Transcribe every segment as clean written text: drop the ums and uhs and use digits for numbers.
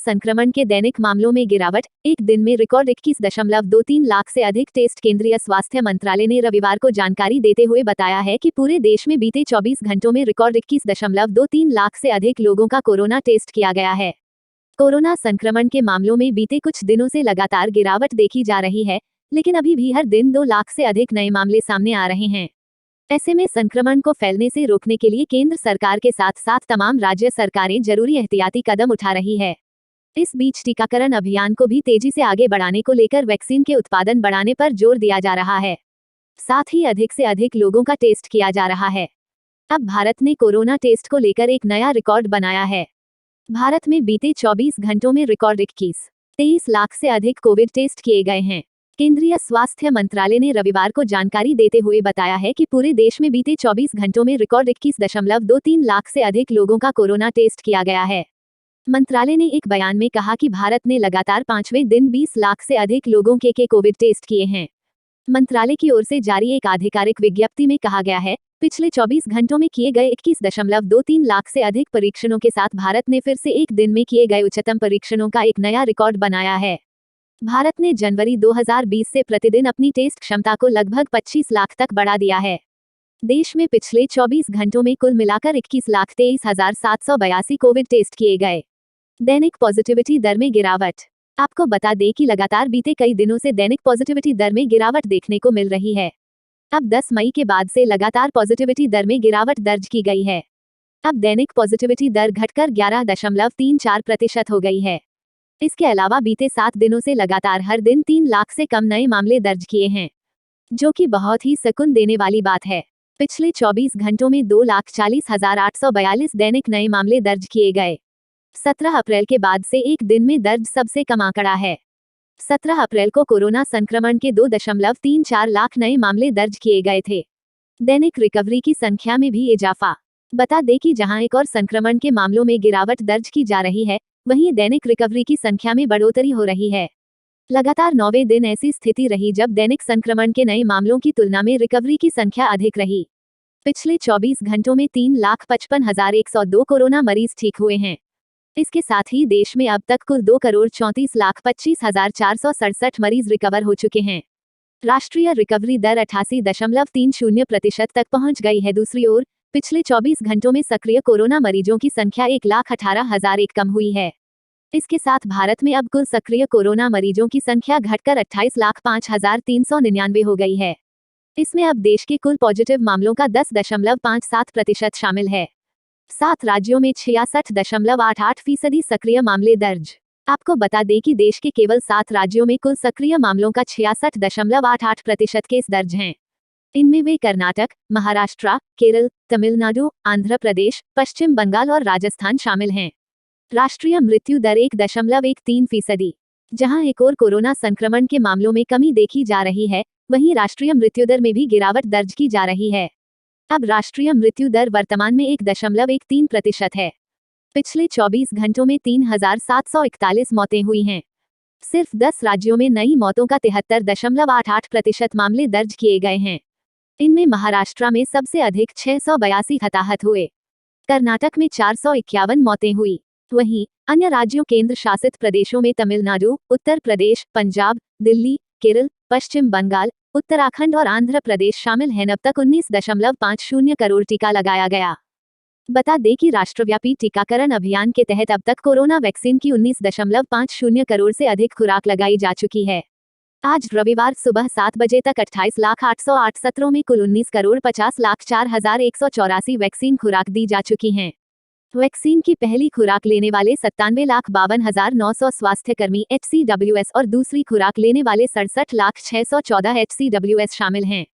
संक्रमण के दैनिक मामलों में गिरावट, एक दिन में रिकॉर्ड 21.23 लाख से अधिक टेस्ट। केंद्रीय स्वास्थ्य मंत्रालय ने रविवार को जानकारी देते हुए बताया है कि पूरे देश में बीते 24 घंटों में रिकॉर्ड 21.23 लाख से अधिक लोगों का कोरोना टेस्ट किया गया है। कोरोना संक्रमण के मामलों में बीते कुछ दिनों से लगातार गिरावट देखी जा रही है, लेकिन अभी भी हर दिन 2 लाख से अधिक नए मामले सामने आ रहे हैं। ऐसे में संक्रमण को फैलने से रोकने के लिए केंद्र सरकार के साथ साथ तमाम राज्य सरकारें जरूरी एहतियाती कदम उठा रही है। इस बीच टीकाकरण अभियान को भी तेजी से आगे बढ़ाने को लेकर वैक्सीन के उत्पादन बढ़ाने पर जोर दिया जा रहा है। साथ ही अधिक से अधिक लोगों का टेस्ट किया जा रहा है। अब भारत ने कोरोना टेस्ट को लेकर एक नया रिकॉर्ड बनाया है। भारत में बीते 24 घंटों में रिकॉर्ड 23 लाख से अधिक कोविड टेस्ट किए गए हैं। केंद्रीय स्वास्थ्य मंत्रालय ने रविवार को जानकारी देते हुए बताया है कि पूरे देश में बीते 24 घंटों में रिकॉर्ड 21.23 लाख से अधिक लोगों का कोरोना टेस्ट किया गया है। मंत्रालय ने एक बयान में कहा कि भारत ने लगातार 5वें दिन 20 लाख से अधिक लोगों के कोविड टेस्ट किए हैं। मंत्रालय की ओर से जारी एक आधिकारिक विज्ञप्ति में कहा गया है, पिछले 24 घंटों में किए गए 21.23 लाख से अधिक परीक्षणों के साथ भारत ने फिर से एक दिन में किए गए उच्चतम परीक्षणों का एक नया रिकॉर्ड बनाया है। भारत ने जनवरी 2020 से प्रतिदिन अपनी टेस्ट क्षमता को लगभग 25 लाख तक बढ़ा दिया है। देश में पिछले 24 घंटों में कुल मिलाकर 21,23,782 कोविड टेस्ट किए गए। दैनिक पॉजिटिविटी दर में गिरावट। आपको बता दें कि लगातार बीते कई दिनों से दैनिक पॉजिटिविटी दर में गिरावट देखने को मिल रही है। अब 10 मई के बाद से लगातार पॉजिटिविटी दर में गिरावट दर्ज की गई है। अब दैनिक पॉजिटिविटी दर घटकर 11.34% हो गई है। इसके अलावा बीते 7 दिनों से लगातार हर दिन 3 लाख से कम नए मामले दर्ज किए हैं, जो कि बहुत ही सुकून देने वाली बात है। पिछले 24 घंटों में 2,40,842 दैनिक नए मामले दर्ज किए गए। 17 अप्रैल के बाद से एक दिन में दर्ज सबसे कम आंकड़ा है। 17 अप्रैल को कोरोना संक्रमण के 2.34 लाख नए मामले दर्ज किए गए थे। दैनिक रिकवरी की संख्या में भी इजाफा। बता दें कि जहां एक और संक्रमण के मामलों में गिरावट दर्ज की जा रही है, वहीं दैनिक रिकवरी की संख्या में बढ़ोतरी हो रही है। लगातार 9वें दिन ऐसी स्थिति रही जब दैनिक संक्रमण के नए मामलों की तुलना में रिकवरी की संख्या अधिक रही। पिछले 24 घंटों में 3,55,102 कोरोना मरीज ठीक हुए हैं। इसके साथ ही देश में अब तक कुल 2,34,25,467 मरीज रिकवर हो चुके हैं। राष्ट्रीय रिकवरी दर 88.30% तक पहुंच गई है। दूसरी ओर पिछले 24 घंटों में सक्रिय कोरोना मरीजों की संख्या 1,18,001 कम हुई है। इसके साथ भारत में अब कुल सक्रिय कोरोना मरीजों की संख्या घटकर 28,05,399 हो गई है। इसमें अब देश के कुल पॉजिटिव मामलों का 10.57% शामिल है। 7 राज्यों में 66.88% सक्रिय मामले दर्ज। आपको बता दें कि देश के केवल 7 राज्यों में कुल सक्रिय मामलों का 66.88% केस दर्ज हैं। इनमें वे कर्नाटक, महाराष्ट्र, केरल, तमिलनाडु, आंध्र प्रदेश, पश्चिम बंगाल और राजस्थान शामिल हैं। राष्ट्रीय मृत्यु दर 1.13%। जहां एक और कोरोना संक्रमण के मामलों में कमी देखी जा रही है, वहीं राष्ट्रीय मृत्यु दर में भी गिरावट दर्ज की जा रही है। अब राष्ट्रीय मृत्यु दर वर्तमान में 1.13% है। पिछले 24 घंटों में 3,741 मौतें हुई हैं। सिर्फ 10 राज्यों में नई मौतों का 73.88% मामले दर्ज किए गए हैं। इनमें महाराष्ट्र में सबसे अधिक 682 हताहत हुए। कर्नाटक में 451 मौतें हुई। वहीं अन्य राज्यों केंद्र शासित प्रदेशों में तमिलनाडु, उत्तर प्रदेश, पंजाब, दिल्ली, केरल, पश्चिम बंगाल, उत्तराखंड और आंध्र प्रदेश शामिल हैं। अब तक 19.50 करोड़ टीका लगाया गया। बता दें कि राष्ट्रव्यापी टीकाकरण अभियान के तहत अब तक कोरोना वैक्सीन की 19.50 करोड़ से अधिक खुराक लगाई जा चुकी है। आज रविवार सुबह 7 बजे तक 28,808 सत्रों में कुल 19,50,04,184 वैक्सीन खुराक दी जा चुकी हैं। वैक्सीन की पहली खुराक लेने वाले 97,52,900 स्वास्थ्यकर्मी HCWS और दूसरी खुराक लेने वाले 67,614 HCWS शामिल हैं।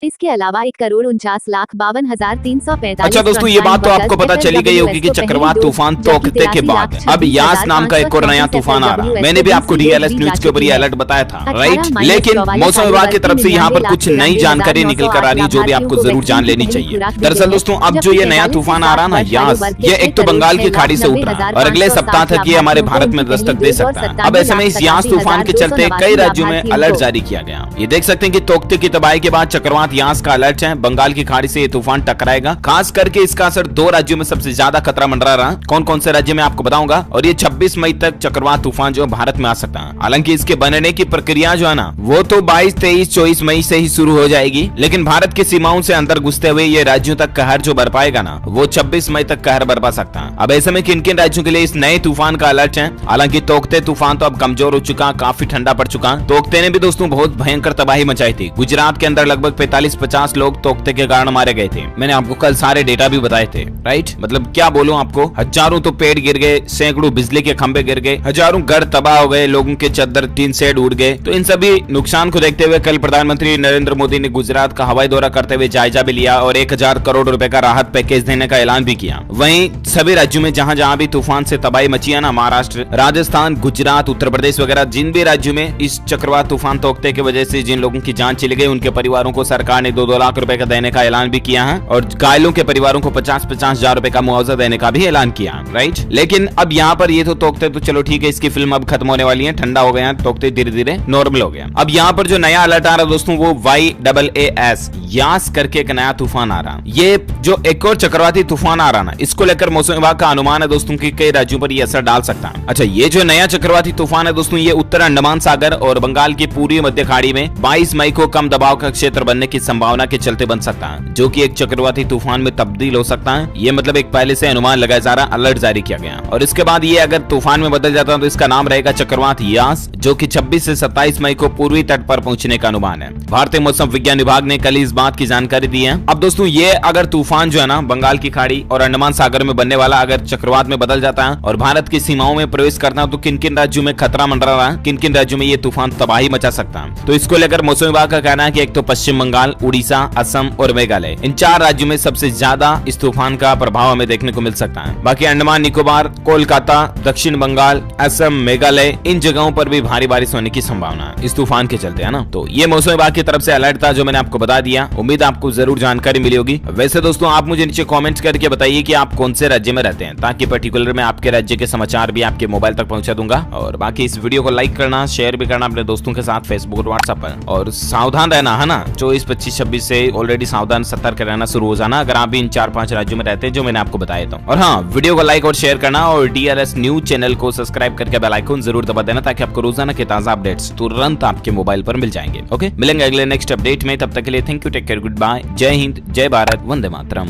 इसके अलावा 1,49,52,345। अच्छा दोस्तों, ये बात तो आपको पता चली गई होगी कि चक्रवात तूफान तोकते के बाद अब यास नाम का एक और नया तूफान आ रहा है। मैंने भी आपको DLS न्यूज के ऊपर ये अलर्ट बताया था, राइट। लेकिन मौसम विभाग की तरफ से यहाँ पर कुछ नई जानकारी निकल कर आ रही है, जो भी आपको जरूर जान लेनी चाहिए। दरअसल दोस्तों, अब जो ये नया तूफान आ रहा ना यास, ये एक तो बंगाल की खाड़ी से उठ रहा है और अगले सप्ताह तक ये हमारे भारत में दस्तक दे सकता है। अब ऐसे में इस यास तूफान के चलते कई राज्यों में अलर्ट जारी किया गया। ये देख सकते हैं कि तोकते की तबाही के बाद चक्रवात साथ यास का अलर्ट है। बंगाल की खाड़ी से ये तूफान टकराएगा, खास करके इसका असर 2 राज्यों में सबसे ज्यादा खतरा मंडरा रहा। कौन कौन से राज्य में आपको बताऊंगा। और ये 26 मई तक चक्रवात तूफान जो भारत में आ सकता है। हालांकि इसके बनने की प्रक्रिया जो है ना, वो तो 22, 23, 24 मई से ही शुरू हो जाएगी, लेकिन भारत की सीमाओं से अंदर घुसते हुए ये राज्यों तक कहर जो बर पाएगा ना, वो 26 मई तक कहर बरपा सकता है। अब ऐसे में किन किन राज्यों के लिए इस नए तूफान का अलर्ट है। हालांकि तोकते तूफान तो अब कमजोर हो चुका, काफी ठंडा पड़ चुका। तोकते ने भी दोस्तों बहुत भयंकर तबाही मचाई थी। गुजरात के अंदर लगभग 45-50 लोग तोकते के कारण मारे गए थे। मैंने आपको कल सारे डेटा भी बताए थे, राइट। मतलब क्या बोलूं आपको, हजारों तो पेड़ गिर गए, सैकड़ों बिजली के खंभे गिर गए, हजारों घर तबाह हो गए, लोगों के चद्दर टीन शेड उड़ गए। तो इन सभी नुकसान को देखते हुए कल प्रधानमंत्री नरेंद्र मोदी ने गुजरात का हवाई दौरा करते हुए जायजा भी लिया और 1000 करोड़ रुपए का राहत पैकेज देने का ऐलान भी किया। वहीं सभी राज्यों में जहां जहां भी तूफान से तबाही मची है ना, महाराष्ट्र, राजस्थान, गुजरात, उत्तर प्रदेश वगैरह, जिन भी राज्यों में इस चक्रवात तूफान तोकते की वजह से जिन लोगों की जान चली गई, उनके परिवारों को सरकार ने 2-2 लाख रुपए का देने का ऐलान भी किया है और घायलों के परिवारों को 50-50 हजार रुपए का मुआवजा देने का भी ऐलान किया, राइट। लेकिन अब यहाँ पर ये तो तोकते तो चलो ठीक है, इसकी फिल्म अब खत्म होने वाली है, ठंडा हो गया, तोकते धीरे धीरे नॉर्मल हो गया। अब यहाँ पर जो नया अलर्ट आ रहा है दोस्तों, वो YAAS यास करके एक नया तूफान आ रहा। ये जो एक और चक्रवाती तूफान आ रहा ना, इसको लेकर मौसम विभाग का अनुमान है दोस्तों कि कई राज्यों पर ये असर डाल सकता है। अच्छा, ये जो नया चक्रवाती तूफान है दोस्तों, ये उत्तर अंडमान सागर और बंगाल की पूर्वी मध्य खाड़ी में 22 मई को कम दबाव का क्षेत्र बनने की संभावना के चलते बन सकता है, जो कि एक चक्रवाती तूफान में तब्दील हो सकता है। ये मतलब एक पहले से अनुमान लगाया जा रहा, अलर्ट जारी किया गया। और इसके बाद ये अगर तूफान में बदल जाता है तो इसका नाम रहेगा चक्रवात यास, जो कि 26 से 27 मई को पूर्वी तट पर पहुंचने का अनुमान है। भारतीय मौसम विज्ञान विभाग ने कल इस बात की जानकारी दी है। अब दोस्तों ये अगर तूफान जो है ना, बंगाल की खाड़ी और अंडमान सागर में बनने वाला अगर चक्रवात में बदल जाता है और भारत की सीमाओं में प्रवेश करता है, तो किन किन राज्यों में खतरा मंडरा रहा है, किन किन राज्यों में ये तूफान तबाही मचा सकता है। तो इसको लेकर मौसम विभाग का कहना है कि एक तो पश्चिम बंगाल, उड़ीसा, असम और मेघालय, इन 4 राज्यों में सबसे ज्यादा इस तूफान का प्रभाव हमें देखने को मिल सकता है। बाकी अंडमान निकोबार, कोलकाता, दक्षिण बंगाल, असम, मेघालय, इन जगहों पर भी भारी बारिश होने की संभावना है इस तूफान के चलते, है ना। तो ये मौसम विभाग की तरफ से अलर्ट था जो मैंने आपको बता दिया। उम्मीद आपको जरूर जानकारी मिली होगी। वैसे दोस्तों आप मुझे नीचे कमेंट्स करके बताइए कि आप कौन से राज्य में रहते हैं, ताकि पर्टिकुलर मैं आपके राज्य के समाचार भी आपके मोबाइल तक पहुंचा दूंगा। और बाकी इस वीडियो को लाइक करना, शेयर भी करना अपने दोस्तों के साथ फेसबुक और व्हाट्सएप पर। और सावधान रहना, है ना। 24, 25, 26 से ऑलरेडी सावधान, सतर्क रहना शुरू हो जाना अगर आप भी इन 4-5 राज्यों में रहते हैं जो मैंने आपको बताया था। और हाँ, वीडियो को लाइक और शेयर करना और DLS न्यूज चैनल को सब्सक्राइब करके बेल आइकन जरूर दबा देना, ताकि आपको रोजाना के ताजा अपडेट्स तुरंत आपके मोबाइल पर मिल जाएंगे। ओके, मिलेंगे अगले नेक्स्ट अपडेट में। तब तक के लिए thank you, take care, good bye, जय हिंद, जय भारत, वंदे मातरम।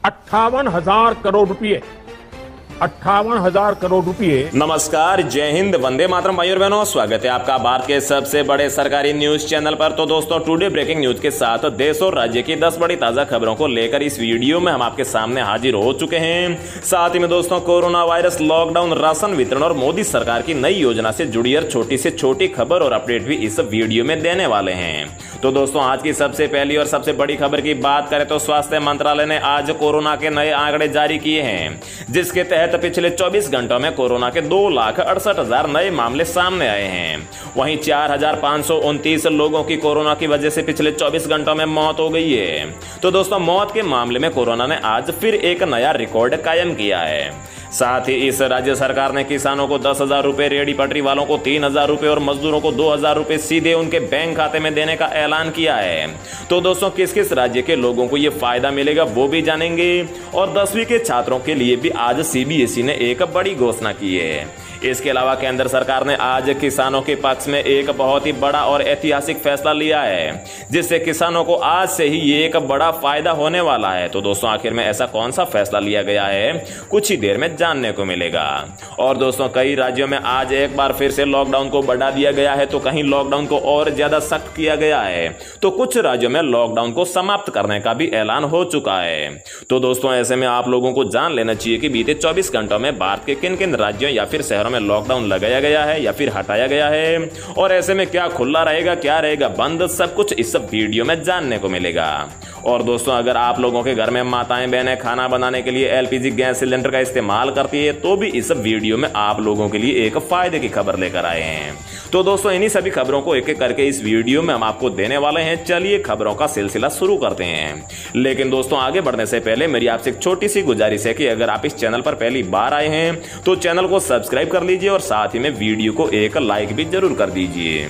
58,000 करोड़ रुपए, 58,000 करोड़ रुपए। नमस्कार, जय हिंद, वंदे मातरम भाइयों और बहनों, स्वागत है आपका भारत के सबसे बड़े सरकारी न्यूज चैनल पर। तो दोस्तों, टुडे ब्रेकिंग न्यूज के साथ देश और राज्य की 10 बड़ी ताजा खबरों को लेकर इस वीडियो में हम आपके सामने हाजिर हो चुके हैं। साथ ही में दोस्तों, कोरोना वायरस, लॉकडाउन, राशन वितरण और मोदी सरकार की नई योजना से जुड़ी हर छोटी से छोटी खबर और अपडेट भी इस वीडियो में देने वाले हैं। तो दोस्तों, आज की सबसे पहली और सबसे बड़ी खबर की बात करें तो स्वास्थ्य मंत्रालय ने आज कोरोना के नए आंकड़े जारी किए हैं, जिसके तहत पिछले 24 घंटों में कोरोना के 2,68,000 नए मामले सामने आए हैं। वहीं 4,529 लोगों की कोरोना की वजह से पिछले 24 घंटों में मौत हो गई है। तो दोस्तों, मौत के मामले में कोरोना ने आज फिर एक नया रिकॉर्ड कायम किया है। साथ ही इस राज्य सरकार ने किसानों को 10,000 रुपए, रेहड़ी पटरी वालों को 3,000 रुपए और मजदूरों को 2,000 रुपए सीधे उनके बैंक खाते में देने का ऐलान किया है। तो दोस्तों, किस किस राज्य के लोगों को ये फायदा मिलेगा वो भी जानेंगे। और 10वीं के छात्रों के लिए भी आज CBSE ने एक बड़ी घोषणा की है। इसके अलावा केंद्र सरकार ने आज किसानों के पक्ष में एक बहुत ही बड़ा और ऐतिहासिक फैसला लिया है, जिससे किसानों को आज से ही ये एक बड़ा फायदा होने वाला है। तो दोस्तों, आखिर में ऐसा कौन सा फैसला लिया गया है, कुछ ही देर में जानने को मिलेगा। और दोस्तों, कई राज्यों में आज एक बार फिर से लॉकडाउन को बढ़ा दिया गया है, तो कहीं लॉकडाउन को और ज्यादा सख्त किया गया है, तो कुछ राज्यों में लॉकडाउन को समाप्त करने का भी ऐलान हो चुका है। तो दोस्तों, ऐसे में आप लोगों को जान लेना चाहिए कि बीते 24 घंटों में भारत के किन किन राज्यों या फिर शहरों में लॉकडाउन लगाया गया है या फिर हटाया गया है, और ऐसे में क्या खुला रहेगा, क्या रहेगा बंद, सब कुछ इस वीडियो में जानने को मिलेगा। और दोस्तों, अगर आप लोगों के घर में माताएं बहनें खाना बनाने के लिए LPG गैस सिलेंडर का इस्तेमाल करती है, तो भी इस वीडियो में आप लोगों के लिए एक फायदे की खबर लेकर आए हैं। तो दोस्तों, इन्हीं सभी खबरों को एक एक करके इस वीडियो में हम आपको देने वाले हैं। चलिए खबरों का सिलसिला शुरू करते हैं। लेकिन दोस्तों, आगे बढ़ने से पहले मेरी आपसे एक छोटी सी गुजारिश है कि अगर आप इस चैनल पर पहली बार आए हैं तो चैनल को सब्सक्राइब कर लीजिए और साथ ही में वीडियो को एक लाइक भी जरूर कर दीजिए।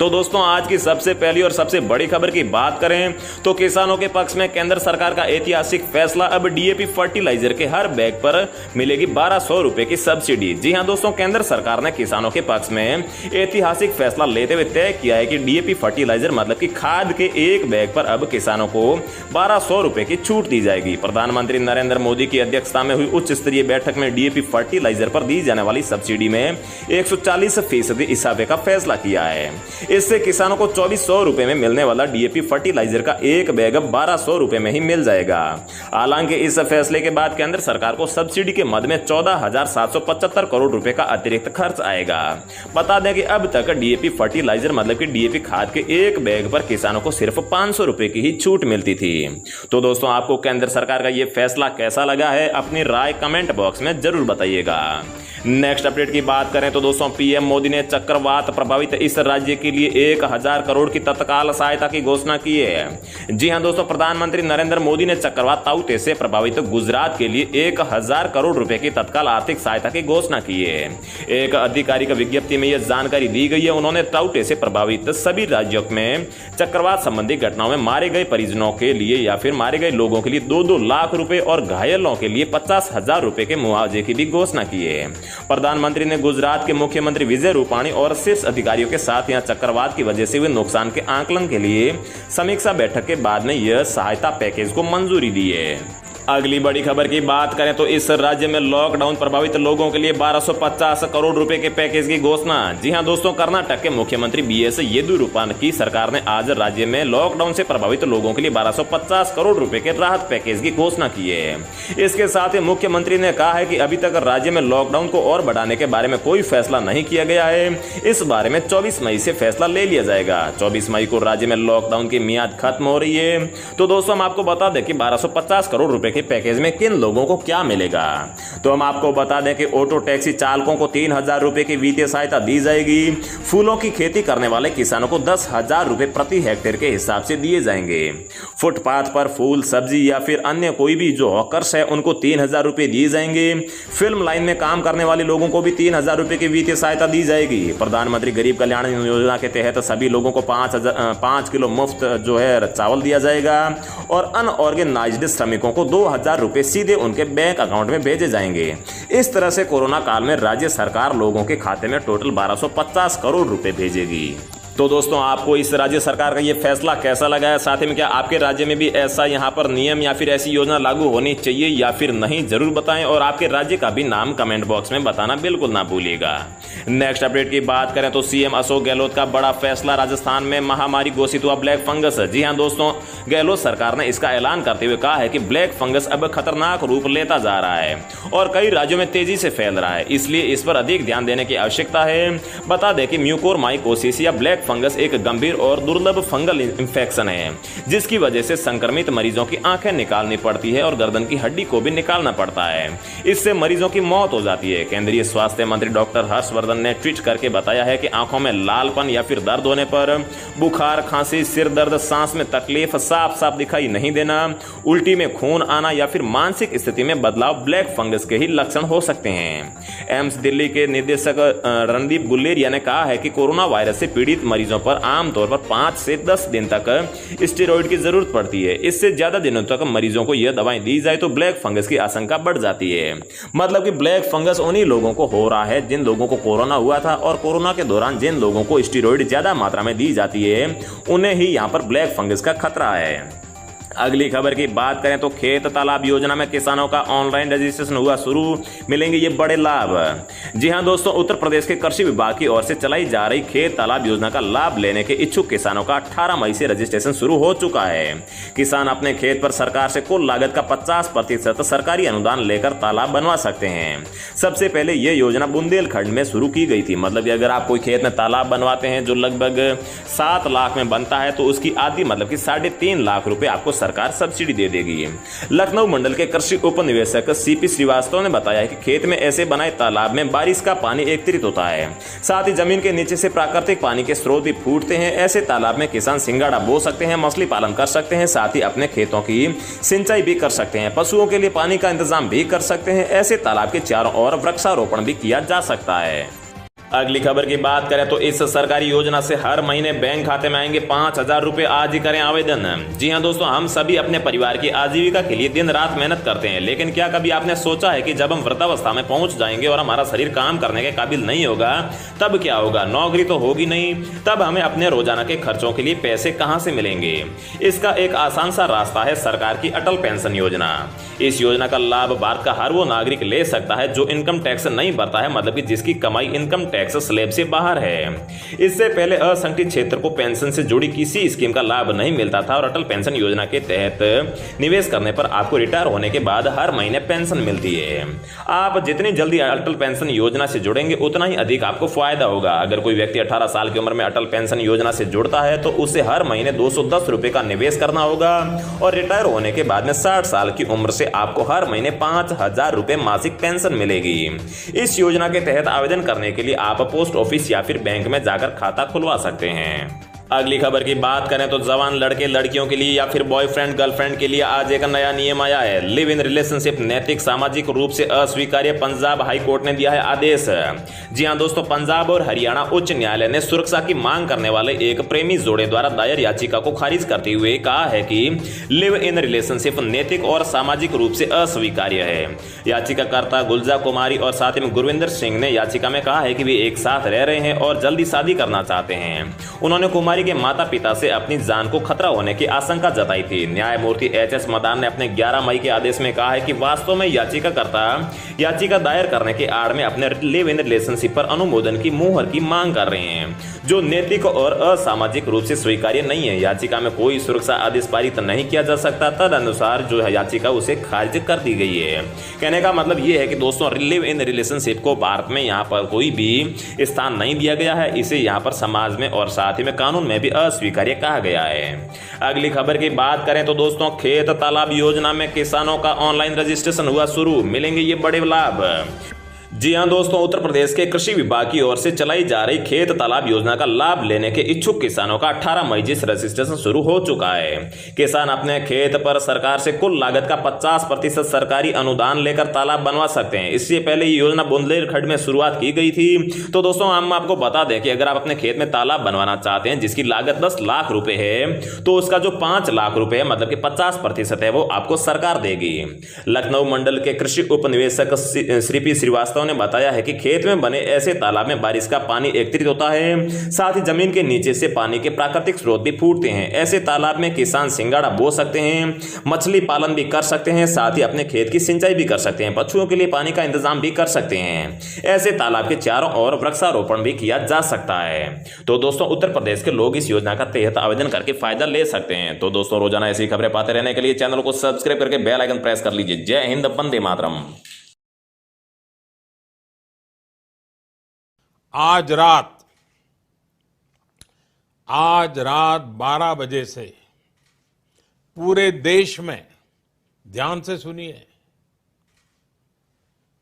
तो दोस्तों आज की सबसे पहली और सबसे बड़ी खबर की बात करें तो किसानों के पक्ष में केंद्र सरकार का ऐतिहासिक फैसला। अब डीएपी फर्टिलाइजर के हर बैग पर मिलेगी 1200 रुपए की सब्सिडी। जी हां दोस्तों, केंद्र सरकार ने किसानों के पक्ष में ऐतिहासिक फैसला लेते हुए तय किया है कि डीएपी फर्टिलाइजर मतलब कि खाद के एक बैग पर अब किसानों को 1200 रुपए की छूट दी जाएगी। प्रधानमंत्री नरेंद्र मोदी की अध्यक्षता में हुई उच्च स्तरीय बैठक में डीएपी फर्टिलाइजर पर दी जाने वाली सब्सिडी में 140% इजाफे का फैसला किया है। इससे किसानों को 2400 रुपए में मिलने वाला डीएपी फर्टिलाइजर का एक बैग अब 1200 रुपए में ही मिल जाएगा। हालांकि इस फैसले के बाद केंद्र सरकार को सब्सिडी के मद में 14,775 करोड़ रुपए का अतिरिक्त खर्च आएगा। बता दें कि अब तक डीएपी फर्टिलाइजर मतलब कि डीएपी खाद के एक बैग पर किसानों को सिर्फ 500 रुपए की ही छूट मिलती थी। तो दोस्तों आपको केंद्र सरकार का यह फैसला कैसा लगा है, अपनी राय कमेंट बॉक्स में जरूर बताइएगा। नेक्स्ट अपडेट की बात करें तो दोस्तों पीएम मोदी ने चक्रवात प्रभावित इस राज्य के लिए 1000 करोड़ की तत्काल सहायता की घोषणा की है। जी हां दोस्तों, प्रधानमंत्री नरेंद्र मोदी ने चक्रवात ताउते से प्रभावित गुजरात के लिए 1000 करोड़ रुपए की तत्काल आर्थिक सहायता की घोषणा की है। एक आधिकारिक विज्ञप्ति में यह जानकारी दी गई है। उन्होंने ताउते से प्रभावित सभी राज्यों में चक्रवात संबंधी घटनाओं में मारे गए परिजनों के लिए या फिर मारे गए लोगों के लिए 2-2 लाख रुपए और घायलों के लिए 50,000 रुपए के मुआवजे की भी घोषणा की है। प्रधानमंत्री ने गुजरात के मुख्यमंत्री विजय रूपाणी और शीर्ष अधिकारियों के साथ यहां चक्रवात की वजह से हुए नुकसान के आकलन के लिए समीक्षा बैठक के बाद में यह सहायता पैकेज को मंजूरी दी है। अगली बड़ी खबर की बात करें तो इस राज्य में लॉकडाउन प्रभावित लोगों के लिए 1250 करोड़ रुपए के पैकेज की घोषणा। जी हां दोस्तों, कर्नाटक के मुख्यमंत्री बीएस येदियुरप्पा की सरकार ने आज राज्य में लॉकडाउन से प्रभावित लोगों के लिए 1250 करोड़ रुपए के राहत पैकेज की घोषणा की है। इसके साथ ही मुख्यमंत्री ने कहा है कि अभी तक राज्य में लॉकडाउन को और बढ़ाने के बारे में कोई फैसला नहीं किया गया है। इस बारे में 24 मई से फैसला ले लिया जाएगा। 24 मई को राज्य में लॉकडाउन की मियाद खत्म हो रही है। तो दोस्तों हम आपको बता दें कि 1250 करोड़ रुपए के पैकेज में किन लोगों को क्या मिलेगा। तो हम आपको बता दें कि ऑटो टैक्सी चालकों को 3000 रुपए की वित्तीय सहायता दी जाएगी। फूलों की खेती करने वाले किसानों को 10,000 रुपए प्रति हेक्टेयर के हिसाब से दिए जाएंगे। फुटपाथ पर फूल सब्जी या फिर अन्य कोई भी जो हॉकर्स है उनको 3000 रुपए दिए जाएंगे। फिल्म लाइन में काम करने वाले लोगों को भी 3000 रुपए की वित्तीय सहायता दी जाएगी। प्रधानमंत्री गरीब कल्याण योजना के तहत सभी लोगों को 5 किलो मुफ्त जो है चावल दिया जाएगा और अनऑर्गेनाइज्ड श्रमिकों को 2000 रुपए सीधे उनके बैंक अकाउंट में भेजे जाएंगे। इस तरह से कोरोना काल में राज्य सरकार लोगों के खाते में टोटल 1250 करोड़ रुपए भेजेगी। तो दोस्तों आपको इस राज्य सरकार का ये फैसला कैसा लगा है, साथ ही में क्या आपके राज्य में भी ऐसा यहाँ पर नियम या फिर ऐसी योजना लागू होनी चाहिए या फिर नहीं, जरूर बताएं और आपके राज्य का भी नाम कमेंट बॉक्स में बताना बिल्कुल ना भूलिएगा। नेक्स्ट अपडेट की बात करें तो सीएम अशोक गहलोत का बड़ा फैसला, राजस्थान में महामारी घोषित हुआ ब्लैक फंगस। जी हाँ दोस्तों, गहलोत सरकार ने इसका ऐलान करते हुए कहा है कि ब्लैक फंगस अब खतरनाक रूप लेता जा रहा है और कई राज्यों में तेजी से फैल रहा है, इसलिए इस पर अधिक ध्यान देने की आवश्यकता है। बता दें कि म्यूकोरमाइकोसिस या ब्लैक फंगस एक गंभीर और दुर्लभ फंगल इंफेक्शन है जिसकी वजह से संक्रमित मरीजों की आंखें निकालनी पड़ती है और गर्दन की हड्डी को भी निकालना पड़ता है। इससे मरीजों की मौत हो जाती है। केंद्रीय स्वास्थ्य मंत्री डॉक्टर हर्षवर्धन ने ट्वीट करके बताया है कि आंखों में लालपन या फिर दर्द होने पर, बुखार, खांसी, सिर दर्द, सांस में तकलीफ, साफ साफ दिखाई नहीं देना, उल्टी में खून आना या फिर मानसिक स्थिति में बदलाव ब्लैक फंगस के ही लक्षण हो सकते हैं। एम्स दिल्ली के निदेशक रणदीप गुलेरिया ने कहा है कि कोरोना वायरस से पीड़ित मरीजों पर आमतौर पर 5 से 10 दिन तक स्टेरॉइड की जरूरत पड़ती है। इससे ज्यादा दिनों तक मरीजों को यह दवाएं दी जाए तो ब्लैक फंगस की आशंका बढ़ जाती है। मतलब कि ब्लैक फंगस उन्हीं लोगों को हो रहा है जिन लोगों को कोरोना हुआ था और कोरोना के दौरान जिन लोगों को स्टेरॉइड ज्यादा मात्रा में दी जाती है उन्हें ही यहां पर ब्लैक फंगस का खतरा है। अगली खबर की बात करें तो खेत तालाब योजना में किसानों का ऑनलाइन रजिस्ट्रेशन हुआ शुरू, मिलेंगे ये बड़े लाभ। जी हां दोस्तों, उत्तर प्रदेश के कृषि विभाग की ओर से चलाई जा रही खेत तालाब योजना का लाभ लेने के इच्छुक किसानों का 18 मई से रजिस्ट्रेशन शुरू हो चुका है। किसान अपने खेत पर सरकार से कुल लागत का 50% सरकारी अनुदान लेकर तालाब बनवा सकते हैं। सबसे पहले यह योजना बुंदेलखंड में शुरू की गई थी। मतलब कि अगर आप कोई खेत में तालाब बनवाते हैं जो लगभग 7 लाख में बनता है तो उसकी आधी मतलब कि 3.5 लाख रुपए आपको सरकार सब्सिडी दे देगी। लखनऊ मंडल के कृषि उप निवेशक सीपी श्रीवास्तव ने बताया कि खेत में ऐसे बनाए तालाब में बारिश का पानी एकत्रित होता है, साथ ही जमीन के नीचे से प्राकृतिक पानी के स्रोत भी फूटते हैं। ऐसे तालाब में किसान सिंगाड़ा बो सकते हैं, मछली पालन कर सकते हैं, साथ ही अपने खेतों की सिंचाई भी कर सकते हैं, पशुओं के लिए पानी का इंतजाम भी कर सकते हैं। ऐसे तालाब के चारों ओर वृक्षारोपण भी किया जा सकता है। अगली खबर की बात करें तो इस सरकारी योजना से हर महीने बैंक खाते में आएंगे 5,000 रुपए। आज ही करें आवेदन। जी हां दोस्तों, हम सभी अपने परिवार की आजीविका के लिए दिन रात मेहनत करते हैं, लेकिन क्या कभी आपने सोचा है कि जब हम वृद्धावस्था में पहुंच जाएंगे और हमारा शरीर काम करने के काबिल नहीं होगा तब क्या होगा? नौकरी तो होगी नहीं, तब हमें अपने रोजाना के खर्चों के लिए पैसे कहां से मिलेंगे? इसका एक आसान सा रास्ता है सरकार की अटल पेंशन योजना। इस योजना का लाभ भारत का हर वो नागरिक ले सकता है जो इनकम टैक्स नहीं भरता है, मतलब कि जिसकी कमाई इनकम टैक्स स्लैब से बाहर है। इससे पहले असंगठित क्षेत्र को पेंशन से जुड़ी किसी स्कीम का लाभ नहीं मिलता था और अटल पेंशन योजना के तहत निवेश करने पर आपको रिटायर होने के बाद हर महीने पेंशन मिलती है। आप जितनी जल्दी अटल पेंशन योजना से जुड़ेंगे उतना ही अधिक आपको फायदा होगा। अगर कोई व्यक्ति 18 साल की उम्र में अटल पेंशन योजना से जुड़ता है तो उसे हर महीने 210 रुपए का निवेश करना होगा और रिटायर होने के बाद में 60 साल की उम्र से आपको हर महीने 5,000 रुपए मासिक पेंशन मिलेगी। इस योजना के तहत आवेदन करने के लिए आप पोस्ट ऑफिस या फिर बैंक में जाकर खाता खुलवा सकते हैं। अगली खबर की बात करें तो जवान लड़के लड़कियों के लिए या फिर बॉयफ्रेंड गर्लफ्रेंड के लिए आज एक नया नियम आया है। लिव इन रिलेशनशिप नैतिक सामाजिक रूप से अस्वीकार्य, पंजाब हाई कोर्ट ने दिया है आदेश। जी हां दोस्तों, पंजाब और हरियाणा उच्च न्यायालय ने सुरक्षा की मांग करने वाले एक प्रेमी जोड़े द्वारा दायर याचिका को खारिज करते हुए कहा है कि लिव इन रिलेशनशिप नैतिक और सामाजिक रूप से अस्वीकार्य है। याचिकाकर्ता गुलजा कुमारी और साथ ही गुरविंदर सिंह ने याचिका में कहा है कि वे एक साथ रह रहे हैं और जल्दी शादी करना चाहते हैं। उन्होंने कुमारी के माता पिता से अपनी जान को खतरा होने की आशंका जताई थी। न्यायमूर्ति एच.एस. मदान ने अपने 11 मई के आदेश में कहा है कि वास्तव में याचिकाकर्ता याचिका दायर करने के आड़ में अपने लिव इन रिलेशनशिप पर अनुमोदन की मुहर की मांग कर रहे हैं, जो नैतिक और असामाजिक रूप से स्वीकार्य नहीं है। याचिका में कोई सुरक्षा आदेश पारित नहीं किया जा सकता, तदनुसार जो है याचिका उसे खारिज कर दी गई है। कहने का मतलब यह है कि दोस्तों, लिव इन रिलेशनशिप को भारत में यहाँ पर कोई भी स्थान नहीं दिया गया है। इसे यहाँ पर समाज में और साथ ही में कानून में भी अस्वीकार्य कहा गया है। अगली खबर की बात करें तो दोस्तों, खेत तालाब योजना में किसानों का ऑनलाइन रजिस्ट्रेशन हुआ शुरू, मिलेंगे ये बड़े लाभ। जी हां दोस्तों, उत्तर प्रदेश के कृषि विभाग की ओर से चलाई जा रही खेत तालाब योजना का लाभ लेने के इच्छुक किसानों का 18 मई से रजिस्ट्रेशन शुरू हो चुका है। किसान अपने खेत पर सरकार से कुल लागत का 50% सरकारी अनुदान लेकर तालाब बनवा सकते हैं। इससे पहले ये योजना बुंदेलखंड में शुरुआत की गई थी। तो दोस्तों, हम आपको बता दें कि अगर आप अपने खेत में तालाब बनवाना चाहते हैं जिसकी लागत 10 लाख रुपए है, तो उसका जो 5 लाख रुपए है, मतलब कि 50% है, वो आपको सरकार देगी। लखनऊ मंडल के कृषि उप निवेशक श्री पी श्रीवास्तव ने बताया है कि खेत में बने ऐसे तालाब में बारिश का पानी एकत्रित होता है, साथ ही जमीन के नीचे से पानी के प्राकृतिक स्रोत भी फूटते हैं। ऐसे तालाब में किसान सिंगाड़ा बो सकते हैं, मछली पालन भी कर सकते हैं, साथ ही अपने खेत की सिंचाई भी कर सकते हैं, पशुओं के लिए पानी का इंतजाम भी कर सकते हैं। ऐसे तालाब के चारों ओर वृक्षारोपण भी किया जा सकता है। तो दोस्तों, उत्तर प्रदेश के लोग इस योजना का तहत आवेदन करके फायदा ले सकते हैं। तो दोस्तों, रोजाना ऐसी खबरें पाते रहने के लिए चैनल को सब्सक्राइब करके बेल आइकन प्रेस कर लीजिए। जय हिंद, वंदे मातरम। आज रात 12 बजे से पूरे देश में, ध्यान से सुनिए,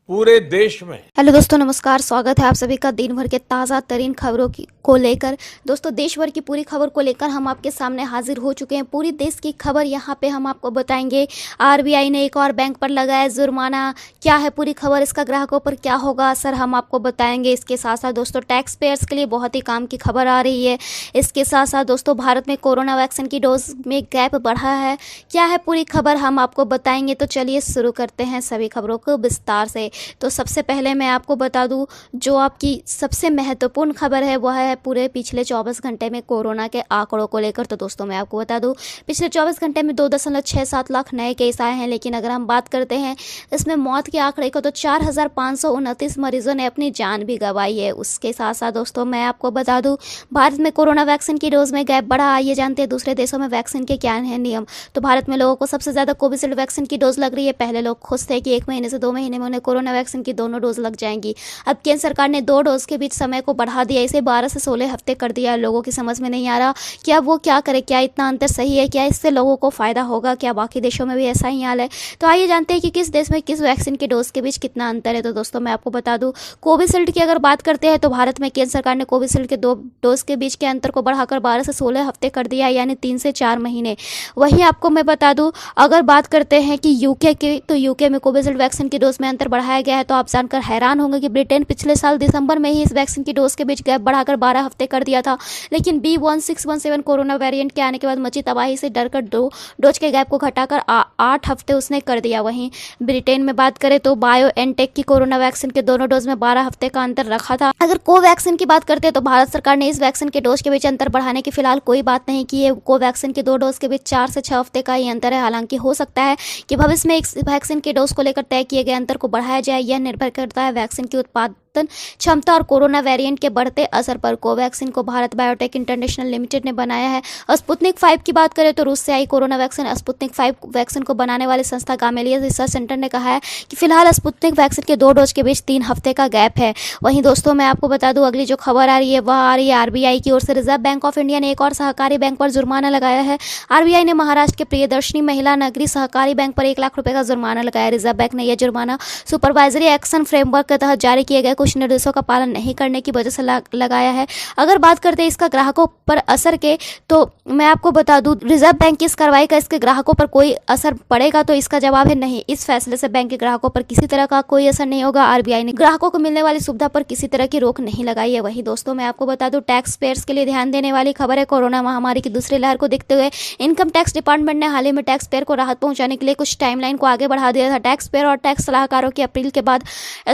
पूरे देश में। हेलो दोस्तों, नमस्कार। स्वागत है आप सभी का दिन भर के ताज़ा तरीन खबरों को लेकर। दोस्तों, देश भर की पूरी खबर को लेकर हम आपके सामने हाजिर हो चुके हैं। पूरी देश की खबर यहाँ पे हम आपको बताएंगे। आरबीआई ने एक और बैंक पर लगाया जुर्माना, क्या है पूरी खबर, इसका ग्राहकों पर क्या होगा असर, हम आपको बताएंगे। इसके साथ साथ दोस्तों, टैक्स पेयर्स के लिए बहुत ही काम की खबर आ रही है। इसके साथ साथ दोस्तों, भारत में कोरोना वैक्सीन की डोज में गैप बढ़ा है, क्या है पूरी खबर, हम आपको बताएंगे। तो चलिए शुरू करते हैं सभी खबरों को विस्तार से। तो सबसे पहले मैं आपको बता दूं, जो आपकी सबसे महत्वपूर्ण खबर है वह है पूरे पिछले 24 घंटे में कोरोना के आंकड़ों को लेकर। तो दोस्तों, मैं आपको बता दूं, पिछले 24 घंटे में 2.67 लाख नए केस आए हैं। लेकिन अगर हम बात करते हैं इसमें मौत के आंकड़े को, तो 4,529 मरीजों ने अपनी जान भी गंवाई है। उसके साथ साथ दोस्तों, मैं आपको बता दूं, भारत में कोरोना वैक्सीन की डोज में गैप बढ़ा। आइए जानते हैं दूसरे देशों में वैक्सीन के क्या हैं नियम। तो भारत में लोगों को सबसे ज़्यादा कोविशील्ड वैक्सीन की डोज लग रही है। पहले लोग खुश थे कि 1 महीने से 2 महीने में उन्हें कोरोना वैक्सीन की दोनों डोज लग जाएंगी। अब केंद्र सरकार ने 2 डोज के बीच समय को बढ़ा दिया, इसे 12 से 16 हफ्ते कर दिया। लोगों की समझ में नहीं आ रहा कि अब वो क्या करे, क्या इतना अंतर सही है, क्या इससे लोगों को फायदा होगा, क्या बाकी देशों में भी ऐसा ही हाल है। तो आइए जानते हैं कि किस देश में किस वैक्सीन के डोज के बीच कितना अंतर है। तो दोस्तों, मैं आपको बता दूं, कोविशील्ड की अगर बात करते हैं तो भारत में केंद्र सरकार ने कोविशील्ड के 2 डोज के बीच के अंतर को बढ़ाकर 12 से 16 हफ्ते कर दिया, यानी 3 से 4 महीने। वहीं आपको मैं बता दूं, अगर बात करते हैं कि यूके की, तो यूके में कोविशील्ड वैक्सीन की डोज में अंतर बढ़ाया बढ़ाया गया है तो आप जानकर हैरान होंगे कि ब्रिटेन पिछले साल दिसंबर में ही इस वैक्सीन की डोज के बीच गैप बढ़ाकर 12 हफ्ते कर दिया था, लेकिन B1617 कोरोना वेरिएंट के आने के बाद मची तबाही से डरकर डोज के गैप को घटाकर 8 हफ्ते उसने कर दिया। वहीं ब्रिटेन में बात करें तो बायोएनटेक की कोरोना वैक्सीन के दोनों डोज में 12 हफ्ते का अंतर रखा था। अगर कोवैक्सीन की बात करते हैं तो भारत सरकार ने इस वैक्सीन के डोज के बीच अंतर बढ़ाने की फिलहाल कोई बात नहीं की है। कोवैक्सीन के 2 डोज के बीच 4 से 6 हफ्ते का ही अंतर है। हालांकि हो सकता है कि भविष्य में इस वैक्सीन के डोज को लेकर तय किए गए अंतर को बढ़ाया जाए। यह निर्भर करता है वैक्सीन की उत्पादन क्षमता और कोरोना वेरिएंट के बढ़ते असर पर। कोवैक्सीन को भारत बायोटेक इंटरनेशनल लिमिटेड ने बनाया है। स्पुतनिक 5 की बात करें तो रूस से आई कोरोना वैक्सीन स्पुतनिक 5 वैक्सीन को बनाने वाली संस्था गामेलिया रिसर्च सेंटर ने कहा है कि फिलहाल स्पुतनिक वैक्सीन के 2 डोज के बीच 3 हफ्ते का गैप है। वहीं दोस्तों मैं आपको बता दूं अगली जो खबर आ रही है वह आ रही है आरबीआई की ओर से। रिजर्व बैंक ऑफ इंडिया ने एक और सहकारी बैंक पर जुर्माना लगाया है। आरबीआई ने महाराष्ट्र के प्रियदर्शनी महिला नगरी सहकारी बैंक पर 1 लाख रुपए का जुर्माना लगाया। रिजर्व बैंक ने यह जुर्माना सुपरवाइजरी एक्शन फ्रेमवर्क के तहत जारी किए गए कुछ निर्देशों का पालन नहीं करने की वजह से लगाया है। अगर बात करते हैं इसका ग्राहकों पर असर के, तो मैं आपको बता दूं रिजर्व बैंक की इस कार्रवाई का इसके ग्राहकों पर कोई असर पड़ेगा, तो इसका जवाब है नहीं। इस फैसले से बैंक के ग्राहकों पर किसी तरह का कोई असर नहीं होगा। आरबीआई ने ग्राहकों को मिलने वाली सुविधा पर किसी तरह की रोक नहीं लगाई है। वहीं दोस्तों मैं आपको बता दूं टैक्स पेयर्स के लिए ध्यान देने वाली खबर है। कोरोना महामारी की दूसरी लहर को देखते हुए इनकम टैक्स डिपार्टमेंट ने हाल ही में टैक्स पेयर को राहत पहुंचाने के लिए कुछ टाइमलाइन को आगे बढ़ा दिया था। टैक्स पेयर और टैक्स सलाहकारों की अपील के बाद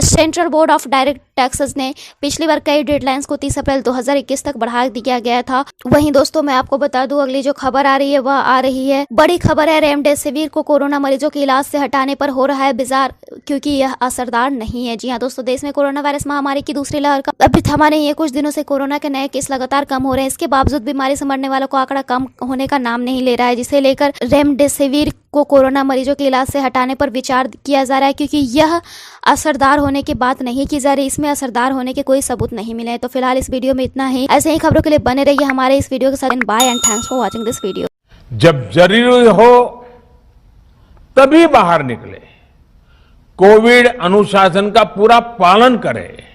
central board of direct taxes ने पिछली बार कई डेडलाइंस को 30 अप्रैल 2021 तक बढ़ा दिया गया था। वहीं दोस्तों मैं आपको बता दूं अगली जो खबर आ रही है वह आ रही है बड़ी खबर है रेमडेसिविर को कोरोना मरीजों के इलाज से हटाने पर हो रहा है विचार, क्योंकि यह असरदार नहीं है। जी हां दोस्तों, देश में कोरोना वायरस महामारी की दूसरी लहर का अभी थमा नहीं है। कुछ दिनों से कोरोना के नए केस लगातार कम हो रहे हैं। इसके बावजूद बीमारी से मरने वालों का आंकड़ा कम होने का नाम नहीं ले रहा है, जिसे लेकर रेमडेसिविर को कोरोना मरीजों के इलाज से हटाने पर विचार किया जा रहा है, क्योंकि यह असरदार होने की बात नहीं की जा रही। इसमें असरदार होने के कोई सबूत नहीं मिले हैं। तो फिलहाल इस वीडियो में इतना ही। ऐसे ही खबरों के लिए बने रहिए हमारे इस वीडियो के साथ। Bye and thanks for watching this video. जब जरूरी हो तभी बाहर निकले, कोविड अनुशासन का पूरा पालन करें।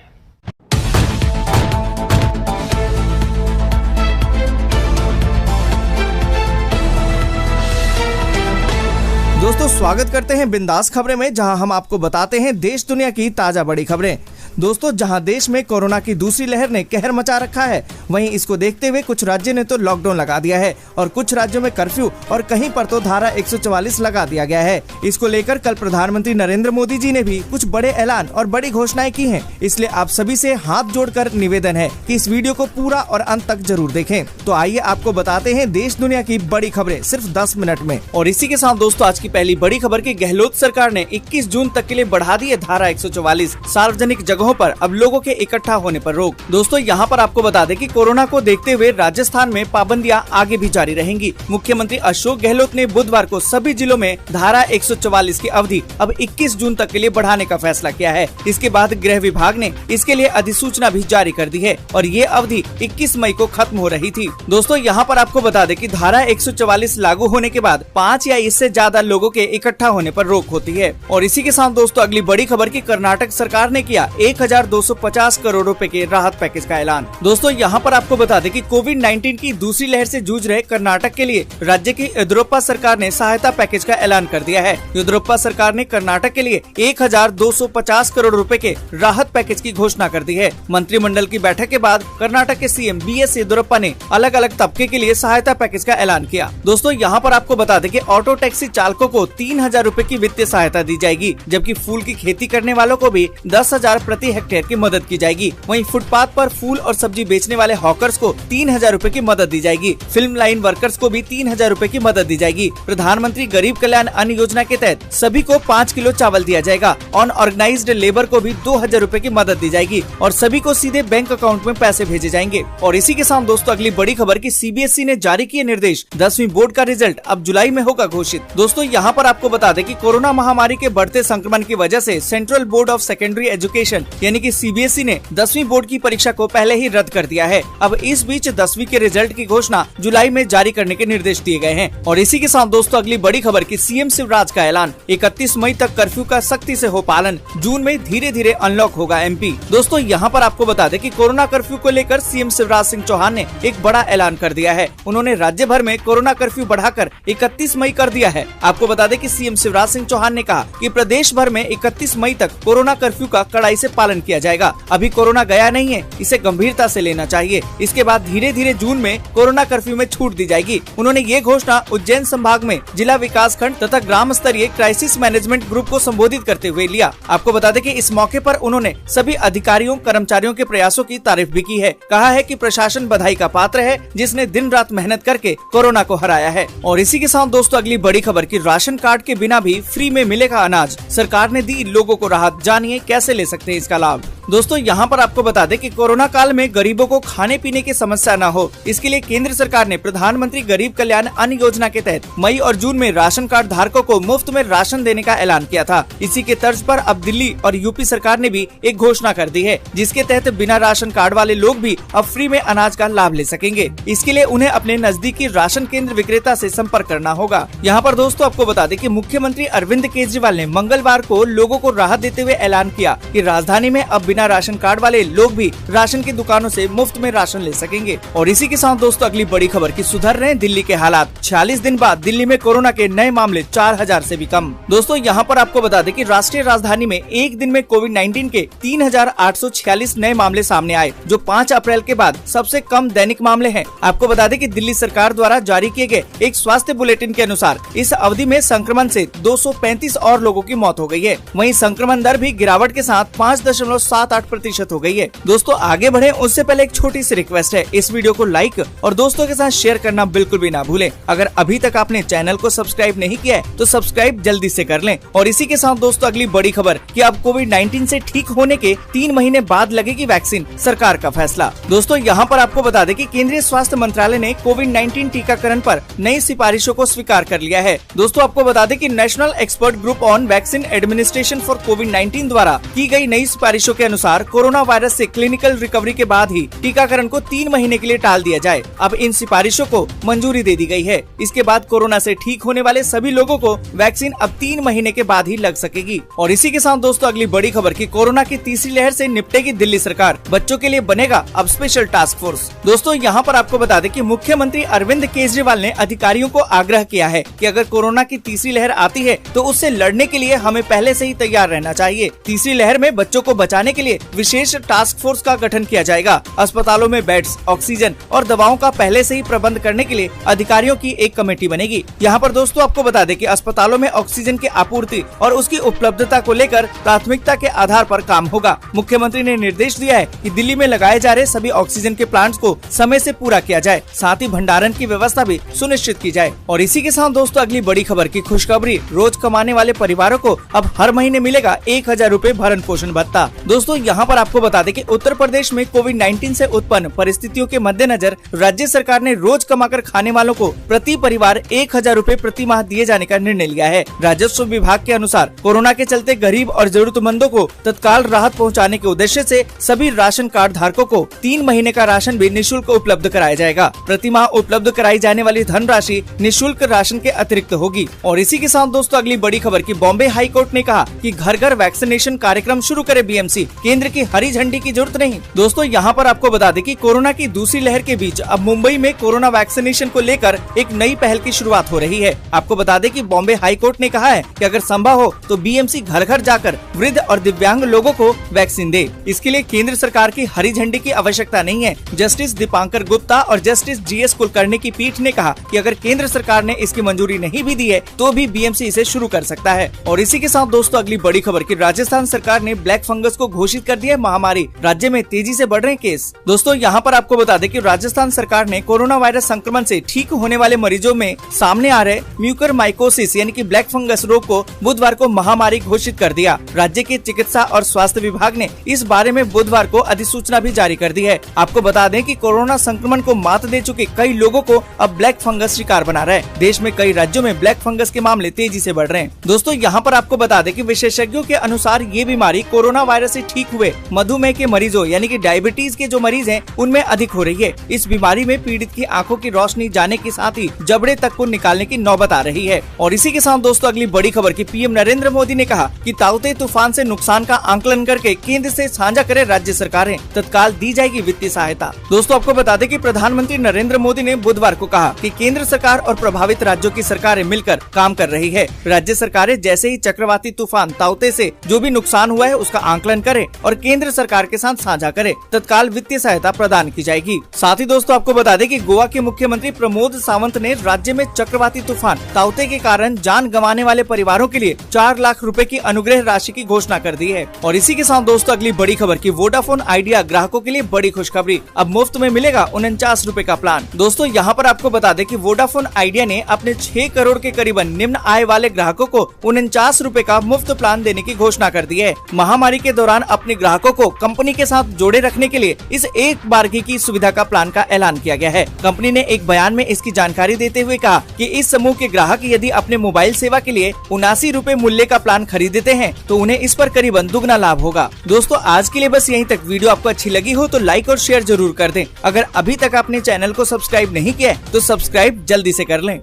दोस्तों स्वागत करते हैं बिंदास खबरें में, जहां हम आपको बताते हैं देश दुनिया की ताजा बड़ी खबरें। दोस्तों जहां देश में कोरोना की दूसरी लहर ने कहर मचा रखा है, वहीं इसको देखते हुए कुछ राज्यों ने तो लॉकडाउन लगा दिया है और कुछ राज्यों में कर्फ्यू और कहीं पर तो धारा 144 लगा दिया गया है। इसको लेकर कल प्रधानमंत्री नरेंद्र मोदी जी ने भी कुछ बड़े ऐलान और बड़ी घोषणाएं की हैं। इसलिए आप सभी से हाथ जोड़कर निवेदन है कि इस वीडियो को पूरा और अंत तक जरूर देखें। तो आइए आपको बताते हैं देश दुनिया की बड़ी खबरें सिर्फ 10 मिनट में। और इसी के साथ दोस्तों आज की पहली बड़ी खबर की गहलोत सरकार ने 21 जून तक के लिए बढ़ा दी है धारा 144। सार्वजनिक जगहों पर अब लोगों के इकट्ठा होने पर रोक। दोस्तों यहाँ पर आपको बता दें कि कोरोना को देखते हुए राजस्थान में पाबंदियां आगे भी जारी रहेंगी। मुख्यमंत्री अशोक गहलोत ने बुधवार को सभी जिलों में धारा 144 की अवधि अब 21 जून तक के लिए बढ़ाने का फैसला किया है। इसके बाद गृह विभाग ने इसके लिए अधिसूचना भी जारी कर दी है और ये अवधि 21 मई को खत्म हो रही थी। दोस्तों यहाँ पर आपको बता दें कि धारा 144 लागू होने के बाद 5 या इससे ज्यादा लोगों के इकट्ठा होने पर रोक होती है। और इसी के साथ दोस्तों अगली बड़ी खबर की कर्नाटक सरकार ने किया 1250 करोड़ रुपए के राहत पैकेज का ऐलान। दोस्तों यहाँ पर आपको बता दें कि कोविड-19 की दूसरी लहर से जूझ रहे कर्नाटक के लिए राज्य की येदियुरप्पा सरकार ने सहायता पैकेज का ऐलान कर दिया है। येदियुरप्पा सरकार ने कर्नाटक के लिए 1250 करोड़ रुपए के राहत पैकेज की घोषणा कर दी है। मंत्रिमंडल की बैठक के बाद कर्नाटक के सीएम बीएस येदियुरप्पा ने अलग अलग तबके के लिए सहायता पैकेज का ऐलान किया। दोस्तों यहाँ पर आपको बता दें कि ऑटो टैक्सी चालकों को 3000 रूपए की वित्तीय सहायता दी जाएगी, जबकि फूल की खेती करने वालों को भी 10,000 प्रति हेक्टेयर की मदद की जाएगी। वहीं फुटपाथ पर फूल और सब्जी बेचने वाले हॉकर्स को 3000 रूपए की मदद दी जाएगी। फिल्म लाइन वर्कर्स को भी 3000 रूपए की मदद दी जाएगी। प्रधानमंत्री गरीब कल्याण अन्न योजना के तहत सभी को 5 किलो चावल दिया जाएगा। अनऑर्गेनाइज्ड लेबर को भी 2000 रूपए की मदद दी जाएगी और सभी को सीधे बैंक अकाउंट में पैसे भेजे जाएंगे। और इसी के साथ दोस्तों अगली बड़ी खबर की सीबीएसई ने जारी किए निर्देश, 10वीं बोर्ड का रिजल्ट अब जुलाई में होगा घोषित। दोस्तों यहाँ पर आपको बता दें कि कोरोना महामारी के बढ़ते संक्रमण की वजह से central board of secondary education यानी कि सीबीएसई ने 10वीं बोर्ड की परीक्षा को पहले ही रद्द कर दिया है। अब इस बीच 10वीं के रिजल्ट की घोषणा जुलाई में जारी करने के निर्देश दिए गए हैं। और इसी के साथ दोस्तों अगली बड़ी खबर की सीएम शिवराज का ऐलान, 31 मई तक कर्फ्यू का सख्ती से हो पालन, जून में धीरे धीरे अनलॉक होगा एमपी। दोस्तों यहाँ पर आपको बता दें कि कोरोना कर्फ्यू को लेकर सीएम शिवराज सिंह चौहान ने एक बड़ा ऐलान कर दिया है। उन्होंने राज्य भर में कोरोना कर्फ्यू बढ़ाकर 31 मई कर दिया है। आपको बता दें कि सीएम शिवराज सिंह चौहान ने कहा कि प्रदेश भर में 31 मई तक कोरोना कर्फ्यू का कड़ाई से पालन किया जाएगा। अभी कोरोना गया नहीं है, इसे गंभीरता से लेना चाहिए। इसके बाद धीरे धीरे जून में कोरोना कर्फ्यू में छूट दी जाएगी। उन्होंने ये घोषणा उज्जैन संभाग में जिला विकास खंड तथा ग्राम स्तरीय क्राइसिस मैनेजमेंट ग्रुप को संबोधित करते हुए लिया। आपको बता दें कि इस मौके पर उन्होंने सभी अधिकारियों कर्मचारियों के प्रयासों की तारीफ भी की है। कहा है कि प्रशासन बधाई का पात्र है, जिसने दिन रात मेहनत करके कोरोना को हराया है। और इसी के साथ दोस्तों अगली बड़ी खबर की राशन कार्ड के बिना भी फ्री में मिलेगा अनाज, सरकार ने दी लोगों को राहत, जानिए कैसे ले सकते हैं इसका लाभ। दोस्तों यहाँ पर आपको बता दें कि कोरोना काल में गरीबों को खाने पीने की समस्या न हो, इसके लिए केंद्र सरकार ने प्रधानमंत्री गरीब कल्याण अन्न योजना के तहत मई और जून में राशन कार्ड धारकों को मुफ्त में राशन देने का ऐलान किया था। इसी के तर्ज पर अब दिल्ली और यूपी सरकार ने भी एक घोषणा कर दी है, जिसके तहत बिना राशन कार्ड वाले लोग भी अब फ्री में अनाज का लाभ ले सकेंगे। इसके लिए उन्हें अपने नजदीकी राशन केंद्र विक्रेता से संपर्क करना होगा। यहाँ पर दोस्तों आपको बता दें कि मुख्यमंत्री अरविंद केजरीवाल ने मंगलवार को लोगों को राहत देते हुए ऐलान किया कि राजधानी में अब बिना राशन कार्ड वाले लोग भी राशन की दुकानों से मुफ्त में राशन ले सकेंगे। और इसी के साथ दोस्तों अगली बड़ी खबर की सुधर रहे हैं दिल्ली के हालात। 46 दिन बाद दिल्ली में कोरोना के नए मामले 4000 से भी कम। दोस्तों यहाँ पर आपको बता दें कि राष्ट्रीय राजधानी में एक दिन में कोविड-19 के 3846 नए मामले सामने आए, जो 5 अप्रैल के बाद सबसे कम दैनिक मामले हैं। आपको बता दें कि दिल्ली सरकार द्वारा जारी किए गए एक स्वास्थ्य बुलेटिन के अनुसार इस अवधि में संक्रमण से 235 और लोगों की मौत हो गई है। वहीं संक्रमण दर भी गिरावट के साथ 5.78% हो गई है। दोस्तों आगे बढ़े उससे पहले एक छोटी सी रिक्वेस्ट है, इस वीडियो को लाइक और दोस्तों के साथ शेयर करना बिल्कुल भी ना भूलें। अगर अभी तक आपने चैनल को सब्सक्राइब नहीं किया है तो सब्सक्राइब जल्दी से कर लें। और इसी के साथ दोस्तों अगली बड़ी खबर कि अब कोविड-19 से ठीक होने के 3 महीने बाद लगेगी वैक्सीन, सरकार का फैसला। दोस्तों यहाँ पर आपको बता दें कि केंद्रीय स्वास्थ्य मंत्रालय ने कोविड-19 टीकाकरण पर नई सिफारिशों को स्वीकार कर लिया है। दोस्तों आपको बता दें कि national expert group on vaccine administration for कोविड-19 द्वारा की गई नई सिफारिशों के अनुसार कोरोना वायरस से क्लिनिकल रिकवरी के बाद ही टीकाकरण को 3 महीने के लिए टाल दिया जाए। अब इन सिफारिशों को मंजूरी दे दी गई है। इसके बाद कोरोना से ठीक होने वाले सभी लोगों को वैक्सीन अब 3 महीने के बाद ही लग सकेगी। और इसी के साथ दोस्तों अगली बड़ी खबर की कोरोना की तीसरी लहर से निपटेगी दिल्ली सरकार, बच्चों के लिए बनेगा अब स्पेशल टास्क फोर्स। दोस्तों यहाँ पर आपको बता दें कि मुख्यमंत्री अरविंद केजरीवाल ने अधिकारियों को आग्रह किया है कि अगर कोरोना की तीसरी लहर आती है तो उससे लड़ने के लिए हमें पहले से ही तैयार रहना चाहिए। तीसरी लहर में बच्चों को बचाने के लिए विशेष टास्क फोर्स का गठन किया जाएगा। अस्पतालों में बेड्स, ऑक्सीजन और दवाओं का पहले से ही प्रबंध करने के लिए अधिकारियों की एक कमेटी बनेगी। यहाँ पर दोस्तों आपको बता दें कि अस्पतालों में ऑक्सीजन की आपूर्ति और उसकी उपलब्धता को लेकर प्राथमिकता के आधार पर काम होगा। मुख्यमंत्री ने निर्देश दिया है कि दिल्ली में लगाए जा रहे सभी ऑक्सीजन के प्लांट्स को समय से पूरा किया जाए, साथ ही भंडारण की व्यवस्था भी सुनिश्चित की जाए। और इसी के साथ दोस्तों अगली बड़ी खबर की खुशखबरी, रोज कमाने वाले परिवारों को अब हर महीने मिलेगा 1000 रूपए भरण पोषण भत्ता। दोस्तों यहाँ पर आपको बता दें कि उत्तर प्रदेश में कोविड-19 से उत्पन्न परिस्थितियों के मद्देनजर राज्य सरकार ने रोज कमाकर खाने वालों को प्रति परिवार 1000 रूपए प्रति माह दिए जाने का निर्णय लिया है। राजस्व विभाग के अनुसार कोरोना के चलते गरीब और जरूरतमंदों को तत्काल राहत पहुंचाने के उद्देश्य से सभी राशन कार्ड धारकों को 3 महीने का राशन भी निःशुल्क उपलब्ध कराया जाएगा। प्रति माह उपलब्ध कराई जाने वाली धनराशि निःशुल्क राशन के अतिरिक्त होगी। और इसी के साथ दोस्तों अगली बड़ी खबर की बॉम्बे हाई कोर्ट ने कहा कि घर घर वैक्सीनेशन कार्यक्रम शुरू करे बीएमसी, केंद्र की हरी झंडी की जरूरत नहीं। दोस्तों यहाँ पर आपको बता दें कि कोरोना की दूसरी लहर के बीच अब मुंबई में कोरोना वैक्सीनेशन को लेकर एक नई पहल की शुरुआत हो रही है। आपको बता दें कि बॉम्बे हाई कोर्ट ने कहा है कि अगर संभव हो तो बीएमसी घर घर जाकर वृद्ध और दिव्यांग लोगों को वैक्सीन दे। इसके लिए केंद्र सरकार की हरी झंडी की आवश्यकता नहीं है। जस्टिस दीपांकर गुप्ता और जस्टिस जीएस कुलकर्णी की पीठ ने कहा कि अगर केंद्र सरकार ने इसकी मंजूरी नहीं भी दी है तो भी बीएमसी इसे शुरू कर सकता है। और इसी के साथ दोस्तों अगली बड़ी खबर की राजस्थान सरकार ने ब्लैक फंगस को घोषित कर दिया महामारी, राज्य में तेजी से बढ़ रहे केस। दोस्तों यहाँ पर आपको बता दें कि राजस्थान सरकार ने कोरोना वायरस संक्रमण से ठीक होने वाले मरीजों में सामने आ रहे म्यूकरमाइकोसिस यानी कि ब्लैक फंगस रोग को बुधवार को महामारी घोषित कर दिया। राज्य के चिकित्सा और स्वास्थ्य विभाग ने इस बारे में बुधवार को अधिसूचना भी जारी कर दी है। आपको बता दें कि कोरोना संक्रमण को मात दे चुके कई लोगों को अब ब्लैक फंगस शिकार बना रहा है। देश में कई राज्यों में ब्लैक फंगस के मामले तेजी से बढ़ रहे हैं। दोस्तों यहाँ पर आपको बता दें कि विशेषज्ञों के अनुसार ये बीमारी कोरोना वायरस से ठीक हुए मधुमेह के मरीजों यानी कि डायबिटीज के जो मरीज हैं उनमें अधिक हो रही है। इस बीमारी में पीड़ित की आंखों की रोशनी जाने के साथ ही जबड़े तक को निकालने की नौबत आ रही है। और इसी के साथ दोस्तों अगली बड़ी खबर की पीएम नरेंद्र मोदी ने कहा कि ताउते तूफान से नुकसान का आंकलन करके केंद्र से साझा करे राज्य सरकारें, तत्काल दी जाएगी वित्तीय सहायता। दोस्तों आपको बता दें कि प्रधानमंत्री नरेंद्र मोदी ने बुधवार को कहा कि केंद्र सरकार और प्रभावित राज्यों की सरकारें मिलकर काम कर रही है। राज्य सरकारें जैसे ही चक्रवाती तूफान ताउते से जो भी नुकसान हुआ है उसका आंकलन करें और केंद्र सरकार के साथ साझा करें, तत्काल वित्तीय सहायता प्रदान की जाएगी। साथ ही दोस्तों आपको बता दें कि गोवा के मुख्यमंत्री प्रमोद सावंत ने राज्य में चक्रवाती तूफान ताउते के कारण जान गंवाने वाले परिवारों के लिए 4 लाख रुपए की अनुग्रह राशि की घोषणा कर दी है। और इसी के साथ दोस्तों अगली बड़ी खबर की वोडाफोन आइडिया ग्राहकों के लिए बड़ी खुशखबरी, अब मुफ्त में मिलेगा 49 रुपए का प्लान। दोस्तों यहाँ पर आपको बता दें कि वोडाफोन आइडिया ने अपने 6 करोड़ के करीबन निम्न आय वाले ग्राहकों को 49 रुपए का मुफ्त प्लान देने की घोषणा कर दी है। महामारी के दौरान अपने ग्राहकों को कंपनी के साथ जोड़े रखने के लिए इस एक बारगी की सुविधा का प्लान का ऐलान किया गया है। कंपनी ने एक बयान में इसकी जानकारी देते हुए कहा कि इस समूह के ग्राहक यदि अपने मोबाइल सेवा के लिए 79 रुपए मूल्य का प्लान खरीदते हैं तो उन्हें इस पर करीबन दुगना लाभ होगा। दोस्तों आज के लिए बस यहीं तक। वीडियो आपको अच्छी लगी हो तो लाइक और शेयर जरूर कर दें। अगर अभी तक आपने चैनल को सब्सक्राइब नहीं किया है तो सब्सक्राइब जल्दी से कर लें।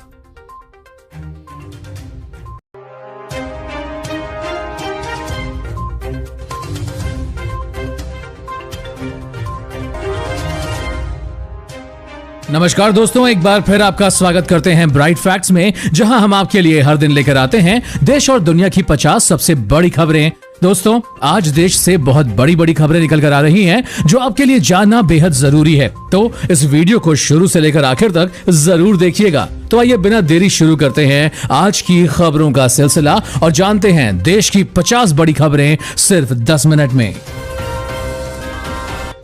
नमस्कार दोस्तों, एक बार फिर आपका स्वागत करते हैं ब्राइट फैक्ट्स में, जहां हम आपके लिए हर दिन लेकर आते हैं देश और दुनिया की 50 सबसे बड़ी खबरें। दोस्तों आज देश से बहुत बड़ी बड़ी खबरें निकल कर आ रही हैं जो आपके लिए जानना बेहद जरूरी है, तो इस वीडियो को शुरू से लेकर आखिर तक जरूर देखिएगा। तो आइए बिना देरी शुरू करते हैं आज की खबरों का सिलसिला और जानते हैं देश की 50 बड़ी खबरें सिर्फ 10 मिनट में।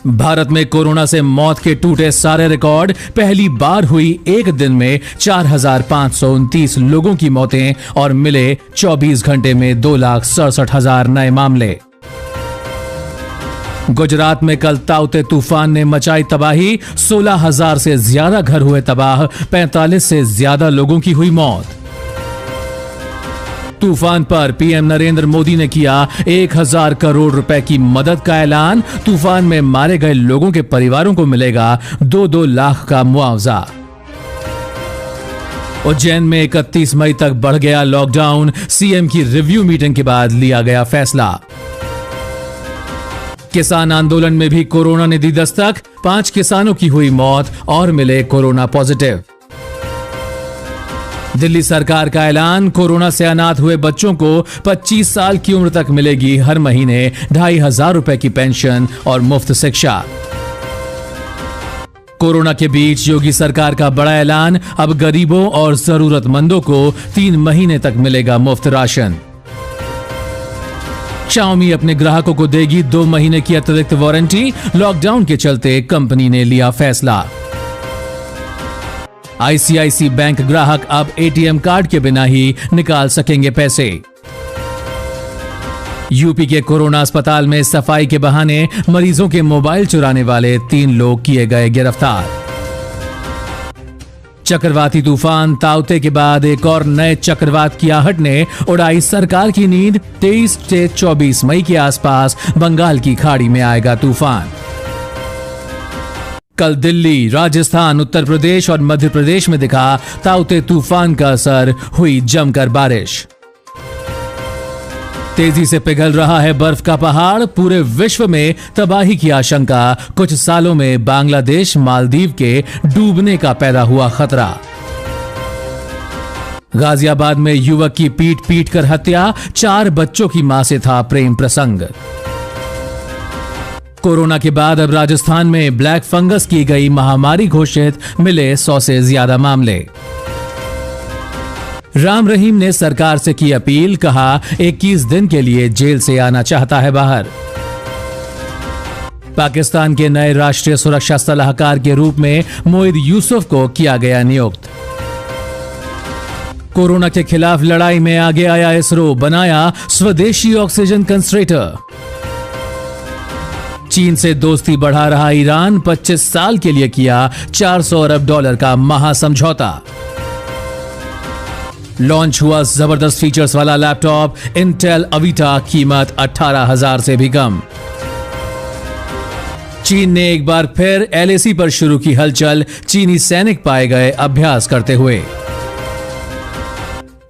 भारत में कोरोना से मौत के टूटे सारे रिकॉर्ड, पहली बार हुई एक दिन में 4,529 लोगों की मौतें और मिले 24 घंटे में 2,67,000 नए मामले। गुजरात में कल ताउते तूफान ने मचाई तबाही, 16,000 से ज्यादा घर हुए तबाह, 45 से ज्यादा लोगों की हुई मौत। तूफान पर पीएम नरेंद्र मोदी ने किया 1,000 करोड़ रुपए की मदद का ऐलान, तूफान में मारे गए लोगों के परिवारों को मिलेगा 2-2 लाख का मुआवजा। उज्जैन में 31 मई तक बढ़ गया लॉकडाउन, सीएम की रिव्यू मीटिंग के बाद लिया गया फैसला। किसान आंदोलन में भी कोरोना ने दी दस्तक, 5 किसानों की हुई मौत और मिले कोरोना पॉजिटिव। दिल्ली सरकार का ऐलान, कोरोना से अनाथ हुए बच्चों को 25 साल की उम्र तक मिलेगी हर महीने 2,500 रुपए की पेंशन और मुफ्त शिक्षा। कोरोना के बीच योगी सरकार का बड़ा ऐलान, अब गरीबों और जरूरतमंदों को 3 महीने तक मिलेगा मुफ्त राशन। Xiaomi अपने ग्राहकों को देगी 2 महीने की अतिरिक्त वारंटी, लॉकडाउन के चलते कंपनी ने लिया फैसला। ICICI बैंक ग्राहक अब ATM कार्ड के बिना ही निकाल सकेंगे पैसे। यूपी के कोरोना अस्पताल में सफाई के बहाने मरीजों के मोबाइल चुराने वाले 3 लोग किए गए गिरफ्तार। चक्रवाती तूफान ताउते के बाद एक और नए चक्रवात की आहट ने उड़ाई सरकार की नींद, 23 से 24 मई के आसपास बंगाल की खाड़ी में आएगा तूफान। कल दिल्ली, राजस्थान, उत्तर प्रदेश और मध्य प्रदेश में दिखा ताउते तूफान का असर, हुई जमकर बारिश। तेजी से पिघल रहा है बर्फ का पहाड़, पूरे विश्व में तबाही की आशंका, कुछ सालों में बांग्लादेश, मालदीव के डूबने का पैदा हुआ खतरा। गाजियाबाद में युवक की पीट कर हत्या, 4 बच्चों की मां से था प्रेम प्रसंग। कोरोना के बाद अब राजस्थान में ब्लैक फंगस की गई महामारी घोषित, मिले 100 से ज्यादा मामले। राम रहीम ने सरकार से की अपील, कहा 21 दिन के लिए जेल से आना चाहता है बाहर। पाकिस्तान के नए राष्ट्रीय सुरक्षा सलाहकार के रूप में मोहिद यूसुफ को किया गया नियुक्त। कोरोना के खिलाफ लड़ाई में आगे आया इसरो, बनाया स्वदेशी ऑक्सीजन कंसंट्रेटर। चीन से दोस्ती बढ़ा रहा ईरान, 25 साल के लिए किया $400 अरब का महासमझौता। लॉन्च हुआ जबरदस्त फीचर्स वाला लैपटॉप इंटेल अवीटा, कीमत 18,000 से भी कम। चीन ने एक बार फिर LAC पर शुरू की हलचल, चीनी सैनिक पाए गए अभ्यास करते हुए।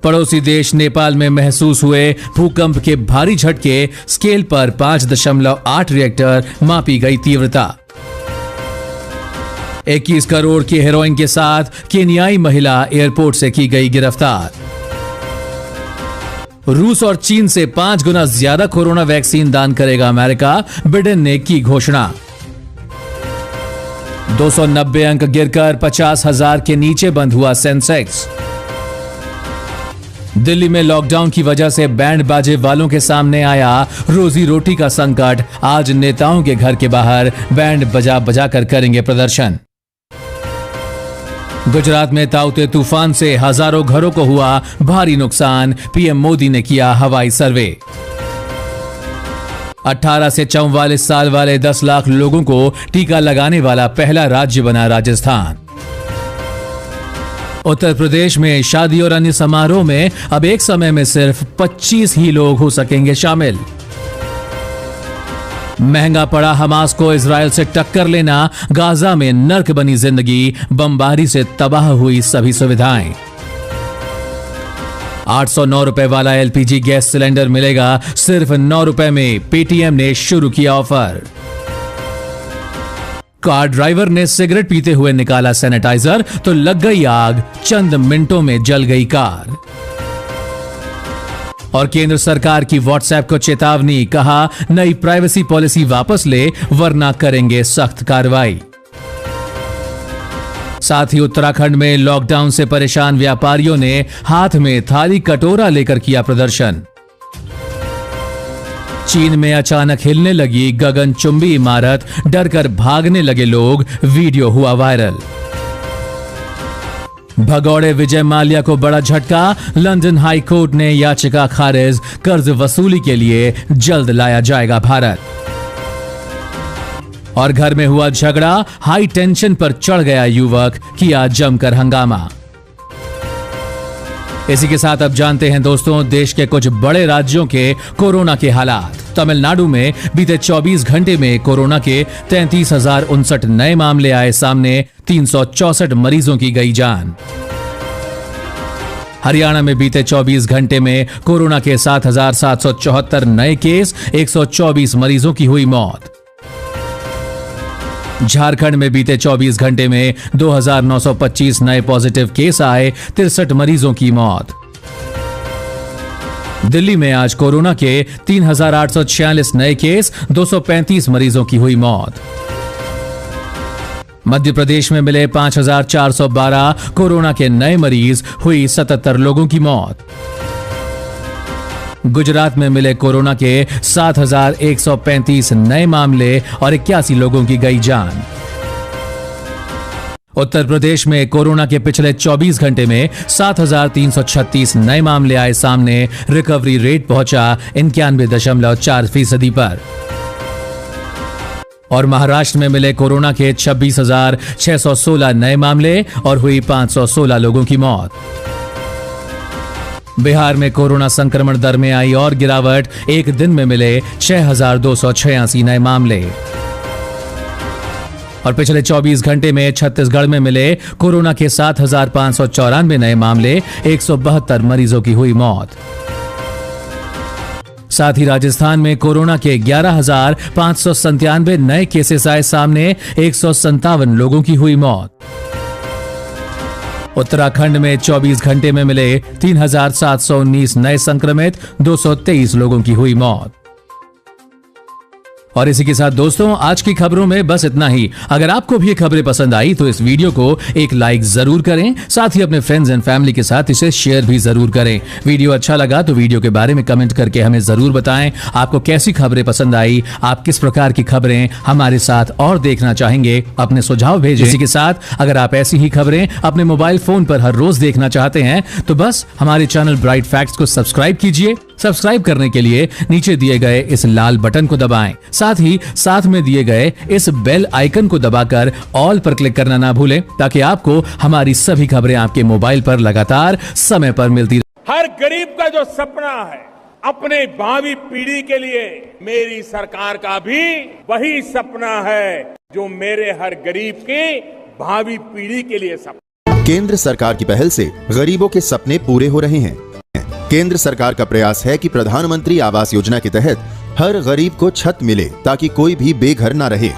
पड़ोसी देश नेपाल में महसूस हुए भूकंप के भारी झटके, स्केल पर 5.8 रिएक्टर मापी गई तीव्रता। 21 करोड़ की हेरोइन के साथ केन्याई महिला एयरपोर्ट से की गई गिरफ्तार। रूस और चीन से 5 गुना ज्यादा कोरोना वैक्सीन दान करेगा अमेरिका, बिडेन ने की घोषणा। 290 अंक गिरकर 50,000 के नीचे बंद हुआ सेंसेक्स। दिल्ली में लॉकडाउन की वजह से बैंड बाजे वालों के सामने आया रोजी रोटी का संकट, आज नेताओं के घर के बाहर बैंड बजा बजा कर करेंगे प्रदर्शन। गुजरात में ताउते तूफान से हजारों घरों को हुआ भारी नुकसान, पीएम मोदी ने किया हवाई सर्वे। 18 से 44 साल वाले 10 लाख लोगों को टीका लगाने वाला पहला राज्य बना राजस्थान। उत्तर प्रदेश में शादी और अन्य समारोह में अब एक समय में सिर्फ 25 ही लोग हो सकेंगे शामिल। महंगा पड़ा हमास को इजरायल से टक्कर लेना, गाजा में नर्क बनी जिंदगी, बमबारी से तबाह हुई सभी सुविधाएं। 809 रुपए वाला LPG गैस सिलेंडर मिलेगा सिर्फ 9 रुपए में, पेटीएम ने शुरू किया ऑफर। कार ड्राइवर ने सिगरेट पीते हुए निकाला सैनिटाइजर तो लग गई आग, चंद मिनटों में जल गई कार। और केंद्र सरकार की व्हाट्सएप को चेतावनी, कहा नई प्राइवेसी पॉलिसी वापस ले वरना करेंगे सख्त कार्रवाई। साथ ही उत्तराखंड में लॉकडाउन से परेशान व्यापारियों ने हाथ में थाली कटोरा लेकर किया प्रदर्शन। चीन में अचानक हिलने लगी गगनचुंबी इमारत, डरकर भागने लगे लोग, वीडियो हुआ वायरल। भगौड़े विजय माल्या को बड़ा झटका, लंदन हाई कोर्ट ने याचिका खारिज, कर्ज वसूली के लिए जल्द लाया जाएगा भारत। और घर में हुआ झगड़ा, हाई टेंशन पर चढ़ गया युवक, किया जमकर हंगामा। इसी के साथ अब जानते हैं दोस्तों देश के कुछ बड़े राज्यों के कोरोना के हालात। तमिलनाडु में बीते 24 घंटे में कोरोना के 33,059 नए मामले आए सामने, 364 मरीजों की गई जान। हरियाणा में बीते 24 घंटे में कोरोना के 7,774 नए केस, 124 मरीजों की हुई मौत। झारखंड में बीते 24 घंटे में 2,925 नए पॉजिटिव केस आए, 63 मरीजों की मौत। दिल्ली में आज कोरोना के 3,846 नए केस, 235 मरीजों की हुई मौत। मध्य प्रदेश में मिले 5,412 कोरोना के नए मरीज, हुई 77 लोगों की मौत। गुजरात में मिले कोरोना के 7,135 नए मामले और 81 लोगों की गई जान। उत्तर प्रदेश में कोरोना के पिछले 24 घंटे में 7,336 नए मामले आए सामने, रिकवरी रेट पहुंचा 91.4% पर। और महाराष्ट्र में मिले कोरोना के 26,616 नए मामले और हुई 516 लोगों की मौत। बिहार में कोरोना संक्रमण दर में आई और गिरावट, एक दिन में मिले 6,286 नए मामले। और पिछले 24 घंटे में छत्तीसगढ़ में मिले कोरोना के 7,594 नए मामले, 172 मरीजों की हुई मौत। साथ ही राजस्थान में कोरोना के 11,597 नए केसेस आए सामने, 157 लोगों की हुई मौत। उत्तराखंड में 24 घंटे में मिले 3,719 नए संक्रमित, 223 लोगों की हुई मौत। और इसी के साथ दोस्तों आज की खबरों में बस इतना ही। अगर आपको भी ये खबरें पसंद आई तो इस वीडियो को एक लाइक जरूर करें, साथ ही अपने फ्रेंड्स एंड फैमिली के साथ इसे शेयर भी जरूर करें। वीडियो अच्छा लगा तो वीडियो के बारे में कमेंट करके हमें जरूर बताएं आपको कैसी खबरें पसंद आई, आप किस प्रकार की खबरें हमारे साथ और देखना चाहेंगे, अपने सुझाव भेजें। इसी के साथ अगर आप ऐसी ही खबरें अपने मोबाइल फोन पर हर रोज देखना चाहते हैं तो बस हमारे चैनल ब्राइट फैक्ट्स को सब्सक्राइब कीजिए। सब्सक्राइब करने के लिए नीचे दिए गए इस लाल बटन को दबाएं, साथ ही साथ में दिए गए इस बेल आइकन को दबाकर ऑल पर क्लिक करना ना भूलें, ताकि आपको हमारी सभी खबरें आपके मोबाइल पर लगातार समय पर मिलती रहे। हर गरीब का जो सपना है अपने भावी पीढ़ी के लिए मेरी सरकार का भी वही सपना है जो मेरे हर गरीब की भावी पीढ़ी के लिए सपना। केंद्र सरकार की पहल से गरीबों के सपने पूरे हो रहे हैं। केंद्र सरकार का प्रयास है कि प्रधानमंत्री आवास योजना के तहत हर गरीब को छत मिले ताकि कोई भी बेघर न रहे।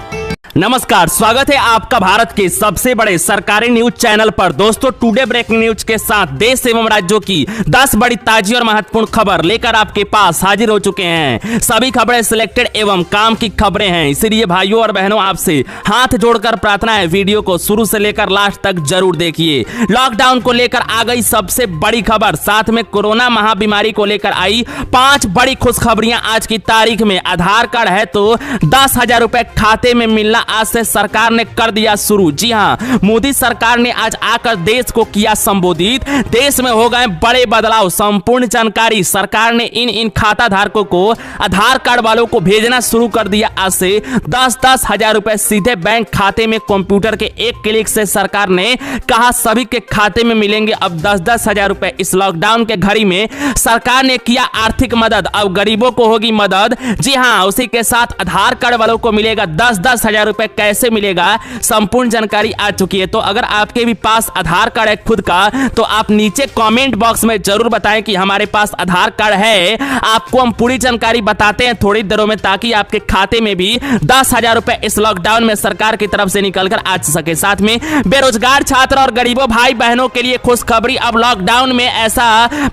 नमस्कार, स्वागत है आपका भारत के सबसे बड़े सरकारी न्यूज चैनल पर। दोस्तों, टुडे ब्रेकिंग न्यूज के साथ देश एवं राज्यों की 10 बड़ी ताजी और महत्वपूर्ण खबर लेकर आपके पास हाजिर हो चुके हैं। सभी खबरें सिलेक्टेड एवं काम की खबरें हैं, इसीलिए भाइयों और बहनों आपसे हाथ जोड़कर प्रार्थना है, वीडियो को शुरू से लेकर लास्ट तक जरूर देखिए। लॉकडाउन को लेकर आ गई सबसे बड़ी खबर, साथ में कोरोना महाबीमारी को लेकर आई 5 बड़ी खुशखबरियां आज की तारीख में। आधार कार्ड है तो 10,000 रुपए खाते में मिलना आज से सरकार ने कर दिया शुरू। जी हां, मोदी सरकार ने आज आकर देश को किया संबोधित। देश में हो गए बड़े बदलाव, संपूर्ण जानकारी सरकार ने इन खाता धारकों को, आधार कार्ड वालों को भेजना शुरू कर दिया। आज से 10-10 हजार रुपए सीधे बैंक खाते में कंप्यूटर के एक क्लिक से सरकार ने कहा सभी के खाते में मिलेंगे अब 10-10 हजार रुपए। इस लॉकडाउन के घड़ी में सरकार ने किया आर्थिक मदद, अब गरीबों को होगी मदद। जी हां, उसी के साथ आधार कार्ड वालों को मिलेगा 10-10 हजार रुपए। कैसे मिलेगा, संपूर्ण जानकारी आ चुकी है। तो अगर आपके भी पास आधार कार्ड है खुद का, तो आप नीचे कमेंट बॉक्स में जरूर बताएं कि हमारे पास आधार कार्ड है। आपको हम पूरी जानकारी बताते हैं थोड़ी देरों में, ताकि आपके खाते में भी 10,000 रुपए इस लॉकडाउन में सरकार की तरफ से निकलकर आ सके। साथ में बेरोजगार छात्र और गरीबों भाई बहनों के लिए खुशखबरी। अब लॉकडाउन में ऐसा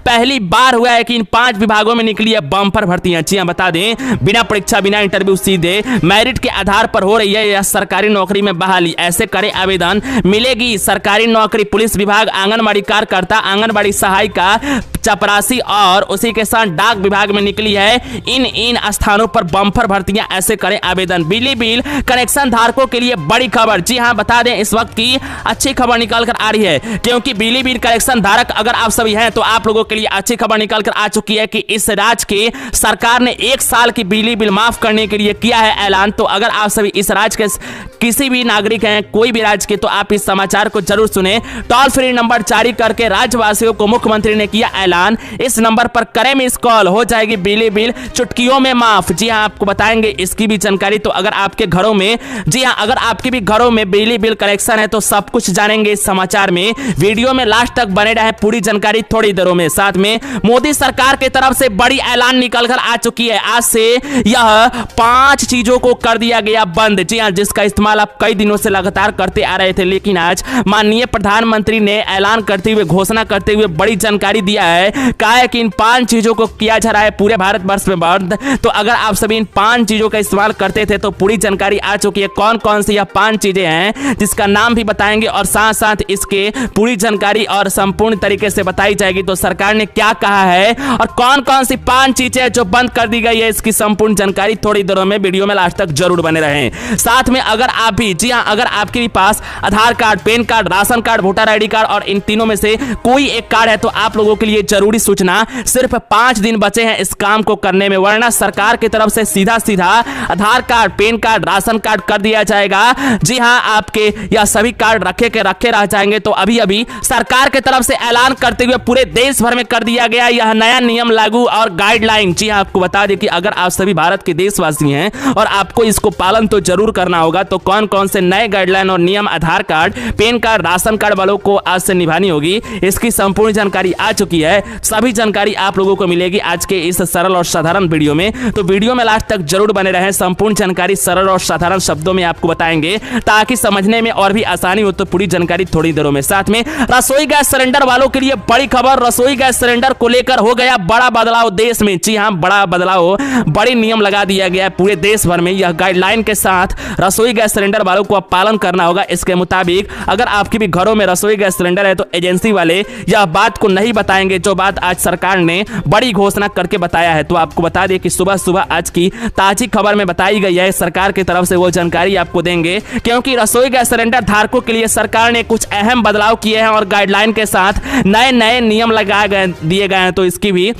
पहली बार हुआ है कि इन 5 विभागों में निकली है बम्पर भर्तियां। जी हां, बता दें, बिना परीक्षा बिना इंटरव्यू सीधे मेरिट के आधार पर हो रही है यह सरकारी नौकरी में बहाली। ऐसे करे आवेदन, मिलेगी सरकारी नौकरी। पुलिस विभाग, आंगनबाड़ी कार्यकर्ता, आंगनबाड़ी सहायिका, चपरासी और उसी के साथ डाक विभाग में निकली है इन स्थानों पर बम्पर भर्तियां। ऐसे करें आवेदन। बिजली बिल कनेक्शन धारकों के लिए बड़ी खबर। जी हां, बता दें, इस वक्त की अच्छी खबर निकल कर आ रही है, क्योंकि बिजली बिल कनेक्शन धारक अगर आप सभी हैं तो आप लोगों के लिए अच्छी खबर निकल कर आ चुकी है कि इस राज्य की सरकार ने 1 साल की बिजली बिल माफ करने के लिए किया है ऐलान। तो अगर आप सभी इस राज्य के किसी भी नागरिक हैं, कोई भी राज्य के, तो आप इस समाचार को जरूर सुने। टोल फ्री नंबर जारी करके राज्यवासियों को मुख्यमंत्री ने किया ऐलान। इस नंबर पर करें मिस कॉल, हो जाएगी बिजली बिल चुटकियों में माफ। जी हां, आपको बताएंगे इसकी भी जानकारी। तो अगर आपके घरों में, जी हां, अगर आपके भी घरों में बिजली बिल कनेक्शन है तो सब कुछ जानेंगे इस समाचार में। वीडियो में लास्ट तक बने रहे, पूरी जानकारी थोड़ी देरों में। साथ में मोदी सरकार की तरफ से बड़ी ऐलान निकलकर आ चुकी है। आज से यह 5 चीजों को कर दिया गया बंद। जी हां, जिसका इस्तेमाल आप कई दिनों से लगातार करते आ रहे थे, लेकिन आज माननीय प्रधानमंत्री ने ऐलान करते हुए, घोषणा करते हुए बड़ी जानकारी दिया है। कहा है कि इन 5 चीजों को किया जा रहा है पूरे भारतवर्ष में बंद। तो अगर आप सभी इन 5 चीजों का इस्तेमाल करते थे तो पूरी जानकारी आ चुकी है कौन कौन सी यह 5 चीजें हैं, जिसका नाम भी बताएंगे और साथ साथ इसके पूरी जानकारी और संपूर्ण तरीके से बताई जाएगी। तो सरकार ने क्या कहा है और कौन कौन सी 5 चीजें जो बंद कर दी गई है, इसकी संपूर्ण जानकारी थोड़ी देरों में वीडियो में लास्ट तक जरूर बने रहें। साथ में अगर आप भी, जी हां, अगर आपके भी पास Aadhaar card, PAN card, ration card, voter ID card और इन तीनों में से कोई एक कार्ड है तो आप लोगों के लिए जरूरी सूचना, सिर्फ 5 दिन बचे हैं इस काम को करने में, वरना सरकार की तरफ से सीधा Aadhaar card, PAN card, ration card कर दिया जाएगा। जी हां, आपके यह सभी कार्ड रखे रह जाएंगे। तो अभी सरकार की तरफ से ऐलान करते हुए पूरे देश भर में कर दिया गया यह नया नियम लागू और गाइडलाइन। जी हां, आपको बता दें कि अगर आप सभी भारत के देशवासी हैं और आपको इसको पालन तो जरूर करना होगा, तो कौन कौन से नए गाइडलाइन और नियम Aadhaar card, PAN card, ration card वालों को आज से निभानी होगी, इसकी संपूर्ण जानकारी आ चुकी है। सभी जानकारी आप लोगों को मिलेगी आज के इस सरल और साधारण वीडियो में। तो वीडियो में लास्ट तक जरूर बने रहें। संपूर्ण जानकारी सरल और साधारण शब्दों में आपको बताएंगे ताकि समझने में और भी आसानी हो। तो पूरी जानकारी थोड़ी देरों में। साथ में रसोई गैस सिलेंडर वालों के लिए बड़ी खबर। रसोई गैस सिलेंडर को लेकर हो गया बड़ा बदलाव देश में। जी हां, बड़ा बदलाव, बड़े नियम लगा दिया गया पूरे देश भर में। यह गाइडलाइन के साथ रसोई गैस सिलेंडर वालों को अब पालन करना होगा। इसके मुताबिक अगर आपके भी घरों में रसोई गैस सिलेंडर है तो एजेंसी वाले यह बात को नहीं बताएंगे, जो बात आज सरकार ने बड़ी घोषणा करके बताया है। तो आपको बता दें कि सुबह सुबह आज की ताजी खबर में बताई गई है, सरकार की तरफ से वो जानकारी आपको देंगे, क्योंकि रसोई गैस सिलेंडर धारकों के लिए सरकार ने कुछ अहम बदलाव किए हैं और गाइडलाइन के साथ नए नियम लगाए गए दिए गए हैं। तो इसकी भी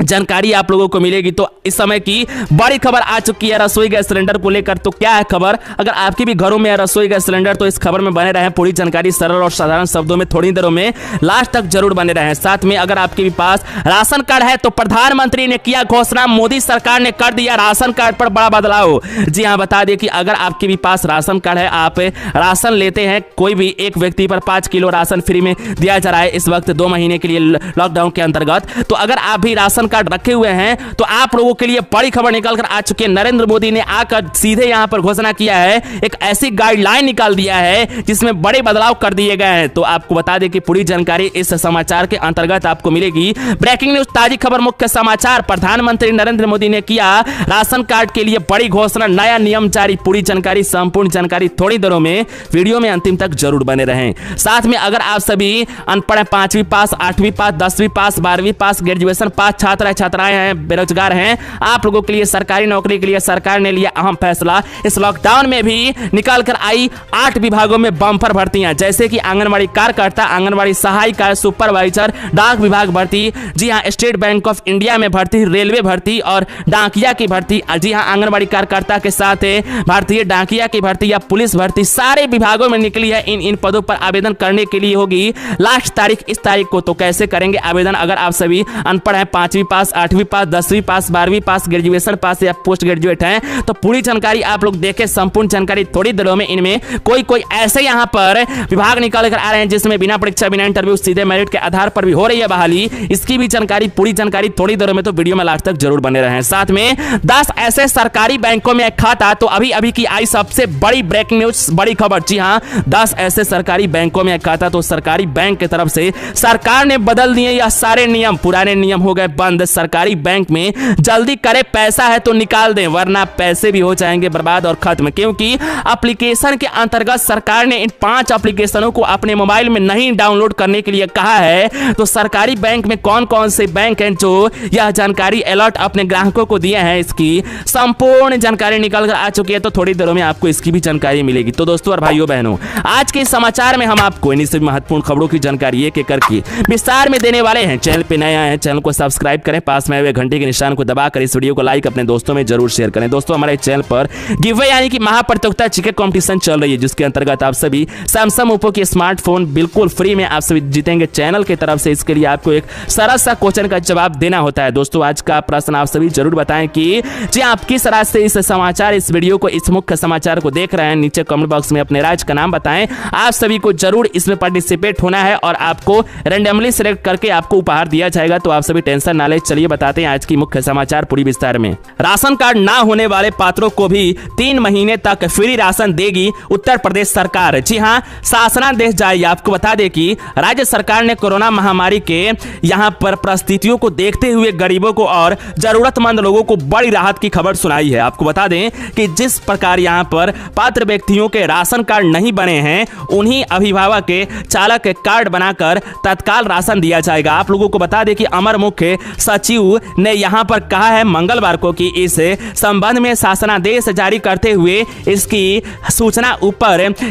जानकारी आप लोगों को मिलेगी। तो इस समय की बड़ी खबर आ चुकी है रसोई गैस सिलेंडर को लेकर। तो क्या है खबर, अगर आपके भी घरों में है रसोई गैस सिलेंडर तो इस खबर में बने रहें। पूरी जानकारी सरल और साधारण शब्दों में थोड़ी देरों में लास्ट तक जरूर बने रहें। साथ में अगर आपके भी पास राशन कार्ड है तो प्रधानमंत्री ने किया घोषणा, मोदी सरकार ने कर दिया राशन कार्ड पर बड़ा बदलाव। जी हां, बता दें कि अगर आपके भी पास राशन कार्ड है, आप राशन लेते हैं, कोई भी एक व्यक्ति पर 5 किलो राशन फ्री में दिया जा रहा है इस वक्त 2 महीने के लिए लॉकडाउन के अंतर्गत। तो अगर आप भी राशन कार्ड रखे हुए हैं तो आप लोगों के लिए बड़ी खबर निकल कर आ चुकी है। नरेंद्र मोदी ने आकर सीधे यहां पर घोषणा किया है, एक ऐसी गाइडलाइन निकाल दिया है जिसमें बड़े बदलाव कर दिए गए हैं। तो आपको बता दें कि पूरी जानकारी इस समाचार के अंतर्गत आपको मिलेगी। ब्रेकिंग न्यूज, ताजी खबर, मुख्य समाचार। प्रधानमंत्री नरेंद्र मोदी ने किया राशन कार्ड के लिए बड़ी घोषणा, नया नियम जारी। पूरी जानकारी, संपूर्ण जानकारी थोड़ी देरों में वीडियो में अंतिम तक जरूर बने रहें। साथ में अगर आप सभी अनपढ़ हैं, 5वीं पास, 8वीं पास, 10वीं पास, 12वीं पास, ग्रेजुएशन पास छात्र छात्राएं हैं, बेरोजगार हैं, आप लोगों के लिए सरकारी नौकरी के लिए सरकार ने लिया अहम फैसला। इस लॉकडाउन में भी निकाल कर आई 8 विभागों में बम्पर भर्तियां, जैसे कि आंगनबाड़ी कार्यकर्ता, आंगनबाड़ी सहायिका, सुपरवाइजर, डाक विभाग भर्ती। जी हां, स्टेट बैंक ऑफ इंडिया में भर्ती, रेलवे भर्ती और डाकिया की भर्ती। जी हां, आंगनबाड़ी कार्यकर्ता के साथ भारतीय डाकिया की भर्ती या पुलिस भर्ती, सारे विभागों में निकली है। इन पदों पर आवेदन करने के लिए होगी लास्ट तारीख इस तारीख को। तो कैसे करेंगे आवेदन, अगर आप सभी अनपढ़ हैं, 5वीं पास, 8वीं पास, 10वीं पास, 12वीं पास, ग्रेजुएशन पास या पोस्ट ग्रेजुएट हैं, तो पूरी जानकारी आप लोग देखें, संपूर्ण जानकारी थोड़ी देरों में। इनमें कोई ऐसे यहां पर विभाग निकाल कर आ रहे हैं जिसमें बिना परीक्षा, बिना इंटरव्यू, सीधे मेरिट के आधार पर भी हो रही है बहाली। इसकी भी जानकारी, पूरी जानकारी थोड़ी देरों में, तो वीडियो में लास्ट तक जरूर बने रहें। साथ में 10 ऐसे सरकारी बैंकों में खाता, तो अभी की आई सबसे बड़ी ब्रेकिंग न्यूज, बड़ी खबर। जी हां, 10 ऐसे सरकारी बैंकों में खाता, तो सरकारी बैंक की तरफ से सरकार ने बदल दिए यह सारे नियम। पुराने नियम हो गए बंद। सरकारी बैंक में जल्दी करे, पैसा है तो निकाल दें, वरना पैसे भी हो जाएंगे बर्बाद और खत्म। क्योंकि एप्लीकेशन के अंतर्गत सरकार ने इन 5 एप्लीकेशनों को अपने मोबाइल में नहीं डाउनलोड करने के लिए कहा है। तो सरकारी बैंक में कौन कौन से बैंक हैं जो यह जानकारी अलर्ट अपने ग्राहकों को दिए हैं, इसकी संपूर्ण जानकारी निकल कर आ चुकी है। तो थोड़ी देर में आपको इसकी भी जानकारी मिलेगी। तो दोस्तों और भाइयों बहनों, आज के समाचार में हम आपको इन्हीं सभी महत्वपूर्ण खबरों की जानकारी एक एक करके विस्तार में देने वाले हैं। चैनल पे नए आए हैं, चैनल को सब्सक्राइब करें, पास में आए हुए घंटे के निशान को दबाकर इस वीडियो को लाइक अपने दोस्तों में जरूर शेयर करें। दोस्तों, हमारे चैनल पर गिवअवे यानी कि महाप्रतियोगिता चिकन कंपटीशन चल रही है, जिसके अंतर्गत आप सभी सैमसंग ओप्पो के स्मार्टफोन बिल्कुल फ्री में आप सभी जीतेंगे चैनल की तरफ से। इसके लिए आपको एक सरल सा क्वेश्चन का जवाब देना होता है। दोस्तों, आज का प्रश्न आप सभी जरूर बताएं कि जी आप किस राज्य से इस समाचार, इस वीडियो को, इस मुख्य समाचार को देख रहे हैं। नीचे कमेंट बॉक्स में अपने राज्य का नाम बताएं। आप सभी को जरूर इसमें पार्टिसिपेट होना है और आपको रैंडमली सिलेक्ट करके आपको उपहार दिया जाएगा। तो आप सभी टेंशन ना लें, चलिए बताते हैं आज की मुख्य समाचार पूरी विस्तार में। राशन कार्ड ना होने वाले पात्रों को भी 3 महीने तक फ्री राशन देगी उत्तर प्रदेश सरकार। जी हां, शासनादेश जारी। आपको बता दें कि राज्य सरकार ने कोरोना महामारी के यहां पर परिस्थितियों को देखते हुए गरीबों को और जरूरतमंद लोगों को बड़ी राहत की खबर सुनाई है। आपको बता दें कि जिस प्रकार यहां पर पात्र व्यक्तियों के राशन कार्ड नहीं बने हैं, उन्हीं अभिभावक के चालक के कार्ड बनाकर तत्काल राशन दिया जाएगा। आप लोगों को बता दें कि अमर मुख्य सचिव ने यहां पर कहा है मंगलवार को कि इस संबंध में शासनादेश जारी करते हुए इसकी सूचना ऊपर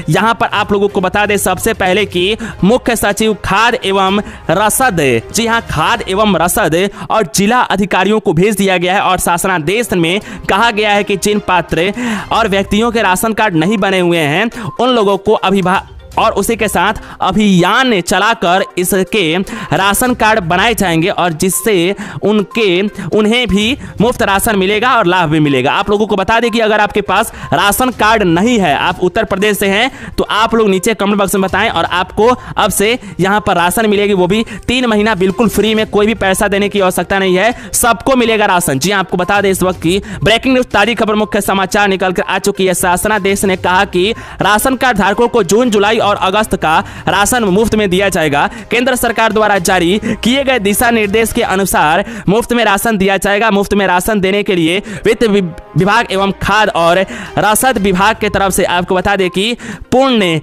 यहां पर आप लोगों को बता दें सबसे पहले कि मुख्य सचिव खाद्य एवं रसद, जी हां, खाद्य एवं रसद और जिला अधिकारियों को भेज दिया गया है। और शासनादेश में कहा गया है कि जिन पात्र और व्यक्तियों के राशन कार्ड नहीं बने हुए हैं उन लोगों को और उसी के साथ अभियान चलाकर इसके राशन कार्ड बनाए जाएंगे और जिससे उन्हें भी मुफ्त राशन मिलेगा और लाभ भी मिलेगा। आप लोगों को बता दें कि अगर आपके पास राशन कार्ड नहीं है, आप उत्तर प्रदेश से हैं, तो आप लोग नीचे कमेंट बॉक्स में बताएं और आपको अब से यहां पर राशन मिलेगी, वो भी 3 महीना बिल्कुल फ्री में, कोई भी पैसा देने की आवश्यकता नहीं है, सबको मिलेगा राशन। जी आपको बता दें इस वक्त की ब्रेकिंग न्यूज, ताजी खबर, मुख्य समाचार निकल कर आ चुकी है। शासनादेश ने कहा कि राशन कार्ड धारकों को जून, जुलाई और अगस्त का राशन मुफ्त में दिया जाएगा। केंद्र सरकार द्वारा जारी किए गए दिशा निर्देश के अनुसार मुफ्त में राशन दिया जाएगा। मुफ्त में राशन देने के लिए विभाग एवं खाद्य और रसद विभाग के तरफ से आपको बता दें कि पूर्ण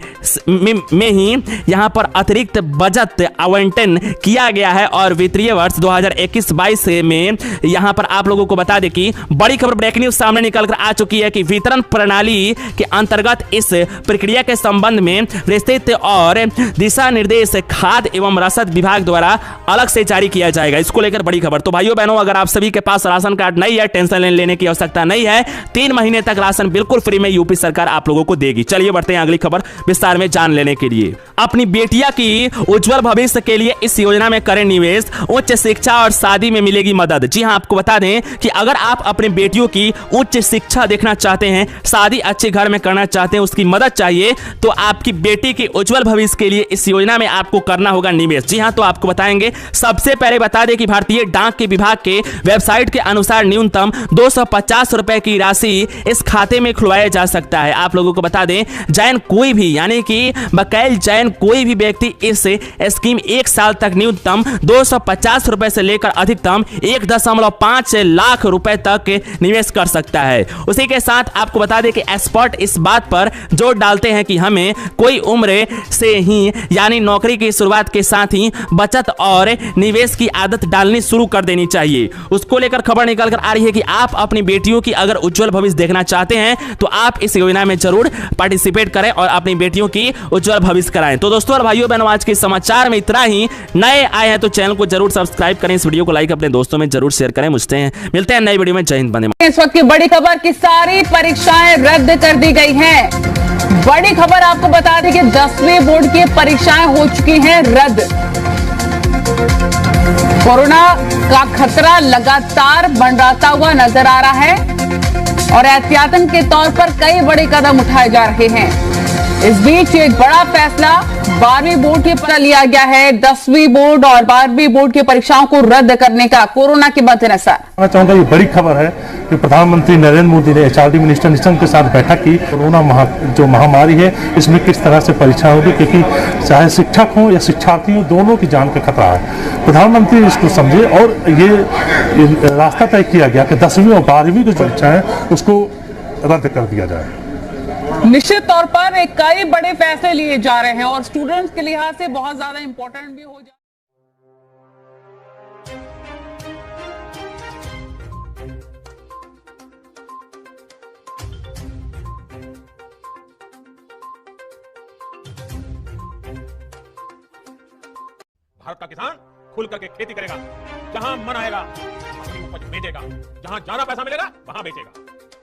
में ही यहाँ पर अतिरिक्त बजट आवंटन किया गया है और वित्तीय वर्ष 2021-22 में यहाँ पर आप लोगों को बता दें कि बड़ी खबर ब्रेकिंग न्यूज सामने निकल कर आ चुकी है कि वितरण प्रणाली के अंतर्गत इस प्रक्रिया के संबंध में विस्तृत और दिशा निर्देश खाद्य एवं रसद विभाग द्वारा अलग से जारी किया जाएगा। इसको लेकर बड़ी खबर। तो भाइयों बहनों, अगर आप सभी के पास राशन कार्ड नहीं है, टेंशन लेने की आवश्यकता नहीं है। 3 महीने तक राशन बिल्कुल फ्री में यूपी सरकार आप लोगों को देगी। चलिए बढ़ते हैं अगली खबर विस्तार में जान लेने के लिए। अपनी बेटिया की उज्जवल भविष्य के लिए इस योजना में करें निवेश, उच्च शिक्षा और शादी में मिलेगी मदद। जी हां, आपको बता दें कि अगर आप अपनी बेटियों की उच्च शिक्षा देखना चाहते हैं, शादी अच्छे घर में करना चाहते हैं, उसकी मदद चाहिए, तो आपकी बेटी के उज्जवल भविष्य के लिए इस योजना में आपको करना होगा निवेश। जी हां, तो आपको बताएंगे। सबसे पहले बता दें कि भारतीय डाक के विभाग के वेबसाइट के अनुसार न्यूनतम 250 रुपए की राशि इस खाते में खुलवाया जा सकता है। आप लोगों को बता दें, जैन कोई भी यानी कि बकायल जैन कोई भी व्यक्ति इस स्कीम 1 साल तक न्यूनतम 250 रुपए से लेकर अधिकतम 1.5 लाख रुपए तक निवेश कर सकता है। उसी के साथ आपको बता दें कि एक्सपर्ट इस बात पर जोर डालते हैं कि हमें कोई उम्र से ही यानी नौकरी की शुरुआत के साथ ही बचत और निवेश की आदत डालनी शुरू कर देनी चाहिए। उसको लेकर खबर निकल कर आ रही है कि आप अपनी बेटियों की अगर उज्जवल भविष्य देखना चाहते हैं तो आप इस योजना में जरूर पार्टिसिपेट करें और अपनी बेटियों की उज्जवल भविष्य कराएं। तो दोस्तों और भाइयों बहनों, आज के समाचार में इतना ही। नए आए हैं तो चैनल को जरूर सब्सक्राइब करें, इस वीडियो को लाइक अपने दोस्तों में जरूर शेयर करें। मिलते हैं नई वीडियो में। जय हिंद, वंदे मातरम। इस वक्त की बड़ी खबर की सारी परीक्षाएं रद्द कर दी गई हैं। बड़ी खबर आपको बता दें कि 10वीं बोर्ड की परीक्षाएं हो चुकी हैं रद्द। कोरोना का खतरा लगातार मंडराता हुआ नजर आ रहा है और एहतियातन के तौर पर कई बड़े कदम उठाए जा रहे हैं। इस बीच एक बड़ा फैसला 12वीं बोर्ड की पर लिया गया है। 10वीं बोर्ड और 12वीं बोर्ड की परीक्षाओं को रद्द करने का कोरोना के मद्देनजर। मैं चाहूंगा ये बड़ी खबर है कि प्रधानमंत्री नरेंद्र मोदी ने एचआरडी मिनिस्टर निशंक के साथ बैठक की। कोरोना जो महामारी है इसमें किस तरह से परीक्षा होगी, क्योंकि चाहे शिक्षक हो या शिक्षार्थी हो, दोनों की जान का खतरा है। प्रधानमंत्री इसको समझे और ये रास्ता तय किया गया कि 10वीं और 12वीं की परीक्षा है उसको रद्द कर दिया जाए। निश्चित तौर पर एक कई बड़े फैसले लिए जा रहे हैं और स्टूडेंट्स के लिहाज से बहुत ज्यादा इंपॉर्टेंट भी हो जाए। भारत का किसान खुल करके खेती करेगा, जहां मन आएगा अपनी उपज बेचेगा, जहां ज्यादा पैसा मिलेगा वहां बेचेगा,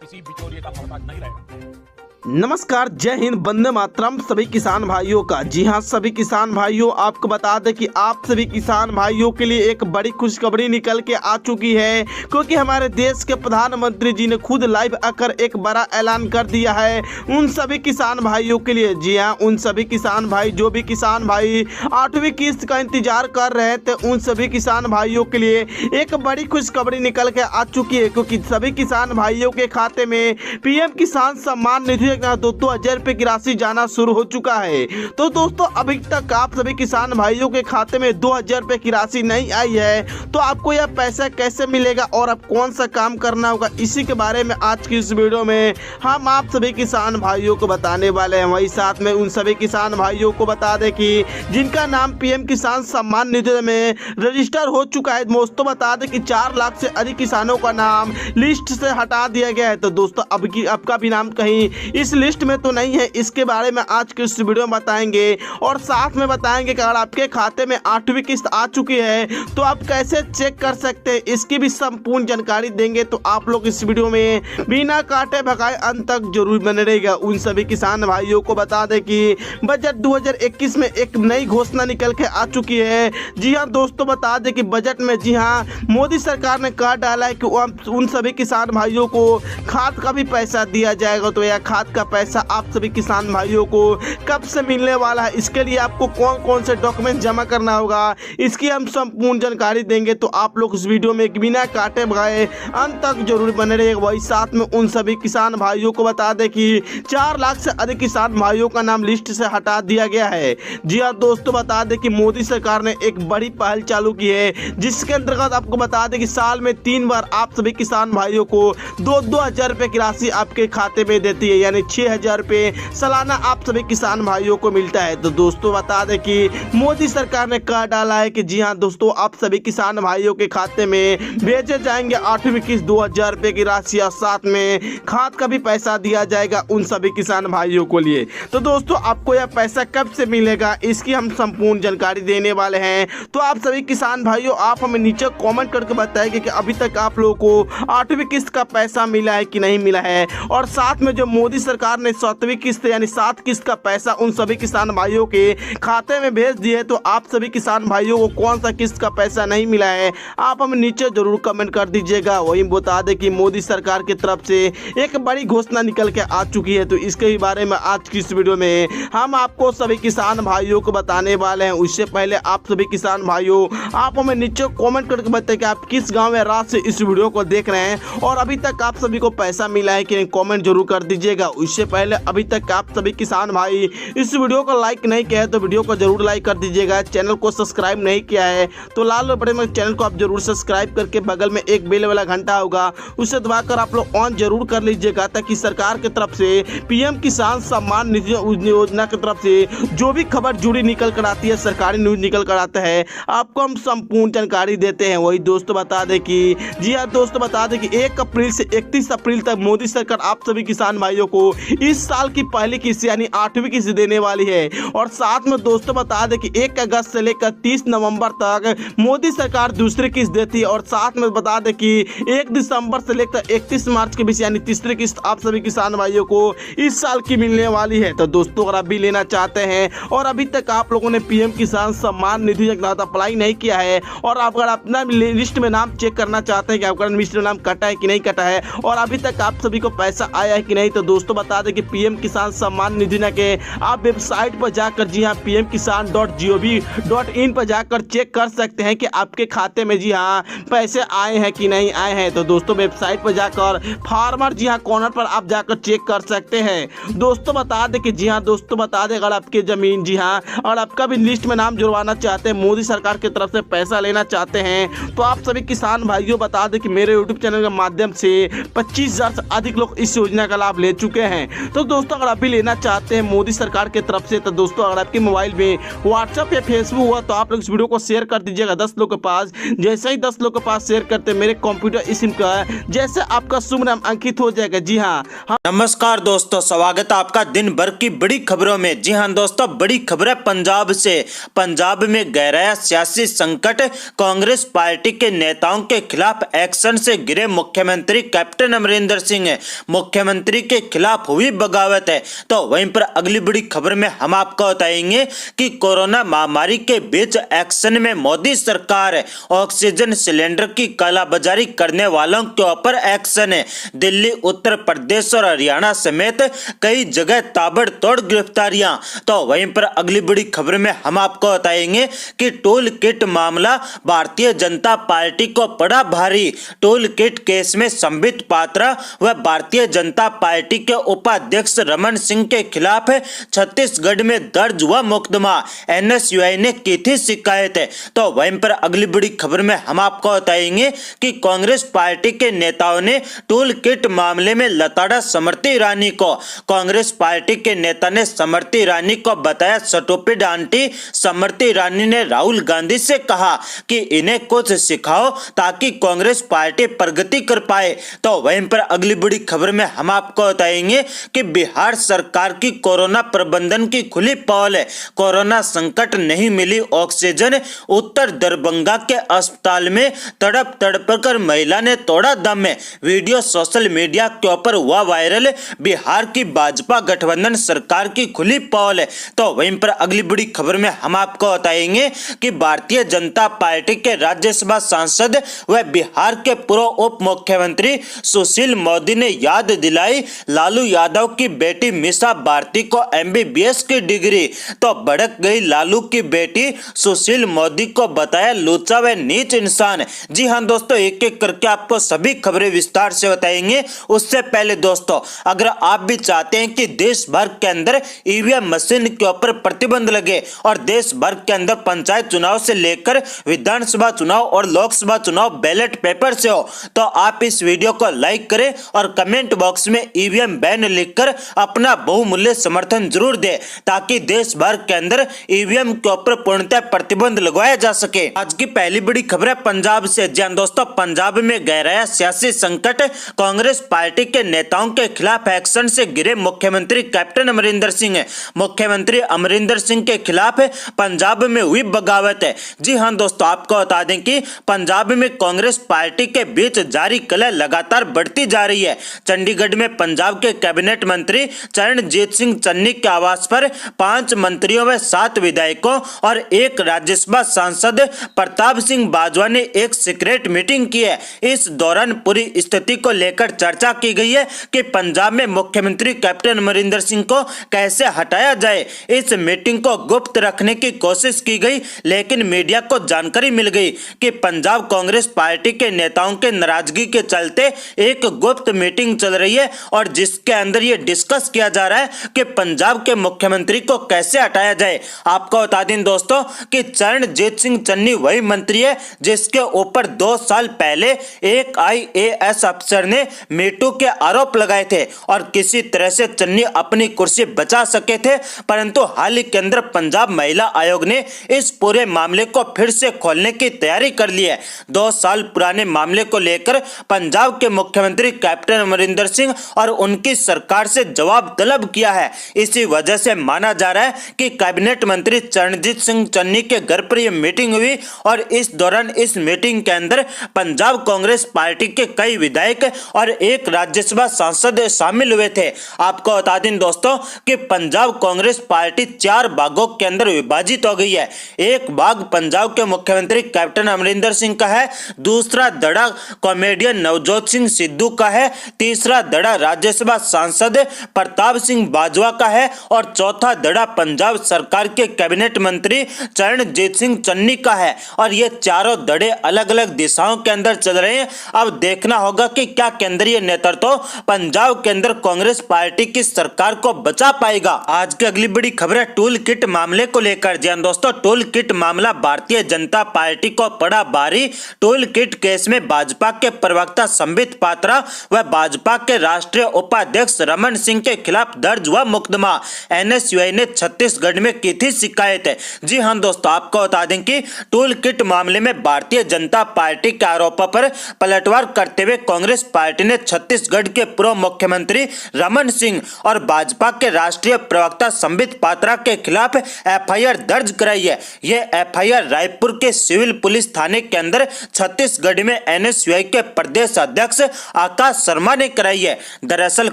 किसी बिचौलिए का मोहताज नहीं रहेगा। नमस्कार, जय हिंद, वंदे मातरम सभी किसान भाइयों का। जी हां सभी किसान भाइयों, आपको बता दें कि आप सभी किसान भाइयों के लिए एक बड़ी खुशखबरी निकल के आ चुकी है, क्योंकि हमारे देश के प्रधानमंत्री जी ने खुद लाइव आकर एक बड़ा ऐलान कर दिया है उन सभी किसान भाइयों के लिए। जी हां, उन सभी किसान भाई जो भी किसान भाई 8वीं किस्त का इंतजार कर रहे थे, उन सभी किसान भाइयों के लिए एक बड़ी खुशखबरी निकल के आ चुकी है, क्योंकि सभी किसान भाइयों के खाते में पीएम किसान सम्मान निधि 2,000 रुपए की राशि जाना शुरू हो चुका है। तो दोस्तों, अभी तक आप सभी किसान भाइयों के खाते में 2,000 रुपए की राशि नहीं आई है, तो आपको यह पैसा कैसे मिलेगा और अब कौन सा काम करना होगा, इसी के बारे में आज की इस वीडियो में हम आप सभी किसान भाइयों को बताने वाले हैं। वही साथ में उन सभी किसान भाइयों को बता दें कि जिनका नाम पीएम किसान सम्मान निधि में रजिस्टर हो चुका है, दोस्तों बता दें कि 4 लाख से अधिक किसानों का नाम लिस्ट से हटा दिया गया है। तो दोस्तों आपका भी नाम कहीं इस लिस्ट में तो नहीं है, इसके बारे में आज के इस वीडियो में बताएंगे और साथ में बताएंगे कि अगर आपके खाते में 8वीं किस्त आ चुकी है तो आप कैसे चेक कर सकते हैं, इसकी भी संपूर्ण जानकारी देंगे। तो आप लोग इस वीडियो में बिना काटे भगाए अंत तक जरूर बने रहेगा। उन सभी किसान भाइयों को बता दें कि बजट 2021 में एक नई घोषणा निकल के आ चुकी है। जी हाँ दोस्तों, बता दें कि बजट में जी हाँ मोदी सरकार ने कहा डाला है कि उन सभी किसान भाइयों को खाद का भी पैसा दिया जाएगा। तो यह खाद खाद का पैसा आप सभी किसान भाइयों को कब से मिलने वाला है, इसके लिए आपको कौन कौन से डॉक्यूमेंट जमा करना होगा, इसकी हम संपूर्ण जानकारी देंगे। तो आप लोग इस वीडियो में बिना काटे भगाए अंत तक जरूर बने रहिएगा। वही साथ में उन सभी किसान भाइयों को बता दें कि 4 लाख से अधिक किसान भाइयों का नाम लिस्ट से हटा दिया गया है। जी हाँ दोस्तों, बता दें कि मोदी सरकार ने एक बड़ी पहल चालू की है, जिसके अंतर्गत आपको बता दें कि साल में 3 बार आप सभी किसान भाइयों को 2-2 हजार रुपए की राशि आपके खाते में देती है, यानी 6,000 रुपए सालाना आप सभी किसान भाइयों को मिलता है। तो दोस्तों बता दें कि मोदी सरकार ने कह डाला है कि जी हाँ दोस्तों, आप सभी किसान भाइयों के खाते में भेजे जाएंगे 8वीं किस्त 2,000 रुपए की राशि और साथ में खाद का भी पैसा दिया जाएगा उन सभी किसान भाइयों को लिए। तो दोस्तों आपको यह पैसा कब से मिलेगा, इसकी हम संपूर्ण जानकारी देने वाले हैं। तो आप सभी किसान भाइयों, आप हमें नीचे कमेंट करके बताएंगे कि अभी तक आप लोगों को 8वीं किस्त का पैसा मिला है कि नहीं मिला है, और साथ में जो मोदी सरकार ने 7वीं किस्त यानी 7 किस्त का पैसा उन सभी किसान भाइयों के खाते में भेज दिए। तो आप सभी किसान भाइयों को कौन सा किस्त का पैसा नहीं मिला है, आप हमें नीचे जरूर कमेंट कर दीजिएगा। वही बता दें कि मोदी सरकार की तरफ से एक बड़ी घोषणा निकल के आ चुकी है, तो इसके ही बारे में आज की इस वीडियो में हम आपको सभी किसान भाइयों को बताने वाले हैं। उससे पहले आप सभी किसान भाइयों, आप हमें नीचे कमेंट करके बताएं कि आप किस गांव या राज्य से इस वीडियो को देख रहे हैं और अभी तक आप सभी को पैसा मिला है कि नहीं, कमेंट जरूर कर दीजिएगा। उससे पहले अभी तक आप सभी किसान भाई इस वीडियो को लाइक नहीं किया है तो वीडियो को जरूर लाइक कर दीजिएगा। चैनल को सब्सक्राइब नहीं किया है तो लाल बटन में चैनल को आप जरूर सब्सक्राइब करके बगल में एक बेल वाला घंटा होगा उसे दबाकर आप लोग ऑन जरूर कर लीजिएगा, ताकि सरकार की तरफ से पीएम किसान सम्मान निधि योजना की तरफ से जो भी खबर जुड़ी निकल कर आती है, सरकारी न्यूज निकल कर आता है, आपको हम संपूर्ण जानकारी देते हैं। वही दोस्तों बता दें कि जी हाँ दोस्तों, बता दें कि 1 अप्रैल से 31 अप्रैल तक मोदी सरकार आप सभी किसान भाइयों को इस साल की पहली किस्त यानी 8वीं किस्त देने वाली है। और साथ में दोस्तों बता दें कि 1 अगस्त से लेकर 30 नवंबर तक मोदी सरकार दूसरी किस्त देती है, और साथ में बता दें कि 1 दिसंबर से लेकर 31 मार्च के बीच यानी तीसरी किस्त आप सभी किसान भाइयों को इस साल की मिलने वाली है। तो दोस्तों अगर आप भी लेना चाहते हैं और अभी तक आप लोगों ने पीएम किसान सम्मान निधि योजना अप्लाई नहीं किया है, और आप अगर अपना लिस्ट में नाम चेक करना चाहते हैं कि आपका लिस्ट में नाम कटा है कि नहीं कटा है और अभी तक आप सभी को पैसा आया है कि नहीं, तो दोस्तों बता दें कि पीएम किसान सम्मान निधि योजना के आप वेबसाइट पर जाकर जी हाँ pmkisan.gov.in पर जाकर चेक कर सकते हैं कि आपके खाते में जी हाँ पैसे आए हैं कि नहीं आए हैं। तो दोस्तों वेबसाइट पर जाकर फार्मर जी हाँ कॉर्नर पर आप जाकर चेक कर सकते हैं। दोस्तों बता दें कि जी हाँ दोस्तों बता दें, अगर आपकी जमीन जी हाँ और आपका भी लिस्ट में नाम जुड़वाना चाहते हैं, मोदी सरकार की तरफ से पैसा लेना चाहते हैं, तो आप सभी किसान भाइयों बता दें कि मेरे यूट्यूब चैनल के माध्यम से 25,000 से अधिक लोग इस योजना का लाभ ले चुके हैं। तो दोस्तों अगर आप भी लेना चाहते हैं मोदी सरकार की तरफ से, तो दोस्तों अगर आपके मोबाइल में व्हाट्सएप या फेसबुक हुआ तो आप लोग इस वीडियो को शेयर कर दीजिएगा 10 लोग के पास। जैसे ही 10 लोग के पास शेयर करते मेरे कंप्यूटर सिम का जैसे आपका शुभ नाम अंकित हो जाएगा। जी हाँ नमस्कार दोस्तों, स्वागत है आपका दिन भर की बड़ी खबरों में। जी हाँ दोस्तों, बड़ी खबर है पंजाब से। पंजाब में गहराया सियासी संकट, कांग्रेस पार्टी के नेताओं के खिलाफ एक्शन से गिरे मुख्यमंत्री कैप्टन अमरिंदर सिंह। मुख्यमंत्री के खिलाफ हुई बगावत है। तो वहीं पर अगली बड़ी खबर में हम आपको बताएंगे कि कोरोना महामारी के बीच एक्शन में मोदी सरकार, ऑक्सीजन सिलेंडर की कालाबाजारी करने वालों के ऊपर एक्शन है। दिल्ली, उत्तर प्रदेश और हरियाणा समेत कई जगह ताबड़तोड़ गिरफ्तारियां। तो वहीं पर अगली बड़ी खबर में हम आपको बताएंगे कि टोल किट मामला भारतीय जनता पार्टी को पड़ा भारी। टोल किट केस में संबित पात्रा व भारतीय जनता पार्टी के उपाध्यक्ष रमन सिंह के खिलाफ छत्तीसगढ़ में दर्ज हुआ मुकदमा, एनएसयूआई ने की थी शिकायत। तो वहीं पर अगली बड़ी खबर में हम आपको बताएंगे कि कांग्रेस पार्टी के नेताओं ने टोल किट मामले में लताड़ा स्मृति ईरानी को। कांग्रेस पार्टी के नेता ने स्मृति ईरानी को बताया स्टूपिड आंटी। स्मृति ईरानी ने राहुल गांधी से कहा कि इन्हें कुछ सिखाओ ताकि कांग्रेस पार्टी प्रगति कर पाए। तो वहीं पर अगली बड़ी खबर में हम आपको बताएंगे कि बिहार सरकार की कोरोना प्रबंधन की खुली पहल है। कोरोना संकट नहीं मिली ऑक्सीजन, उत्तर दरभंगा के अस्पताल में तड़प तड़प कर महिला ने तोड़ा दम। वीडियो सोशल मीडिया के ऊपर हुआ वायरल। बिहार की भाजपा गठबंधन सरकार की खुली पहल है। तो वहीं पर अगली बड़ी खबर में हम आपको बताएंगे कि भारतीय जनता पार्टी के राज्यसभा सांसद व बिहार के पूर्व उप मुख्यमंत्री सुशील मोदी ने याद दिलाई लालू लालू यादव की बेटी मीसा भारती को MBBS की डिग्री, तो भड़क गई लालू की बेटी, सुशील मोदी को बताया लूचा व नीच इंसान। जी हां दोस्तों, एक एक करके आपको सभी खबरें विस्तार से बताएंगे। उससे पहले दोस्तों, अगर आप भी चाहते हैं कि देश भर के अंदर EVM मशीन के ऊपर प्रतिबंध लगे और देश भर के अंदर पंचायत चुनाव से लेकर विधानसभा चुनाव और लोकसभा चुनाव बैलेट पेपर से हो, तो आप इस वीडियो को लाइक करें और कमेंट बॉक्स में EVM बैन लिखकर अपना बहुमूल्य समर्थन जरूर दें, ताकि देश भर के अंदर EVM के ऊपर पूर्णतः प्रतिबंध लगवाया जा सके। आज की पहली बड़ी खबर है पंजाब से। जी हां दोस्तों, पंजाब में गहराया सियासी संकट, कांग्रेस पार्टी के नेताओं के खिलाफ एक्शन से गिरे मुख्यमंत्री कैप्टन अमरिंदर सिंह। मुख्यमंत्री अमरिंदर सिंह के खिलाफ पंजाब में हुई बगावत है। जी हां दोस्तों, आपको बता दें कि पंजाब में कांग्रेस पार्टी के बीच जारी कलह लगातार बढ़ती जा रही है। चंडीगढ़ में पंजाब के कैबिनेट मंत्री चरणजीत सिंह चन्नी के आवास पर 5 मंत्रियों व 7 विधायकों और एक राज्यसभा सांसद प्रताप सिंह बाजवा ने एक सीक्रेट मीटिंग की है। इस दौरान पूरी स्थिति को लेकर चर्चा की गई है कि पंजाब में मुख्यमंत्री कैप्टन अमरिंदर सिंह को कैसे हटाया जाए। इस मीटिंग को गुप्त रखने की कोशिश की गई, लेकिन मीडिया को जानकारी मिल गई कि पंजाब कांग्रेस पार्टी के नेताओं के नाराजगी के चलते एक गुप्त मीटिंग चल रही है और जिसके अंदर यह डिस्कस किया जा रहा है कि पंजाब के मुख्यमंत्री को कैसे हटाया जाए। आपको बता दें दोस्तों कि चरणजीत सिंह चन्नी वही मंत्री है जिसके ऊपर 2 साल पहले एक IAS अफसर ने मीटू के आरोप लगाए थे और किसी तरह से चन्नी अपनी कुर्सी बचा सके थे, परंतु हाल ही के अंदर पंजाब महिला आयोग ने इस पूरे मामले को फिर से खोलने की तैयारी कर ली है। 2 साल पुराने मामले को लेकर पंजाब के मुख्यमंत्री कैप्टन अमरिंदर सिंह और उनकी सरकार से जवाब तलब किया है। इसी वजह से माना जा रहा है कि कैबिनेट मंत्री चरणजीत सिंह चन्नी के घर पर यह मीटिंग हुई और इस दौरान इस मीटिंग के अंदर पंजाब कांग्रेस पार्टी के कई विधायक और एक राज्यसभा सांसद शामिल हुए थे। आपको बता दें दोस्तों कि पंजाब कांग्रेस पार्टी 4 भागों के अंदर विभाजित हो गई है। एक भाग पंजाब के मुख्यमंत्री कैप्टन अमरिंदर सिंह का है, दूसरा धड़ा कॉमेडियन नवजोत सिंह सिद्धू का है, तीसरा धड़ा राज्यसभा सांसद प्रताप सिंह बाजवा का है और चौथा धड़ा पंजाब सरकार के कैबिनेट मंत्री चरणजीत सिंह चन्नी का है। और ये चारों धड़े अलग अलग दिशाओं के अंदर चल रहे हैं। अब देखना होगा कि क्या केंद्रीय नेतृत्व पंजाब के अंदर कांग्रेस पार्टी की सरकार को बचा पाएगा। आज की अगली बड़ी खबर है टूल किट मामले को लेकर। जी हां दोस्तों, टूल किट मामला भारतीय जनता पार्टी को पड़ा भारी। टूल किट केस में भाजपा के प्रवक्ता संबित पात्रा व भाजपा के राष्ट्रीय उपाध्यक्ष रमन सिंह के खिलाफ दर्ज हुआ मुकदमा। NSUI ने छत्तीसगढ़ में की थी शिकायत है। जी हां दोस्तों, आपको बता दें कि टूल किट मामले में भारतीय जनता पार्टी के आरोपों पर पलटवार करते हुए कांग्रेस पार्टी ने छत्तीसगढ़ के पूर्व मुख्यमंत्री रमन सिंह और भाजपा के राष्ट्रीय प्रवक्ता संबित पात्रा के खिलाफ FIR दर्ज कराई है। यह FIR रायपुर के सिविल पुलिस थाने के अंदर छत्तीसगढ़ में NSUI के प्रदेश अध्यक्ष आकाश शर्मा ने कराई है। दरअसल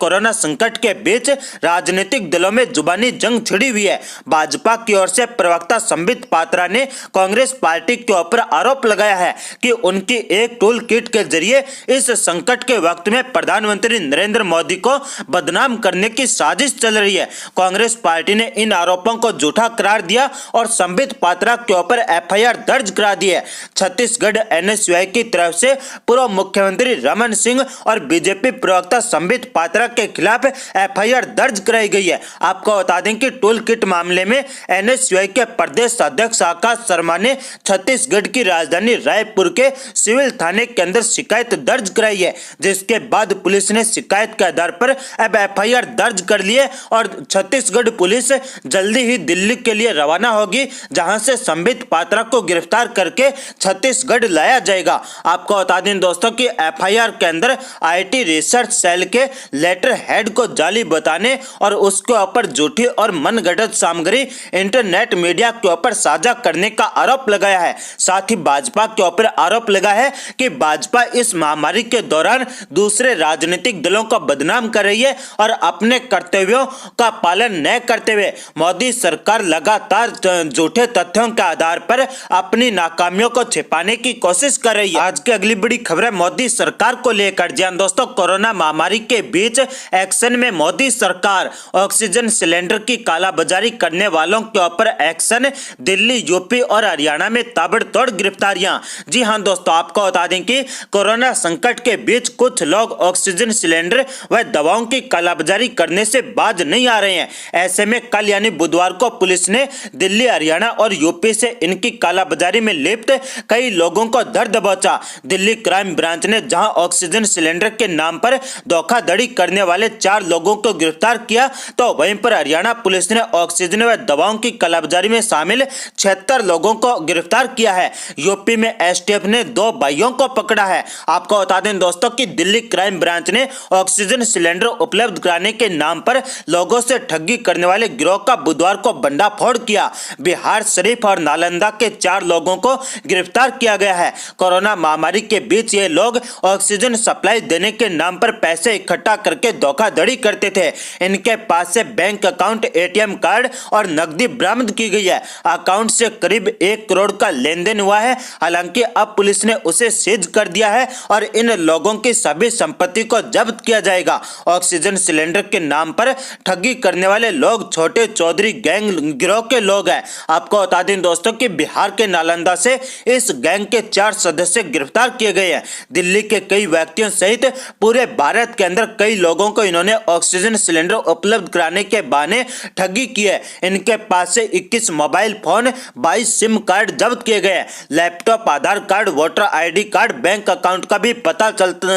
कोरोना संकट के बीच राजनीतिक दलों में जुबानी जंग छिड़ी हुई है। भाजपा की ओर से प्रवक्ता संबित पात्रा ने कांग्रेस पार्टी के ऊपर आरोप लगाया है कि उनकी एक टूल किट के जरिए इस संकट के वक्त में प्रधानमंत्री नरेंद्र मोदी को बदनाम करने की साजिश चल रही है। कांग्रेस पार्टी ने इन आरोपों को झूठा करार दिया और संबित पात्रा के ऊपर FIR दर्ज करा दी है। छत्तीसगढ़ NSUI की तरफ से पूर्व मुख्यमंत्री रमन सिंह और बीजेपी प्रवक्ता संबित पात्रा के खिलाफ FIR दर्ज कराई गई है। आपको बता दें कि टूल किट मामले में NSUI के प्रदेश अध्यक्ष आकाश शर्मा ने छत्तीसगढ़ की राजधानी रायपुर के सिविल थाने के अंदर शिकायत दर्ज कराई है, जिसके बाद पुलिस ने शिकायत के आधार पर अब FIR दर्ज कर लिए और छत्तीसगढ़ पुलिस जल्दी ही दिल्ली के लिए रवाना होगी, जहां से संबित पात्रा को गिरफ्तार करके छत्तीसगढ़ लाया जाएगा। आपको बता दें दोस्तों कि FIR के अंदर IT रिसर्च सेल के लेटर हेड को जाली बताने और उसके ऊपर झूठी और मनगढ़ंत सामग्री इंटरनेट मीडिया के ऊपर साझा करने का आरोप लगाया है। साथ ही भाजपा के ऊपर आरोप लगा है कि भाजपा इस महामारी के दौरान दूसरे राजनीतिक दलों को बदनाम कर रही है और अपने कर्तव्यों का पालन न करते हुए मोदी सरकार लगातार झूठे तथ्यों के आधार पर अपनी नाकामियों को छिपाने की कोशिश कर रही है। आज की अगली बड़ी खबर है मोदी सरकार को लेकर। जी हां दोस्तों, कोरोना महामारी के बीच एक्शन में मोदी सरकार, ऑक्सीजन सिलेंडर की कालाबाजारी करने वालों के ऊपर एक्शन, दिल्ली, यूपी और हरियाणा में ताबड़तोड़ गिरफ्तारियां। जी हां दोस्तों, आपको बता दें कि कोरोना संकट के बीच कुछ लोग ऑक्सीजन सिलेंडर व दवाओं की कालाबाजारी करने से बाज नहीं आ रहे हैं। ऐसे में कल यानी बुधवार को पुलिस ने दिल्ली, हरियाणा और यूपी से इनकी कालाबाजारी में लिप्त कई लोगों को धर दबोचा। दिल्ली क्राइम ब्रांच ने जहां ऑक्सीजन सिलेंडर के नाम पर धोखाधड़ी करने वाले 4 लोगों को गिरफ्तार किया, तो वहीं पर हरियाणा पुलिस ने ऑक्सीजन व दवाओं की कालाबाजारी में शामिल 76 लोगों को गिरफ्तार किया है। यूपी में एसटीएफ ने 2 भाइयों को पकड़ा है। आपको बता दें दोस्तों कि दिल्ली क्राइम ब्रांच ने ऑक्सीजन सिलेंडर उपलब्ध कराने के नाम पर लोगों से ठगी करने वाले गिरोह का बुधवार को भंडाफोड़ किया। बिहार शरीफ और नालंदा के 4 लोगों को गिरफ्तार किया गया है। कोरोना महामारी के बीच ये लोग ऑक्सीजन सप्लाई देने के नाम पर पैसे इकट्ठा करके धोखाधड़ी करते थे। इनके पास से बैंक अकाउंट, एटीएम कार्ड और नकदी बरामद की गई है। अकाउंट से करीब 1 करोड़ का लेन देन हुआ है। हालांकि अब पुलिस ने उसे सीज कर दिया है और इन लोगों की सभी संपत्ति को जब्त किया जाएगा। ऑक्सीजन सिलेंडर के नाम पर ठगी करने वाले लोग छोटे चौधरी गैंग गिरोह के लोग हैं। आपको बता दें दोस्तों कि बिहार के नालंदा से इस गैंग के 4 सदस्य गिरफ्तार किए गए हैं। दिल्ली के कई व्यक्तियों सहित पूरे भारत के अंदर कई लोगों को इन्होंने ऑक्सीजन सिलेंडर उपलब्ध कराने के बहाने ठगी की है। इनके पास से 21 मोबाइल फोन, 22 सिम कार्ड जब्त किए गए। Laptop, Aadhaar card, voter ID card, bank account का भी पता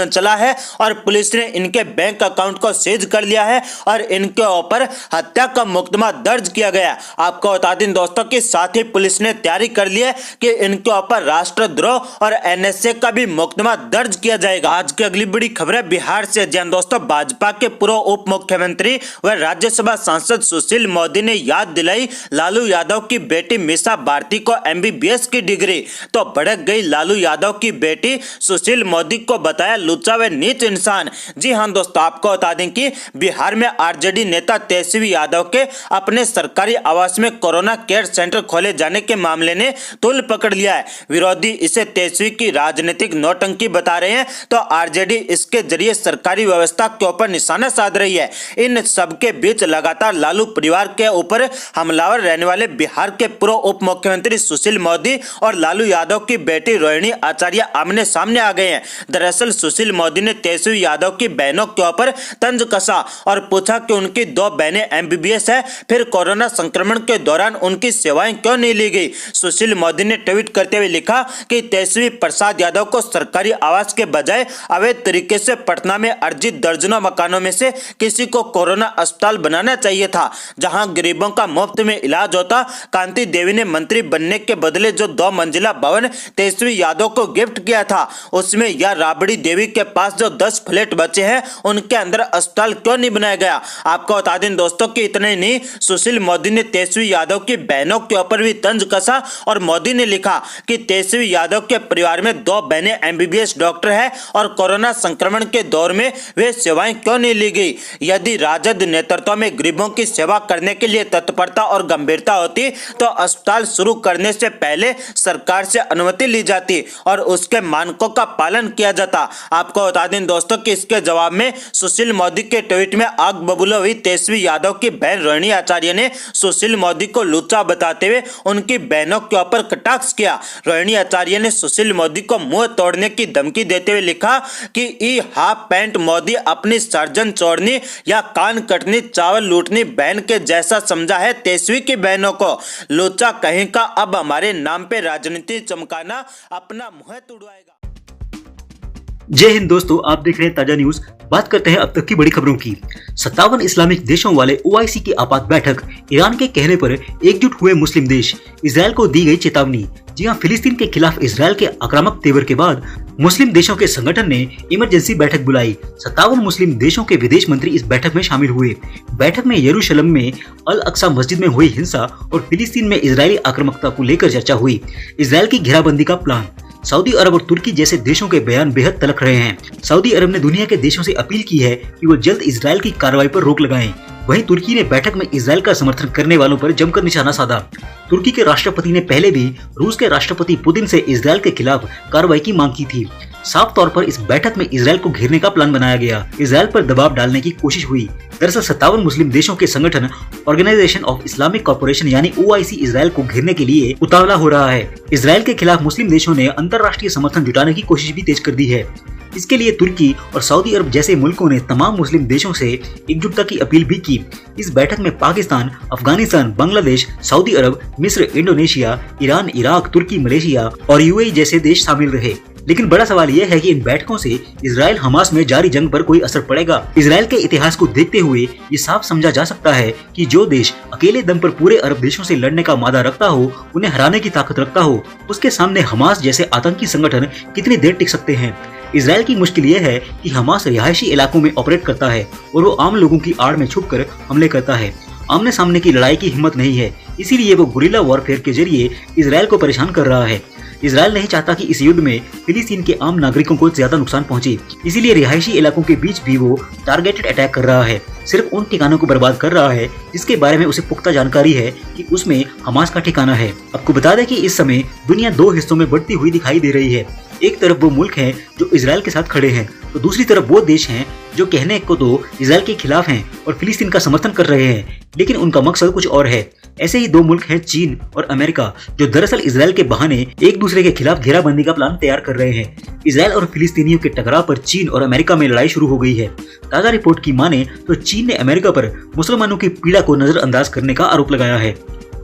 चला है और पुलिस ने इनके बैंक अकाउंट को सीज कर लिया है और इनके ऊपर हत्या का मुकदमा दर्ज किया गया। आपको बता दें दोस्तों कि साथ ही पुलिस ने तैयारी कर ली है कि इनके ऊपर राष्ट्रद्रोह और एनएसए का भी मुकदमा दर्ज किया जाएगा। आज की अगली बड़ी खबर है बिहार से। जी दोस्तों, भाजपा के पूर्व उप मुख्यमंत्री व राज्यसभा सांसद सुशील मोदी ने याद दिलाई लालू यादव की बेटी मीसा भारती को एमबीबीएस की डिग्री, तो भड़क गई लालू यादव की बेटी। सुशील मोदी को बताया लुच्चा व नीच इंसान। जी हां दोस्तों, आपको बता दें कि बिहार में आरजेडी नेता तेजस्वी यादव के अपने सरकारी आवास में कोरोना केयर सेंटर खोले जाने के मामले ने तूल पकड़ लिया है। विरोधी इसे तेजस्वी की राजनीतिक नौटंकी बता रहे हैं, तो आरजेडी इसके जरिए सरकारी व्यवस्था के ऊपर निशाना साध रही है। इन सबके बीच लगातार लालू परिवार के ऊपर हमलावर रहने वाले बिहार के पूर्व उप मुख्यमंत्री सुशील मोदी और लालू यादव की बेटी रोहिणी आचार्य आमने सामने आ गए हैं। दरअसल सुशील मोदी ने तेजस्वी यादव की बहनों के ऊपर तंज कसा और पूछा कि उनकी 2 बहनें एमबीबीएस है, फिर कोरोना संक्रमण के दौरान उनकी सेवाएं क्यों नहीं ली गई। सुशील मोदी ने ट्वीट करते हुए लिखा कि तेजस्वी प्रसाद यादव को सरकारी आवास के बजाय अवैध तरीके से पटना में अर्जित दर्जनों मकानों में से किसी को कोरोना अस्पताल बनाना चाहिए था, जहां गरीबों का मुफ्त में इलाज होता। कांति देवी ने मंत्री बनने के बदले जो 2 मंजिला भवन तेजस्वी यादव को गिफ्ट किया था, उसमें या राबड़ी देवी के पास जो 10 फ्लैट बचे हैं उनके अंदर अस्पताल क्यों नहीं बनाया गया। आपको बता दें दोस्तों कि इतने नहीं, सुशील मोदी ने तेजस्वी यादव की बहनों के ऊपर भी तंज कसा और मोदी ने लिखा कि तेजस्वी यादव के परिवार में 2 बहनें एमबीबीएस डॉक्टर है और कोरोना संक्रमण के दौर में वे सेवाएं क्यों नहीं ली गई। यदि राजद नेतृत्व में गरीबों की सेवा करने के लिए तत्परता और गंभीरता होती तो अस्पताल शुरू करने से पहले सरकार से अनुमति ली जाती और उसके मानकों का पालन किया जाता। आपको बता दें दोस्तों कि इसके जवाब में सुशील मोदी के ट्वीट में आग बबूला हुई तेजस्वी यादव की बहन रोहिणी आचार्य ने सुशील मोदी को लुच्चा बताते हुए उनकी बहनों के ऊपर कटाक्ष किया। रोहिणी आचार्य ने सुशील मोदी को मुंह तोड़ने की धमकी देते हुए लिखा कि ई हाफ पैंट मोदी अपनी सर्जन चोरनी या कान कटनी, चावल लूटनी बहन के जैसा समझा है तेजस्वी की बहनों को। लुच्चा कहीं का अब हमारे नाम पे राजनीति चमकाना अपना मुंह तुड़वाएगा। जय हिंद दोस्तों, आप देख रहे हैं ताजा न्यूज। बात करते हैं अब तक की बड़ी खबरों की। 57 इस्लामिक देशों वाले ओआईसी की आपात बैठक, ईरान के कहने पर एकजुट हुए मुस्लिम देश, इजरायल को दी गई चेतावनी। जी हां, फिलिस्तीन के खिलाफ इजरायल के आक्रामक तेवर के बाद मुस्लिम देशों के संगठन ने इमरजेंसी बैठक बुलाई। 57 मुस्लिम देशों के विदेश मंत्री इस बैठक में शामिल हुए। बैठक में यरूशलेम में अल अक्सा मस्जिद में हुई हिंसा और फिलिस्तीन में इजरायली आक्रामकता को लेकर चर्चा हुई। इजरायल की घेराबंदी का प्लान, सऊदी अरब और तुर्की जैसे देशों के बयान बेहद तलख रहे हैं। सऊदी अरब ने दुनिया के देशों से अपील की है कि वो जल्द इजरायल की कार्रवाई पर रोक लगाएं। वहीं तुर्की ने बैठक में इजरायल का समर्थन करने वालों पर जमकर निशाना साधा। तुर्की के राष्ट्रपति ने पहले भी रूस के राष्ट्रपति पुतिन से इजरायल के खिलाफ कार्रवाई की मांग की थी। साफ तौर पर इस बैठक में इजराइल को घेरने का प्लान बनाया गया। इजराइल पर दबाव डालने की कोशिश हुई। दरअसल 57 मुस्लिम देशों के संगठन ऑर्गेनाइजेशन ऑफ इस्लामिक कॉर्पोरेशन यानी OIC इजराइल को घेरने के लिए उतावला हो रहा है। इजराइल के खिलाफ मुस्लिम देशों ने अंतर्राष्ट्रीय समर्थन जुटाने की कोशिश भी तेज कर दी है। इसके लिए तुर्की और सऊदी अरब जैसे मुल्कों ने तमाम मुस्लिम देशों से एकजुटता की अपील भी की। इस बैठक में पाकिस्तान, अफगानिस्तान, बांग्लादेश, सऊदी अरब, मिस्र, इंडोनेशिया, ईरान, इराक, तुर्की, मलेशिया और UAE जैसे देश शामिल रहे। लेकिन बड़ा सवाल यह है कि इन बैठकों से इजराइल हमास में जारी जंग पर कोई असर पड़ेगा। इजराइल के इतिहास को देखते हुए ये साफ समझा जा सकता है कि जो देश अकेले दम पर पूरे अरब देशों से लड़ने का मादा रखता हो, उन्हें हराने की ताकत रखता हो, उसके सामने हमास जैसे आतंकी संगठन कितनी देर टिक सकते हैं। इजराइल की मुश्किल यह है कि हमास रिहायशी इलाकों में ऑपरेट करता है और वो आम लोगों की आड़ में छुपकर हमले करता है। आमने सामने की लड़ाई की हिम्मत नहीं है, इसीलिए वो गुरिल्ला वॉरफेयर के जरिए इजराइल को परेशान कर रहा है। इजराइल नहीं चाहता कि इस युद्ध में फिलिस्तीन के आम नागरिकों को ज्यादा नुकसान पहुंचे, इसीलिए रिहायशी इलाकों के बीच भी वो टारगेटेड अटैक कर रहा है। सिर्फ उन ठिकानों को बर्बाद कर रहा है जिसके बारे में उसे पुख्ता जानकारी है कि उसमें हमास का ठिकाना है। आपको बता दें कि इस समय दुनिया दो हिस्सों में बढ़ती हुई दिखाई दे रही है। एक तरफ वो मुल्क हैं जो इजराइल के साथ खड़े हैं, तो दूसरी तरफ वो देश हैं जो कहने को तो इजराइल के खिलाफ हैं और फिलिस्तीन का समर्थन कर रहे हैं, लेकिन उनका मकसद कुछ और है। ऐसे ही दो मुल्क हैं चीन और अमेरिका, जो दरअसल इजराइल के बहाने एक दूसरे के खिलाफ घेराबंदी का प्लान तैयार कर रहे हैं। इजराइल और फिलिस्तीनियों के टकराव पर चीन और अमेरिका में लड़ाई शुरू हो गई है। ताजा रिपोर्ट की माने तो चीन ने अमेरिका पर मुसलमानों की पीड़ा को नजरअंदाज करने का आरोप लगाया है।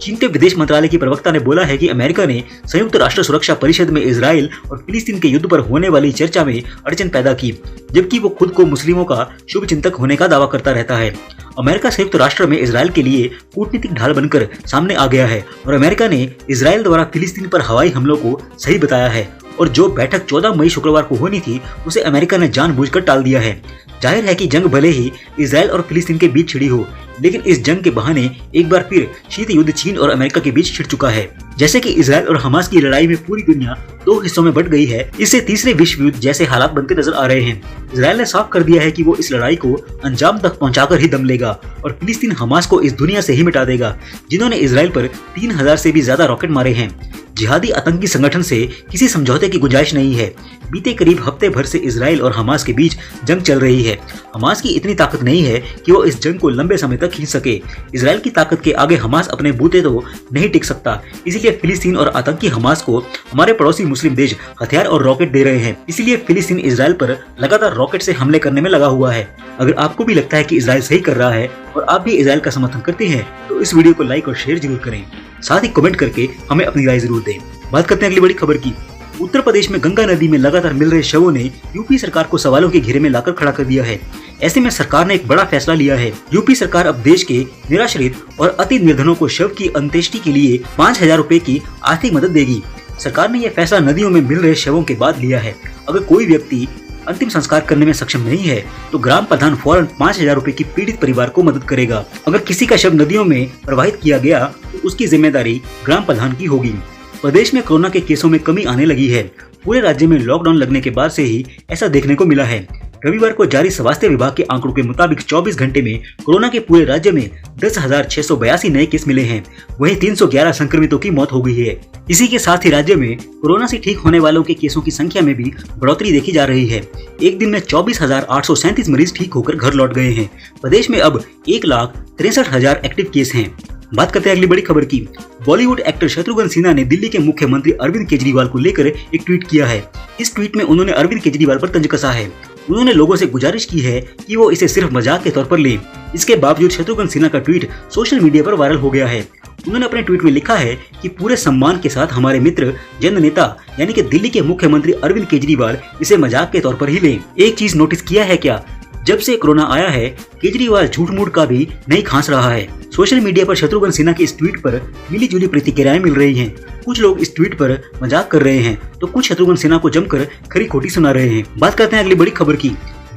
चीन के विदेश मंत्रालय की प्रवक्ता ने बोला है कि अमेरिका ने संयुक्त राष्ट्र सुरक्षा परिषद में इजराइल और फिलिस्तीन के युद्ध पर होने वाली चर्चा में अड़चन पैदा की, जबकि वो खुद को मुस्लिमों का शुभचिंतक होने का दावा करता रहता है। अमेरिका संयुक्त राष्ट्र में इजराइल के लिए कूटनीतिक ढाल बनकर सामने आ गया है और अमेरिका ने इजराइल द्वारा फिलिस्तीन पर हवाई हमलों को सही बताया है और जो बैठक 14 मई शुक्रवार को होनी थी उसे अमेरिका ने जानबूझकर टाल दिया है। जाहिर है कि जंग भले ही इजराइल और फिलिस्तीन के बीच छिड़ी हो, लेकिन इस जंग के बहाने एक बार फिर शीत युद्ध चीन और अमेरिका के बीच छिड़ चुका है। जैसे कि इजराइल और हमास की लड़ाई में पूरी दुनिया दो हिस्सों में बंट गई है, इससे तीसरे विश्व युद्ध जैसे हालात बनते नजर आ रहे हैं। इजराइल ने साफ कर दिया है कि वो इस लड़ाई को अंजाम तक पहुंचाकर ही दम लेगा और फिलिस्तीन हमास को इस दुनिया से ही मिटा देगा, जिन्होंने इजराइल पर 3000 से भी ज्यादा रॉकेट मारे हैं। जिहादी आतंकी संगठन से किसी समझौते की गुंजाइश नहीं है। बीते करीब हफ्ते भर से इजराइल और हमास के बीच जंग चल रही है। हमास की इतनी ताकत नहीं है कि वो इस जंग को लंबे समय तक खींच सके। इजराइल की ताकत के आगे हमास अपने बूते तो नहीं टिक सकता, इसीलिए फिलिस्तीन और आतंकी हमास को हमारे पड़ोसी मुस्लिम देश हथियार और रॉकेट दे रहे हैं। इसीलिए फिलिस्तीन इजराइल पर लगातार रॉकेट से हमले करने में लगा हुआ है। अगर आपको भी लगता है कि इजराइल सही कर रहा है और आप भी इजराइल का समर्थन करते हैं तो इस वीडियो को लाइक और शेयर जरूर करें, साथ ही कमेंट करके हमें अपनी राय जरूर दें। बात करते हैं अगली बड़ी खबर की। उत्तर प्रदेश में गंगा नदी में लगातार मिल रहे शवों ने यूपी सरकार को सवालों के घेरे में लाकर खड़ा कर दिया है। ऐसे में सरकार ने एक बड़ा फैसला लिया है। यूपी सरकार अब देश के निराश्रित और अति निर्धनों को शव की अंत्येष्टि के लिए 5000 रुपए की आर्थिक मदद देगी। सरकार ने यह फैसला नदियों में मिल रहे शवों के बाद लिया है। अगर कोई व्यक्ति अंतिम संस्कार करने में सक्षम नहीं है तो ग्राम प्रधान फौरन 5000 रुपए की पीड़ित परिवार को मदद करेगा। अगर किसी का शव नदियों में प्रवाहित किया गया तो उसकी जिम्मेदारी ग्राम प्रधान की होगी। प्रदेश में कोरोना के केसों में कमी आने लगी है। पूरे राज्य में लॉकडाउन लगने के बाद से ही ऐसा देखने को मिला है। रविवार को जारी स्वास्थ्य विभाग के आंकड़ों के मुताबिक 24 घंटे में कोरोना के पूरे राज्य में 10,682 नए केस मिले हैं। वहीं 311 संक्रमितों की मौत हो गई है। इसी के साथ ही राज्य में कोरोना से ठीक होने वालों के केसों की संख्या में भी बढ़ोतरी देखी जा रही है। एक दिन में 24,837 मरीज ठीक होकर घर लौट गए हैं। प्रदेश में अब 1,63,000 एक्टिव केस हैं। बात करते हैं अगली बड़ी खबर की। बॉलीवुड एक्टर शत्रुघ्न सिन्हा ने दिल्ली के मुख्यमंत्री अरविंद केजरीवाल को लेकर एक ट्वीट किया है। इस ट्वीट में उन्होंने अरविंद केजरीवाल पर तंज कसा है। उन्होंने लोगों से गुजारिश की है कि वो इसे सिर्फ मजाक के तौर पर लें। इसके बावजूद शत्रुघ्न सिन्हा का ट्वीट सोशल मीडिया पर वायरल हो गया है। उन्होंने अपने ट्वीट में लिखा है कि पूरे सम्मान के साथ हमारे मित्र जन नेता यानी कि दिल्ली के मुख्यमंत्री अरविंद केजरीवाल इसे मजाक के तौर पर ही लें। एक चीज नोटिस किया है क्या, जब से कोरोना आया है केजरीवाल झूठ मूठ का भी नहीं खांस रहा है। सोशल मीडिया पर शत्रुघ्न सिन्हा के इस ट्वीट पर मिली जुली प्रतिक्रियाएं मिल रही हैं। कुछ लोग इस ट्वीट पर मजाक कर रहे हैं तो कुछ शत्रुघ्न सिन्हा को जमकर खरी खोटी सुना रहे हैं। बात करते हैं अगली बड़ी खबर की।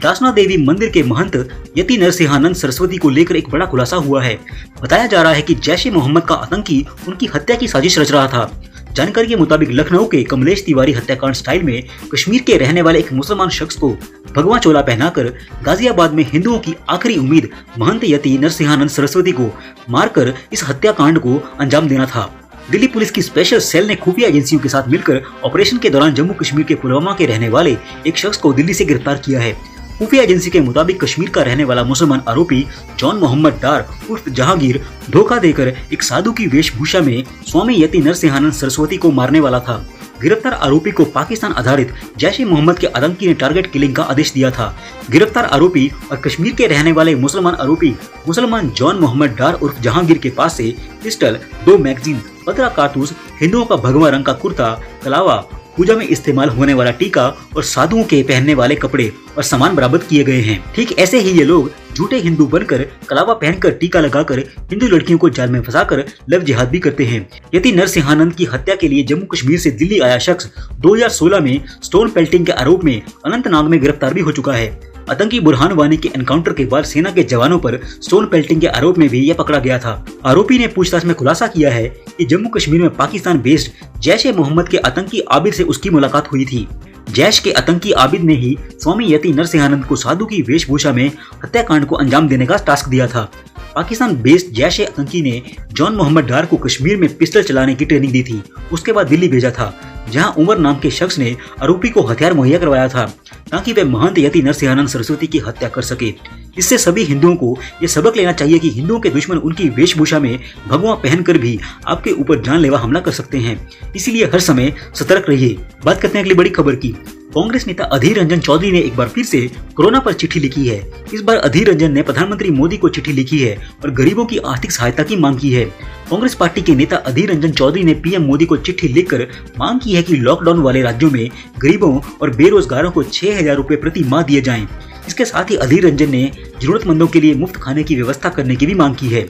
दासना देवी मंदिर के महंत यति नरसिंहानंद सरस्वती को लेकर एक बड़ा खुलासा हुआ है। बताया जा रहा है कि जैश ए मोहम्मद का आतंकी उनकी हत्या की साजिश रच रहा था। जानकारी के मुताबिक लखनऊ के कमलेश तिवारी हत्याकांड स्टाइल में कश्मीर के रहने वाले एक मुसलमान शख्स को भगवा चोला पहनाकर गाजियाबाद में हिंदुओं की आखिरी उम्मीद महंत यति नरसिंहानंद सरस्वती को मारकर इस हत्याकांड को अंजाम देना था। दिल्ली पुलिस की स्पेशल सेल ने खुफिया एजेंसियों के साथ मिलकर ऑपरेशन के दौरान जम्मू कश्मीर के पुलवामा के रहने वाले एक शख्स को दिल्ली से गिरफ्तार किया है। खुफिया एजेंसी के मुताबिक कश्मीर का रहने वाला मुसलमान आरोपी जॉन मोहम्मद डार उर्फ जहांगीर धोखा देकर एक साधु की वेशभूषा में स्वामी यति नरसिंहानंद सरस्वती को मारने वाला था। गिरफ्तार आरोपी को पाकिस्तान आधारित जैश-ए-मोहम्मद के आतंकी ने टारगेट किलिंग का आदेश दिया था। गिरफ्तार आरोपी और कश्मीर के रहने वाले मुसलमान आरोपी मुसलमान जॉन मोहम्मद डार उर्फ जहांगीर के पास से पिस्टल, 2 मैगजीन, 15 कारतूस, हिंदुओं का भगवा रंग का कुर्ता, कलावा, पूजा में इस्तेमाल होने वाला टीका और साधुओं के पहनने वाले कपड़े और सामान बरामद किए गए हैं। ठीक ऐसे ही ये लोग झूठे हिंदू बनकर कलावा पहनकर टीका लगाकर हिंदू लड़कियों को जाल में फंसाकर लव जिहाद भी करते हैं। यति नरसिंहानंद की हत्या के लिए जम्मू कश्मीर से दिल्ली आया शख्स 2016 में स्टोन पेल्टिंग के आरोप में अनंतनाग में गिरफ्तार भी हो चुका है। आतंकी बुरहान वानी के एनकाउंटर के बाद सेना के जवानों पर स्टोन पेल्टिंग के आरोप में भी यह पकड़ा गया था। आरोपी ने पूछताछ में खुलासा किया है कि जम्मू कश्मीर में पाकिस्तान बेस्ड जैश-ए-मोहम्मद के आतंकी आबिद से उसकी मुलाकात हुई थी। जैश के आतंकी आबिद ने ही स्वामी यति नरसिंहानंद को साधु की वेशभूषा में हत्याकांड को अंजाम देने का टास्क दिया था। पाकिस्तान बेस्ड जैश आतंकी ने जॉन मोहम्मद डार को कश्मीर में पिस्टल चलाने की ट्रेनिंग दी थी। उसके बाद दिल्ली भेजा था, जहां उमर नाम के शख्स ने आरोपी को हथियार मुहैया करवाया था ताकि वे महंत यति नरसिंहानंद सरस्वती की हत्या कर सके। इससे सभी हिंदुओं को ये सबक लेना चाहिए कि हिंदुओं के दुश्मन उनकी वेशभूषा में भगवा पहनकर भी आपके ऊपर जानलेवा हमला कर सकते हैं। इसीलिए हर समय सतर्क रहिए। बात करते हैं अगली बड़ी खबर की। कांग्रेस नेता अधीर रंजन चौधरी ने एक बार फिर से कोरोना पर चिट्ठी लिखी है। इस बार अधीर रंजन ने प्रधानमंत्री मोदी को चिट्ठी लिखी है और गरीबों की आर्थिक सहायता की मांग की है। कांग्रेस पार्टी के नेता अधीर रंजन चौधरी ने पीएम मोदी को चिट्ठी लिखकर मांग की है कि लॉकडाउन वाले राज्यों में गरीबों और बेरोजगारों को 6,000 रुपए प्रति माह दिए जाएं। इसके साथ ही अधीर रंजन ने जरूरतमंदों के लिए मुफ्त खाने की व्यवस्था करने की भी मांग की है।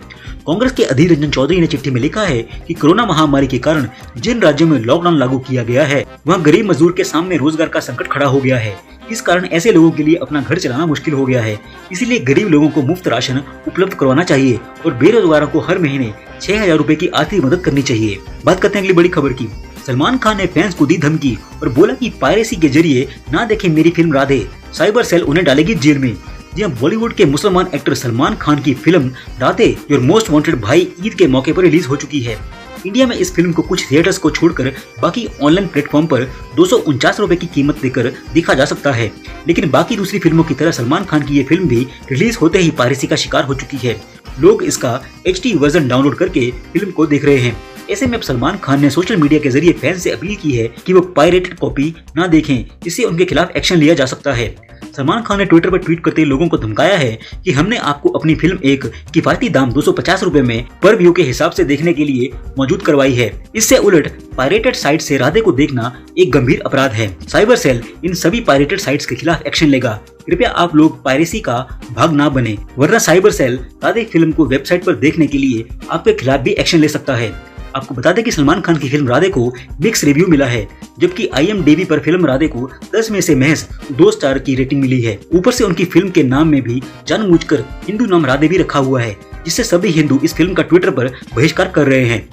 कांग्रेस के अधीर रंजन चौधरी ने चिट्ठी में लिखा है कि कोरोना महामारी के कारण जिन राज्यों में लॉकडाउन लागू किया गया है वहाँ गरीब मजदूर के सामने रोजगार का संकट खड़ा हो गया है। इस कारण ऐसे लोगों के लिए अपना घर चलाना मुश्किल हो गया है। इसीलिए गरीब लोगों को मुफ्त राशन उपलब्ध करवाना चाहिए और बेरोजगारों को हर महीने 6,000 रुपए की आर्थिक मदद करनी चाहिए। बात करते हैं अगली बड़ी खबर की। सलमान खान ने फैंस को दी धमकी और बोला कि पायरेसी के जरिए ना देखें मेरी फिल्म राधे, साइबर सेल उन्हें डालेगी जेल में। जी हां, बॉलीवुड के मुसलमान एक्टर सलमान खान की film Radhe your most wanted भाई ईद के मौके पर रिलीज हो चुकी है। इंडिया में इस फिल्म को कुछ थिएटर्स को छोड़कर बाकी ऑनलाइन प्लेटफॉर्म पर 249 रुपए की कीमत देकर देखा जा सकता है। लेकिन बाकी दूसरी फिल्मों की तरह सलमान खान की ये फिल्म भी रिलीज होते ही पायरेसी का शिकार हो चुकी है। लोग इसका HD वर्जन डाउनलोड करके फिल्म को देख रहे हैं। ऐसे में अब सलमान खान ने सोशल मीडिया के जरिए फैंस से अपील की है कि वो पायरेटेड कॉपी ना देखें, इससे उनके खिलाफ एक्शन लिया जा सकता है। सलमान खान ने ट्विटर पर ट्वीट करते लोगों को धमकाया है कि हमने आपको अपनी फिल्म एक किफायती दाम 250 रुपए में पर व्यू के हिसाब से देखने के लिए मौजूद करवाई है। इससे उलट पायरेटेड साइट से राधे को देखना एक गंभीर अपराध है। साइबर सेल इन सभी पायरेटेड साइट्स के खिलाफ एक्शन लेगा। कृपया आप लोग पायरेसी का भाग ना बने, वरना साइबर सेल राधे फिल्म को वेबसाइट पर देखने के लिए आपके खिलाफ भी एक्शन ले सकता है। आपको बता दें कि सलमान खान की फिल्म राधे को मिक्स रिव्यू मिला है, जबकि IMDb पर फिल्म राधे को 10 में से महज 2 स्टार की रेटिंग मिली है। ऊपर से उनकी फिल्म के नाम में भी जानबूझकर हिंदू नाम राधे भी रखा हुआ है, जिससे सभी हिंदू इस फिल्म का ट्विटर पर बहिष्कार कर रहे हैं।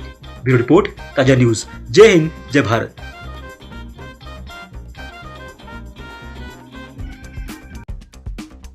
ब्यूरो रिपोर्ट, ताजा न्यूज। जय हिंद, जय भारत।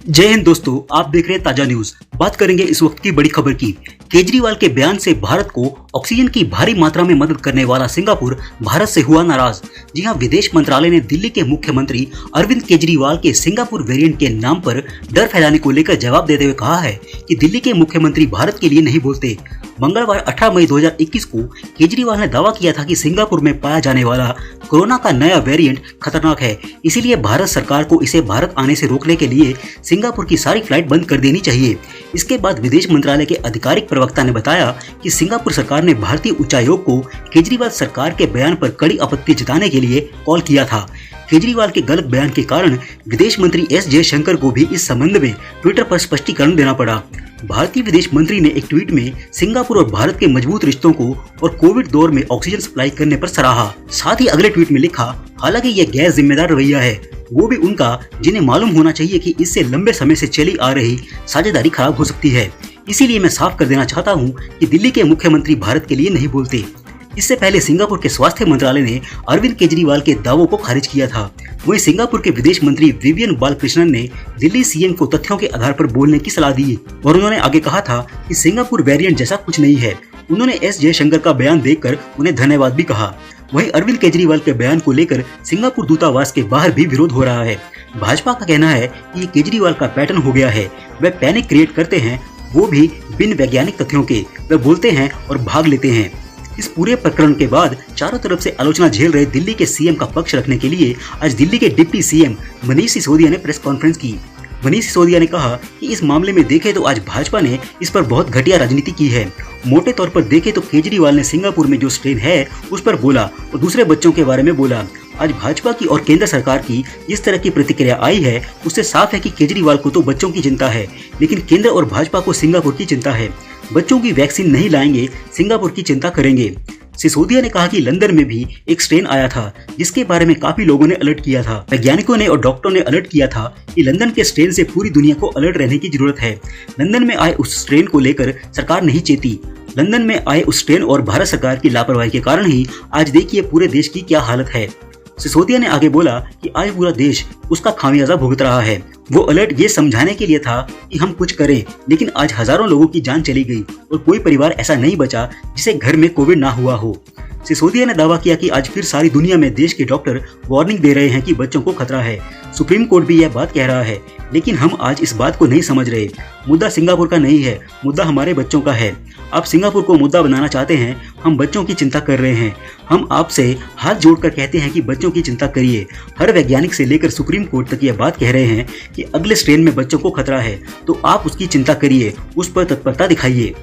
जय हिंद दोस्तों, आप देख रहे हैं ताजा न्यूज। बात करेंगे इस वक्त की बड़ी खबर की। केजरीवाल के बयान से भारत को ऑक्सीजन की भारी मात्रा में मदद करने वाला सिंगापुर भारत से हुआ नाराज। जी हां, विदेश मंत्रालय ने दिल्ली के मुख्यमंत्री अरविंद केजरीवाल के सिंगापुर वेरिएंट के नाम पर डर फैलाने को लेकर जवाब देते हुए कहा है कि दिल्ली के मुख्यमंत्री भारत के लिए नहीं बोलते। मंगलवार 18 मई 2021 को केजरीवाल ने दावा किया था कि सिंगापुर में पाया जाने वाला कोरोना का नया वेरिएंट खतरनाक है, इसीलिए भारत सरकार को इसे भारत आने से रोकने के लिए सिंगापुर की सारी फ्लाइट बंद कर देनी चाहिए। इसके बाद विदेश मंत्रालय के आधिकारिक प्रवक्ता ने बताया कि सिंगापुर सरकार ने भारतीय उच्चायोग को केजरीवाल सरकार के बयान पर कड़ी आपत्ति जताने के लिए कॉल किया था। केजरीवाल के गलत बयान के कारण विदेश मंत्री S जयशंकर को भी इस संबंध में ट्विटर पर स्पष्टीकरण देना पड़ा। भारतीय विदेश मंत्री ने एक ट्वीट में सिंगापुर और भारत के मजबूत रिश्तों को और कोविड दौर में ऑक्सीजन सप्लाई करने पर सराहा। साथ ही अगले ट्वीट में लिखा, हालांकि यह गैर जिम्मेदार रवैया है, वो भी उनका जिन्हें मालूम होना चाहिए कि इससे लंबे समय से चली आ रही साझेदारी खराब हो सकती है। इसीलिए मैं साफ कर देना चाहता हूँ कि दिल्ली के मुख्यमंत्री भारत के लिए नहीं बोलते। इससे पहले सिंगापुर के स्वास्थ्य मंत्रालय ने अरविंद केजरीवाल के दावों को खारिज किया था। वहीं सिंगापुर के विदेश मंत्री विवियन बालकृष्णन ने दिल्ली सीएम को तथ्यों के आधार पर बोलने की सलाह दी और उन्होंने आगे कहा था कि सिंगापुर वेरिएंट जैसा कुछ नहीं है। उन्होंने एस जयशंकर का बयान देखकर उन्हें धन्यवाद भी कहा। वहीं अरविंद केजरीवाल के बयान को लेकर सिंगापुर दूतावास के बाहर भी विरोध हो रहा है। भाजपा का कहना है कि ये केजरीवाल का पैटर्न हो गया है, वे पैनिक क्रिएट करते हैं, वो भी बिन वैज्ञानिक तथ्यों के, वे बोलते हैं और भाग लेते हैं। इस पूरे प्रकरण के बाद चारों तरफ से आलोचना झेल रहे दिल्ली के सीएम का पक्ष रखने के लिए आज दिल्ली के डिप्टी सीएम मनीष सिसोदिया ने प्रेस कॉन्फ्रेंस की। मनीष सिसोदिया ने कहा कि इस मामले में देखें तो आज भाजपा ने इस पर बहुत घटिया राजनीति की है। मोटे तौर पर देखें तो केजरीवाल ने सिंगापुर में जो स्ट्रेन है उस पर बोला और दूसरे बच्चों के बारे में बोला। आज भाजपा की और केंद्र सरकार की जिस तरह की प्रतिक्रिया आई है उससे साफ है कि केजरीवाल को तो बच्चों की चिंता है, लेकिन केंद्र और भाजपा को सिंगापुर की चिंता है। बच्चों की वैक्सीन नहीं लाएंगे, सिंगापुर की चिंता करेंगे। सिसोदिया ने कहा कि लंदन में भी एक स्ट्रेन आया था जिसके बारे में काफी लोगों ने अलर्ट किया था। वैज्ञानिकों ने और डॉक्टरों ने अलर्ट किया था कि लंदन के स्ट्रेन से पूरी दुनिया को अलर्ट रहने की जरूरत है। लंदन में आए उस स्ट्रेन को लेकर सरकार नहीं चेती। लंदन में आए उस स्ट्रेन और भारत सरकार की लापरवाही के कारण ही आज देखिए पूरे देश की क्या हालत है। सिसोदिया ने आगे बोला कि आज पूरा देश उसका खामियाजा भुगत रहा है। वो अलर्ट ये समझाने के लिए था कि हम कुछ करें, लेकिन आज हजारों लोगों की जान चली गई और कोई परिवार ऐसा नहीं बचा जिसे घर में कोविड ना हुआ हो। सिसोदिया ने दावा किया कि आज फिर सारी दुनिया में देश के डॉक्टर वार्निंग दे रहे हैं कि बच्चों को खतरा है। सुप्रीम कोर्ट भी यह बात कह रहा है, लेकिन हम आज इस बात को नहीं समझ रहे। मुद्दा सिंगापुर का नहीं है, मुद्दा हमारे बच्चों का है। आप सिंगापुर को मुद्दा बनाना चाहते हैं, हम बच्चों की चिंता कर रहे हैं। हम आपसे हाथ जोड़कर कहते हैं कि बच्चों की चिंता करिए। हर वैज्ञानिक से लेकर सुप्रीम कोर्ट तक यह बात कह रहे हैं कि अगले स्ट्रेन में बच्चों को खतरा है, तो आप उसकी चिंता करिए, उस पर तत्परता दिखाइए।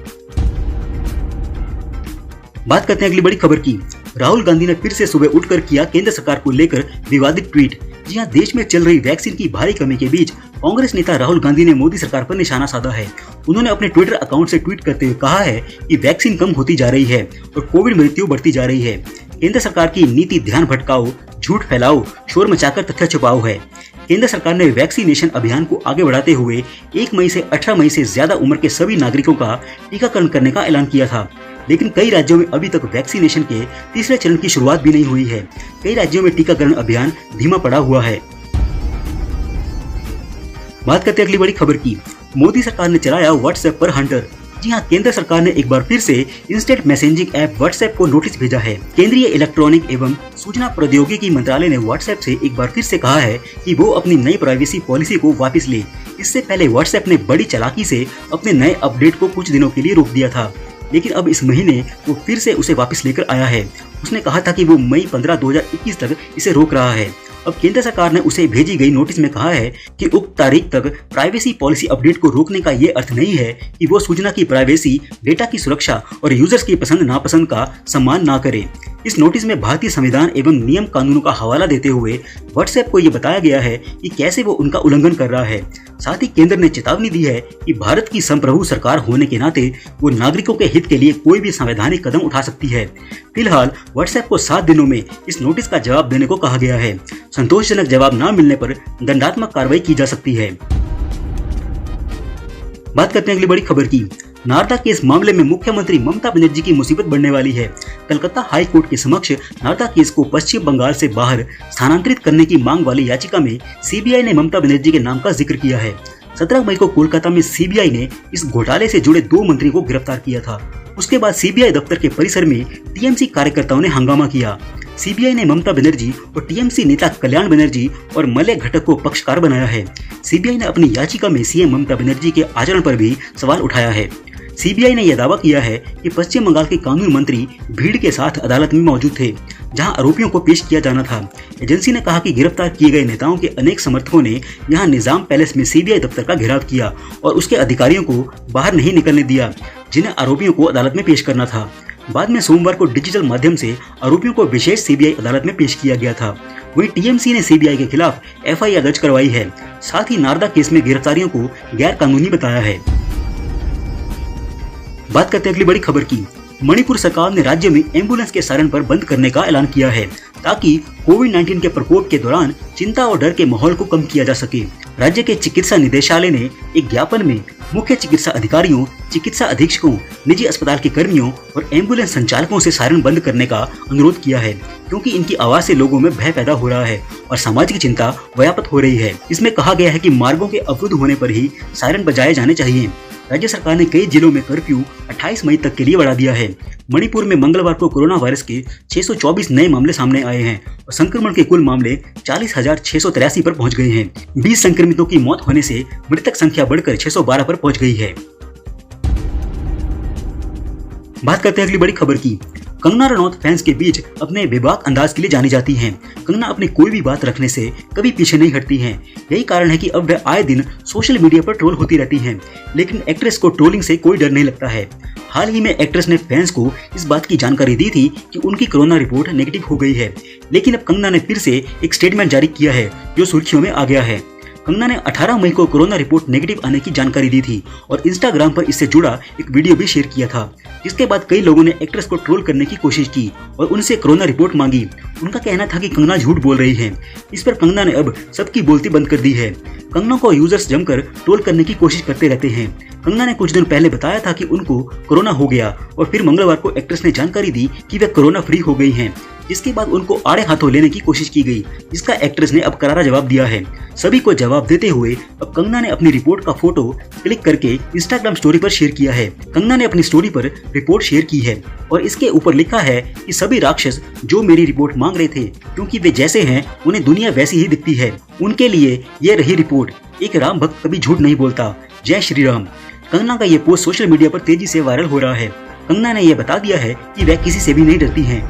बात करते हैं अगली बड़ी खबर की। राहुल गांधी ने फिर से सुबह उठकर किया केंद्र सरकार को लेकर विवादित ट्वीट। जी हां, देश में चल रही वैक्सीन की भारी कमी के बीच कांग्रेस नेता राहुल गांधी ने मोदी सरकार पर निशाना साधा है। उन्होंने अपने ट्विटर अकाउंट से ट्वीट करते हुए कहा है कि वैक्सीन कम होती जा रही है और कोविड मृत्यु बढ़ती जा रही है। केंद्र सरकार की नीति ध्यान भटकाओ, झूठ फैलाओ, शोर मचाकर तथ्य छुपाओ है। केंद्र सरकार ने वैक्सीनेशन अभियान को आगे बढ़ाते हुए 1 मई से 18 मई से ज्यादा उम्र के सभी नागरिकों का टीकाकरण करने का ऐलान किया था, लेकिन कई राज्यों में अभी तक वैक्सीनेशन के तीसरे चरण की शुरुआत भी नहीं हुई है। कई राज्यों में टीकाकरण अभियान धीमा पड़ा हुआ है। बात करते हैं अगली बड़ी खबर की। मोदी सरकार ने चलाया व्हाट्सएप पर हंटर। जी हां, केंद्र सरकार ने एक बार फिर से इंस्टेंट मैसेजिंग ऐप व्हाट्सएप को नोटिस भेजा है। केंद्रीय इलेक्ट्रॉनिक एवं सूचना प्रौद्योगिकी मंत्रालय ने व्हाट्सएप से एक बार फिर से कहा है कि वो अपनी नई प्राइवेसी पॉलिसी को वापस ले। इससे पहले व्हाट्सएप ने बड़ी चालाकी से अपने नए अपडेट को कुछ दिनों के लिए रोक दिया था, लेकिन अब इस महीने वो फिर से उसे वापस लेकर आया है। उसने कहा था कि वो मई 15, 2021 तक इसे रोक रहा है। अब केंद्र सरकार ने उसे भेजी गई नोटिस में कहा है कि उक्त तारीख तक प्राइवेसी पॉलिसी अपडेट को रोकने का ये अर्थ नहीं है कि वो सूचना की प्राइवेसी, डेटा की सुरक्षा और यूजर्स की पसंद नापसंद का सम्मान ना करे। इस नोटिस में भारतीय संविधान एवं नियम कानूनों का हवाला देते हुए व्हाट्सएप को ये बताया गया है कि कैसे वो उनका उल्लंघन कर रहा है। साथ ही केंद्र ने चेतावनी दी है कि भारत की संप्रभु सरकार होने के नाते वो नागरिकों के हित के लिए कोई भी संवैधानिक कदम उठा सकती है। फिलहाल व्हाट्सएप को 7 दिनों में इस नोटिस का जवाब देने को कहा गया है। संतोषजनक जवाब न मिलने पर दंडात्मक कार्रवाई की जा सकती है। बात करते हैं अगली बड़ी खबर की। नारदा केस मामले में मुख्यमंत्री ममता बनर्जी की मुसीबत बढ़ने वाली है। कलकत्ता हाई कोर्ट के समक्ष नारदा केस को पश्चिम बंगाल से बाहर स्थानांतरित करने की मांग वाली याचिका में सीबीआई ने ममता बनर्जी के नाम का जिक्र किया है। 17 मई को कोलकाता में सीबीआई ने इस घोटाले से जुड़े 2 मंत्रियों को गिरफ्तार किया था। उसके बाद सीबीआई दफ्तर के परिसर में टीएमसी कार्यकर्ताओं ने हंगामा किया। सीबीआई ने ममता बनर्जी और टीएमसी नेता कल्याण बनर्जी और मलय घटक को पक्षकार बनाया है। सीबीआई ने अपनी याचिका में सीएम ममता बनर्जी के आचरण पर भी सवाल उठाया है। सीबीआई ने यह दावा किया है कि पश्चिम बंगाल के कानून मंत्री भीड़ के साथ अदालत में मौजूद थे, जहां आरोपियों को पेश किया जाना था। एजेंसी ने कहा कि गिरफ्तार किए गए नेताओं के अनेक समर्थकों ने यहां निजाम पैलेस में सीबीआई दफ्तर का घेराव किया और उसके अधिकारियों को बाहर नहीं निकलने दिया, जिन्हें आरोपियों को अदालत में पेश करना था। बाद में सोमवार को डिजिटल माध्यम से आरोपियों को विशेष सीबीआई अदालत में पेश किया गया था। वहीं टीएमसी ने सीबीआई के खिलाफ एफआईआर दर्ज करवाई है। साथ ही नारदा केस में गिरफ्तारियों को गैर कानूनी बताया है। बात करते हैं अगली बड़ी खबर की। मणिपुर सरकार ने राज्य में एम्बुलेंस के सायरन पर बंद करने का ऐलान किया है, ताकि कोविड-19 के प्रकोप के दौरान चिंता और डर के माहौल को कम किया जा सके। राज्य के चिकित्सा निदेशालय ने एक ज्ञापन में मुख्य चिकित्सा अधिकारियों, चिकित्सा अधीक्षकों, निजी अस्पताल के कर्मियों और एम्बुलेंस संचालकों से सायरन बंद करने का अनुरोध किया है, क्योंकि इनकी आवाज से लोगों में भय पैदा हो रहा है और सामाजिक चिंता व्याप्त हो रही है। इसमें कहा गया है कि मार्गों के अवरुद्ध होने पर ही सायरन बजाए जाने चाहिए। राज्य सरकार ने कई जिलों में कर्फ्यू 28 मई तक के लिए बढ़ा दिया है। मणिपुर में मंगलवार को कोरोना वायरस के 624 नए मामले सामने आए हैं और संक्रमण के कुल मामले 40,683 पर पहुंच गए हैं। 20 संक्रमितों की मौत होने से मृतक संख्या बढ़कर 612 पर पहुंच गई है। बात करते हैं अगली बड़ी खबर की। कंगना रनौत फैंस के बीच अपने बेबाक अंदाज के लिए जानी जाती हैं। कंगना अपनी कोई भी बात रखने से कभी पीछे नहीं हटती हैं। यही कारण है कि अब वह आए दिन सोशल मीडिया पर ट्रोल होती रहती हैं, लेकिन एक्ट्रेस को ट्रोलिंग से कोई डर नहीं लगता है। हाल ही में एक्ट्रेस ने फैंस को इस बात की जानकारी दी थी कि उनकी कोरोना रिपोर्ट नेगेटिव हो गई है, लेकिन अब कंगना ने फिर से एक स्टेटमेंट जारी किया है जो सुर्खियों में आ गया है। कंगना ने 18 मई को कोरोना रिपोर्ट नेगेटिव आने की जानकारी दी थी और इंस्टाग्राम पर इससे जुड़ा एक वीडियो भी शेयर किया था, जिसके बाद कई लोगों ने एक्ट्रेस को ट्रोल करने की कोशिश की और उनसे कोरोना रिपोर्ट मांगी। उनका कहना था कि कंगना झूठ बोल रही है। इस पर कंगना ने अब सबकी बोलती बंद कर दी है। कंगना को यूजर्स जमकर ट्रोल करने की कोशिश करते रहते हैं। कंगना ने कुछ दिन पहले बताया था कि उनको कोरोना हो गया और फिर मंगलवार को एक्ट्रेस ने जानकारी दी कि वे कोरोना फ्री हो गई हैं, जिसके बाद उनको आड़े हाथों लेने की कोशिश की गई, जिसका एक्ट्रेस ने अब करारा जवाब दिया है। सभी को जवाब देते हुए अब कंगना ने अपनी रिपोर्ट का फोटो क्लिक करके इंस्टाग्राम स्टोरी पर शेयर किया है। कंगना ने अपनी स्टोरी पर रिपोर्ट शेयर की है और इसके ऊपर लिखा है कि सभी राक्षस जो मेरी रिपोर्ट मांग रहे थे, क्योंकि वे जैसे हैं उन्हें दुनिया वैसी ही दिखती है, उनके लिए ये रही रिपोर्ट। एक राम भक्त कभी झूठ नहीं बोलता। जय श्री राम। कंगना का ये पोस्ट सोशल मीडिया पर तेजी से वायरल हो रहा है। कंगना ने यह बता दिया है कि वह किसी से भी नहीं डरती हैं।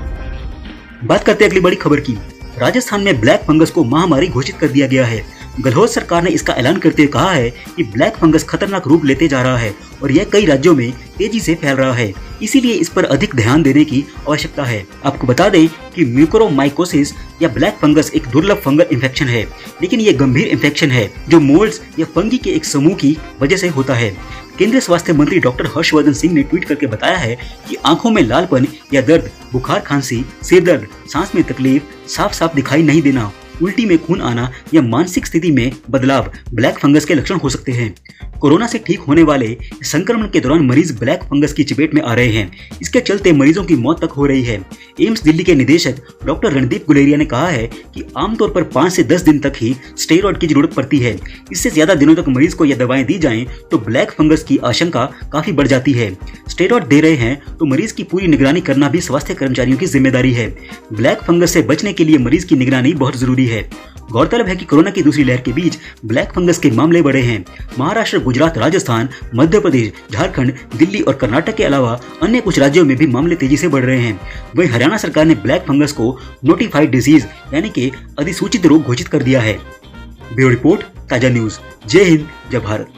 बात करते हैं अगली बड़ी खबर की। राजस्थान में ब्लैक फंगस को महामारी घोषित कर दिया गया है। गहलोत सरकार ने इसका ऐलान करते हुए कहा है कि ब्लैक फंगस खतरनाक रूप लेते जा रहा है और यह कई राज्यों में तेजी से फैल रहा है, इसीलिए इस पर अधिक ध्यान देने की आवश्यकता है। आपको बता दें कि म्यूकोरमाइकोसिस या ब्लैक फंगस एक दुर्लभ फंगल इन्फेक्शन है, लेकिन यह गंभीर इन्फेक्शन है जो मोल्ड्स या फंगी के एक समूह की वजह से होता है। केंद्रीय स्वास्थ्य मंत्री डॉक्टर हर्षवर्धन सिंह ने ट्वीट करके बताया है कि आंखों में लालपन या दर्द, बुखार, खांसी, सिर दर्द, सांस में तकलीफ, साफ साफ दिखाई नहीं देना, उल्टी में खून आना या मानसिक स्थिति में बदलाव ब्लैक फंगस के लक्षण हो सकते हैं। कोरोना से ठीक होने वाले संक्रमण के दौरान मरीज ब्लैक फंगस की चपेट में आ रहे हैं। इसके चलते मरीजों की मौत तक हो रही है। एम्स दिल्ली के निदेशक डॉक्टर रणदीप गुलेरिया ने कहा है कि आमतौर पर 5 से 10 दिन तक ही स्टेरॉइड की जरूरत पड़ती है। इससे ज्यादा दिनों तक मरीज को यह दवाएं दी जाएं तो ब्लैक फंगस की आशंका काफी बढ़ जाती है। स्टेरॉइड दे रहे हैं तो मरीज की पूरी निगरानी करना भी स्वास्थ्य कर्मचारियों की जिम्मेदारी है। ब्लैक फंगस से बचने के लिए मरीज की निगरानी बहुत जरूरी है। गौरतलब है कि कोरोना की दूसरी लहर के बीच ब्लैक फंगस के मामले बढ़े हैं। महाराष्ट्र, गुजरात, राजस्थान, मध्य प्रदेश, झारखंड, दिल्ली और कर्नाटक के अलावा अन्य कुछ राज्यों में भी मामले तेजी से बढ़ रहे हैं। वहीं हरियाणा सरकार ने ब्लैक फंगस को नोटिफाइड डिजीज यानी कि अधिसूचित रोग घोषित कर दिया है। ब्यूरो रिपोर्ट, ताजा न्यूज। जय हिंद, जय भारत।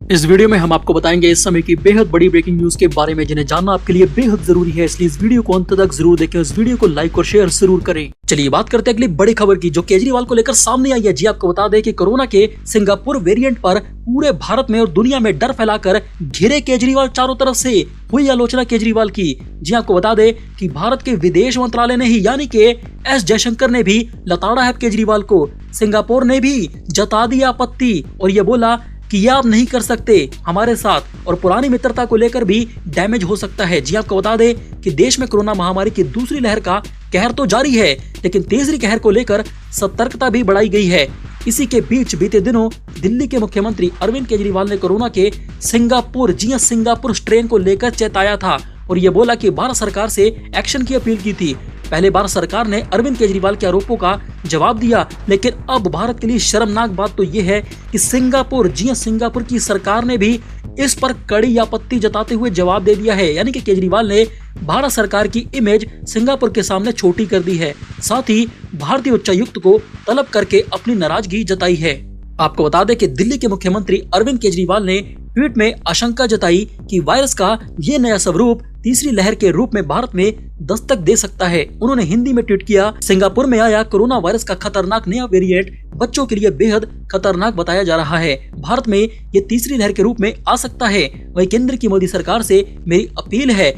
इस वीडियो में हम आपको बताएंगे इस समय की बेहद बड़ी ब्रेकिंग न्यूज के बारे में, जिन्हें जानना आपके लिए बेहद जरूरी है, इसलिए इस वीडियो को अंत तक जरूर देखें। इस वीडियो को लाइक और शेयर जरूर करें। चलिए बात करते हैं अगली बड़ी खबर की, जो केजरीवाल को लेकर सामने आई है। जी आपको बता दें कि कोरोना के सिंगापुर वेरिएंट पर पूरे भारत में और दुनिया में डर फैलाकर घिरे केजरीवाल चारों तरफ से हुई आलोचना केजरीवाल की। जी आपको बता दें कि भारत के विदेश मंत्रालय ने ही यानी कि एस जयशंकर ने भी लताड़ा है केजरीवाल को। सिंगापुर ने भी जता दी आपत्ति और ये बोला कि ये आप नहीं कर सकते हमारे साथ, और पुरानी मित्रता को लेकर भी डैमेज हो सकता है। जी आपको बता दें कि देश में कोरोना महामारी की दूसरी लहर का कहर तो जारी है, लेकिन तीसरी कहर को लेकर सतर्कता भी बढ़ाई गई है। इसी के बीच बीते दिनों दिल्ली के मुख्यमंत्री अरविंद केजरीवाल ने कोरोना के सिंगापुर स्ट्रेन को लेकर चेताया था और ये बोला कि भारत सरकार से एक्शन की अपील की थी। पहले भारत सरकार ने अरविंद केजरीवाल के आरोपों का जवाब दिया, लेकिन अब भारत के लिए शर्मनाक बात तो ये है कि सिंगापुर की सरकार ने भी इस पर कड़ी आपत्ति जताते हुए जवाब दे दिया है। यानी कि केजरीवाल ने भारत सरकार की इमेज सिंगापुर के सामने छोटी कर दी है। साथ ही भारतीय उच्चायुक्त को तलब करके अपनी नाराजगी जताई है। आपको बता दें कि दिल्ली के मुख्यमंत्री अरविंद केजरीवाल ने ट्वीट में आशंका जताई कि वायरस का ये नया स्वरूप तीसरी लहर के रूप में भारत में दस्तक दे सकता है। उन्होंने हिंदी में ट्वीट किया, सिंगापुर में आया कोरोना वायरस का खतरनाक नया वेरिएंट बच्चों के लिए बेहद खतरनाक बताया जा रहा है। भारत में ये तीसरी लहर के रूप में आ सकता है। वहीं केंद्र की मोदी सरकार से मेरी अपील है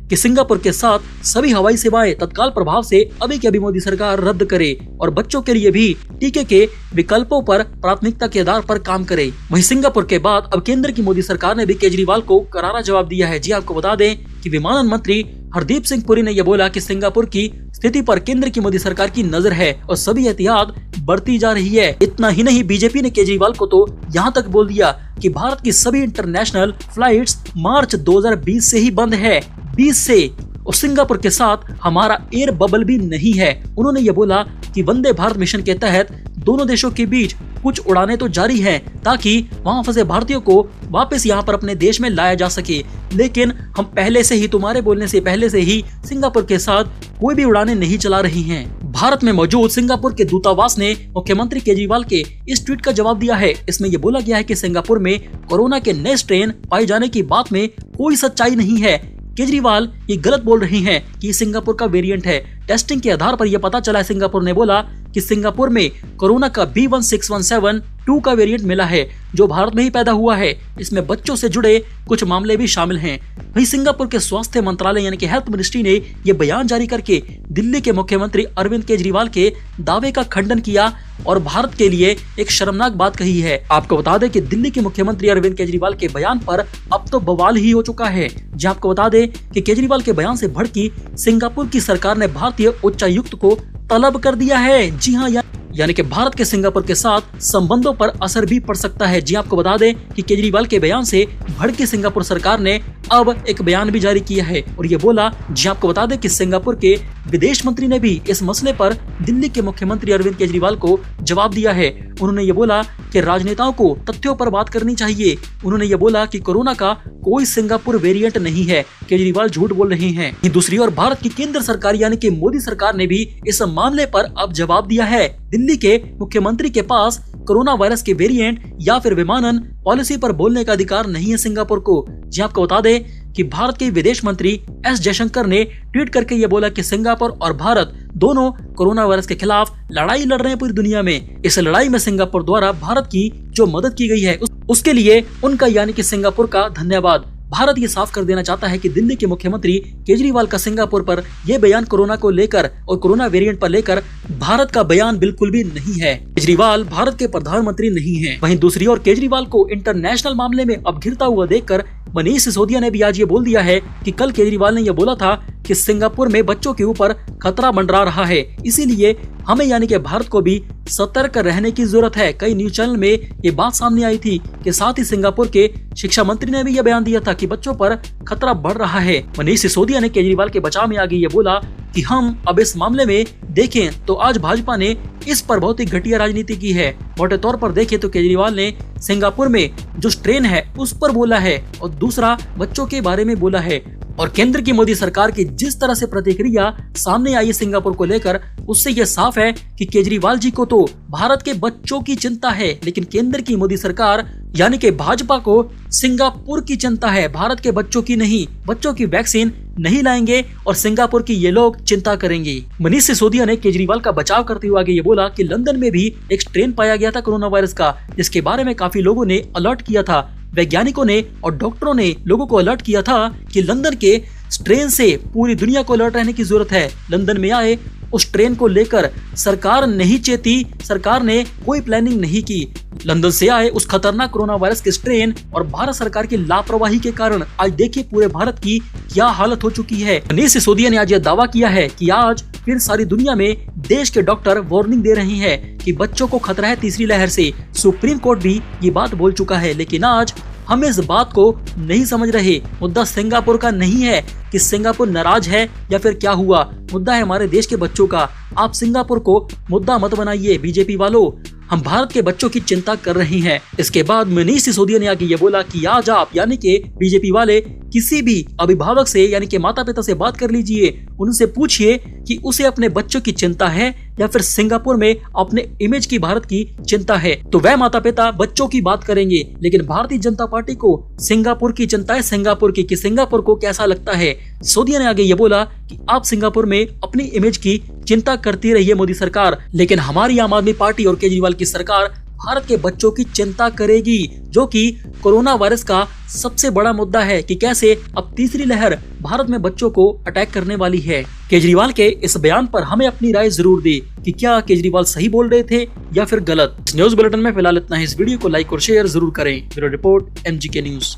कि सिंगापुर के साथ सभी हवाई सेवाएं तत्काल प्रभाव से अभी के अभी मोदी सरकार रद्द करे और बच्चों के लिए भी टीके के विकल्पों पर प्राथमिकता के आधार पर काम करे। वहीं सिंगापुर के बाद अब केंद्र की मोदी सरकार ने भी केजरीवाल को करारा जवाब दिया है। जी आपको बता दें कि विमानन मंत्री हरदीप सिंह पुरी ने यह बोला कि सिंगापुर की स्थिति पर केंद्र की मोदी सरकार की नजर है और सभी एहतियात बढ़ती जा रही है। इतना ही नहीं, बीजेपी ने केजरीवाल को तो यहाँ तक बोल दिया कि भारत की सभी इंटरनेशनल फ्लाइट्स मार्च 2020 से ही बंद है, 20 से, और सिंगापुर के साथ हमारा एयर बबल भी नहीं है। उन्होंने ये बोला कि वंदे भारत मिशन के तहत दोनों देशों के बीच कुछ उड़ानें तो जारी हैं ताकि वहां फंसे भारतीयों को वापस यहां पर अपने देश में लाया जा सके, लेकिन हम पहले से ही, तुम्हारे बोलने से पहले से ही सिंगापुर के साथ कोई भी उड़ानें नहीं चला रही हैं। भारत में मौजूद सिंगापुर के दूतावास ने मुख्यमंत्री केजरीवाल के इस ट्वीट का जवाब दिया है। इसमें यह बोला गया है कि सिंगापुर में कोरोना के नए स्ट्रेन पाए जाने की बात में कोई सच्चाई नहीं है। केजरीवाल ये गलत बोल रही हैं कि सिंगापुर का वेरिएंट है। टेस्टिंग के आधार पर यह पता चला है, सिंगापुर ने बोला कि सिंगापुर में कोरोना का B16172 का वेरिएंट मिला है जो भारत में ही पैदा हुआ है। इसमें बच्चों से जुड़े कुछ मामले भी शामिल हैं। वहीं सिंगापुर के स्वास्थ्य मंत्रालय यानी कि हेल्थ मिनिस्ट्री ने यह बयान जारी करके दिल्ली के मुख्यमंत्री अरविंद केजरीवाल के दावे का खंडन किया और भारत के लिए एक शर्मनाक बात कही है। आपको बता दें कि दिल्ली के मुख्यमंत्री अरविंद केजरीवाल के बयान पर अब तो बवाल ही हो चुका है। जी आपको बता दें कि केजरीवाल के बयान से भड़की सिंगापुर की सरकार ने भारतीय उच्चायुक्त को तलब कर दिया है। जी हाँ, यानी कि भारत के सिंगापुर के साथ संबंधों पर असर भी पड़ सकता है। जी आपको बता दें कि केजरीवाल के बयान से भड़की सिंगापुर सरकार ने अब एक बयान भी जारी किया है और ये बोला, जी आपको बता दें कि सिंगापुर के विदेश मंत्री ने भी इस मसले पर दिल्ली के मुख्यमंत्री अरविंद केजरीवाल को जवाब दिया है। उन्होंने ये बोला कि राजनेताओं को तथ्यों पर बात करनी चाहिए। उन्होंने ये बोला कि कोरोना का कोई सिंगापुर वेरिएंट नहीं है, केजरीवाल झूठ बोल रहे हैं। दूसरी ओर भारत की केंद्र सरकार यानी कि मोदी सरकार ने भी इस मामले पर अब जवाब दिया है। दिल्ली के मुख्यमंत्री के पास कोरोना वायरस के वेरिएंट या फिर विमानन पॉलिसी पर बोलने का अधिकार नहीं है सिंगापुर को। जी आपको बता दें कि भारत के विदेश मंत्री एस जयशंकर ने ट्वीट करके ये बोला कि सिंगापुर और भारत दोनों कोरोना वायरस के खिलाफ लड़ाई लड़ रहे हैं पूरी दुनिया में। इस लड़ाई में सिंगापुर द्वारा भारत की जो मदद की गई है उसके लिए उनका यानी कि सिंगापुर का धन्यवाद। भारत ये साफ कर देना चाहता है कि दिल्ली के मुख्यमंत्री केजरीवाल का सिंगापुर पर यह बयान कोरोना को लेकर और कोरोना वेरिएंट पर लेकर भारत का बयान बिल्कुल भी नहीं है। केजरीवाल भारत के प्रधानमंत्री नहीं हैं। वहीं दूसरी ओर केजरीवाल को इंटरनेशनल मामले में अब घिरता हुआ देखकर मनीष सिसोदिया ने भी आज ये बोल दिया है कि कल केजरीवाल ने यह बोला था कि सिंगापुर में बच्चों के ऊपर खतरा मंडरा रहा है, इसीलिए हमें यानी कि भारत को भी सतर्क रहने की जरूरत है। कई न्यूज चैनल में ये बात सामने आई थी कि साथ ही सिंगापुर के शिक्षा मंत्री ने भी यह बयान दिया था कि बच्चों पर खतरा बढ़ रहा है। मनीष सिसोदिया ने केजरीवाल के बचाव में आगे ये बोला कि हम अब इस मामले में देखें तो आज भाजपा ने इस पर बहुत ही घटिया राजनीति की है। मोटे तौर पर देखें तो केजरीवाल ने सिंगापुर में जो स्ट्रेन है उस पर बोला है और दूसरा बच्चों के बारे में बोला है। और केंद्र की मोदी सरकार की जिस तरह से प्रतिक्रिया सामने आई है सिंगापुर को लेकर, उससे यह साफ है कि केजरीवाल जी को तो भारत के बच्चों की चिंता है, लेकिन केंद्र की मोदी सरकार यानी कि भाजपा को सिंगापुर की चिंता है, भारत के बच्चों की नहीं। बच्चों की वैक्सीन नहीं लाएंगे और सिंगापुर की ये लोग चिंता करेंगे। मनीष सिसोदिया ने केजरीवाल का बचाव करते हुए आगे ये बोला कि लंदन में भी एक स्ट्रेन पाया गया था कोरोना वायरस का, जिसके बारे में काफी लोगों ने अलर्ट किया था। वैज्ञानिकों ने और डॉक्टरों ने लोगों को अलर्ट किया था कि लंदन के स्ट्रेन से पूरी दुनिया को अलर्ट रहने की जरूरत है। लंदन में आए उस ट्रेन को लेकर सरकार नहीं चेती, सरकार ने कोई प्लानिंग नहीं की। लंदन से आए उस खतरनाक कोरोना वायरस के स्ट्रेन और भारत सरकार की लापरवाही के कारण आज देखिए पूरे भारत की क्या हालत हो चुकी है। मनीष सिसोदिया ने आज यह दावा किया है कि आज फिर सारी दुनिया में देश के डॉक्टर वार्निंग दे रहे हैं कि बच्चों को खतरा है तीसरी लहर से। सुप्रीम कोर्ट भी ये बात बोल चुका है, लेकिन आज हम इस बात को नहीं समझ रहे। मुद्दा सिंगापुर का नहीं है कि सिंगापुर नाराज है या फिर क्या हुआ, मुद्दा है हमारे देश के बच्चों का। आप सिंगापुर को मुद्दा मत बनाइए बीजेपी वालों, हम भारत के बच्चों की चिंता कर रहे हैं। इसके बाद मनीष सिसोदिया ने आगे ये बोला कि आज आप यानी कि बीजेपी वाले किसी भी अभिभावक से यानी कि माता पिता से बात कर लीजिए, उनसे पूछिए कि उसे अपने बच्चों की चिंता है या फिर सिंगापुर में अपने इमेज की भारत की चिंता है, तो वह माता पिता बच्चों की बात करेंगे। लेकिन भारतीय जनता पार्टी को सिंगापुर की चिंता है, सिंगापुर की कि सिंगापुर को कैसा लगता है। सिसोदिया ने आगे ये बोला कि आप सिंगापुर में अपनी इमेज की चिंता करती रही है मोदी सरकार, लेकिन हमारी आम आदमी पार्टी और केजरीवाल की सरकार भारत के बच्चों की चिंता करेगी, जो कि कोरोना वायरस का सबसे बड़ा मुद्दा है कि कैसे अब तीसरी लहर भारत में बच्चों को अटैक करने वाली है। केजरीवाल के इस बयान पर हमें अपनी राय जरूर दे कि क्या केजरीवाल सही बोल रहे थे या फिर गलत। इस न्यूज बुलेटिन में फिलहाल इतना ही। इस वीडियो को लाइक और शेयर जरूर करें। Bureau report MGK news.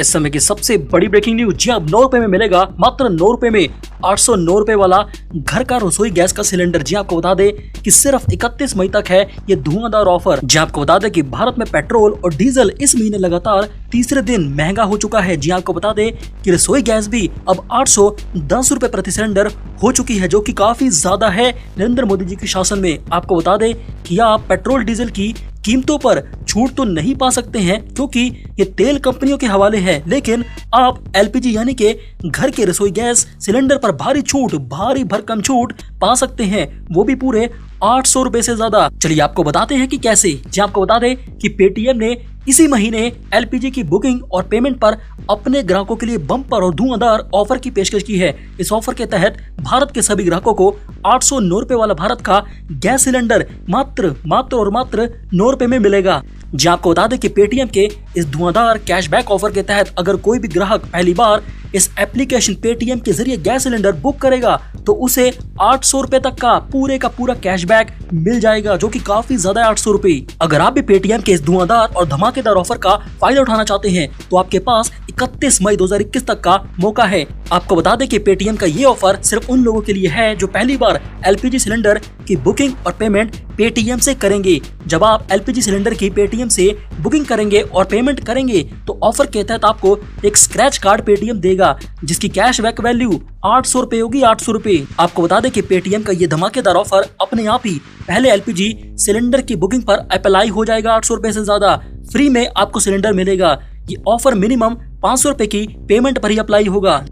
इस समय की सबसे बड़ी ब्रेकिंग न्यूज। जी अब 9 रुपए में मिलेगा, मात्र 9 रुपए में 809 रुपए वाला घर का रसोई गैस का सिलेंडर। जी आपको बता दें कि सिर्फ 31 मई तक है ये धुआंधार ऑफर। जी आपको बता दें कि भारत में पेट्रोल और डीजल इस महीने लगातार तीसरे दिन महंगा हो चुका है। जी आपको बता दें कि रसोई गैस भी अब 810 रुपए प्रति सिलेंडर हो चुकी है, जो कि काफी ज्यादा है नरेंद्र मोदी जी के शासन में। आपको बता दें कि आप पेट्रोल डीजल की कीमतों पर छूट तो नहीं पा सकते हैं क्योंकि ये तेल कंपनियों के हवाले है, लेकिन आप LPG यानी कि घर के रसोई गैस सिलेंडर पर भारी भरकम छूट पा सकते हैं, वो भी पूरे 800 रुपए से ज्यादा। चलिए आपको बताते हैं कि कैसे। जी आपको बता दें कि पेटीएम ने इसी महीने LPG की बुकिंग और पेमेंट पर अपने ग्राहकों के लिए बम्पर और धुआंधार ऑफर की पेशकश की है। इस ऑफर के तहत भारत के सभी ग्राहकों को 809 रुपए वाला भारत का गैस सिलेंडर मात्र 9 रुपए में मिलेगा। जी आपको बता दें कि पेटीएम के इस धुआंधार कैशबैक ऑफर के तहत अगर कोई भी ग्राहक पहली बार इस एप्लीकेशन पेटीएम के जरिए गैस सिलेंडर बुक करेगा तो उसे 800 रुपए तक का पूरा कैशबैक मिल जाएगा, जो कि काफी ज्यादा है 800 रुपए। अगर आप भी पेटीएम के इस धुआंधार और धमाकेदार ऑफर का फायदा उठाना चाहते हैं तो आपके पास 31 मई 2021 तक का मौका है। आपको बता दें कि पेटीएम का ये ऑफर सिर्फ उन लोगों के लिए है जो पहली बार LPG सिलेंडर की बुकिंग और पेमेंट पेटीएम से करेंगे। जब आप LPG सिलेंडर की पेटीएम से बुकिंग करेंगे और पेमेंट करेंगे तो ऑफर के तहत आपको एक स्क्रैच कार्ड पेटीएम देगा, जिसकी कैशबैक वैल्यू 800 रुपए होगी। 800 रुपए। आपको बता दें कि पेटीएम का ये धमाकेदार ऑफर अपने आप ही पहले LPG सिलेंडर की बुकिंग पर अप्लाई हो जाएगा। 800 रुपए से ज्यादा फ्री में आपको सिलेंडर मिलेगा। ये ऑफर मिनिमम 500 रुपए की पेमेंट पर ही अप्लाई होगा।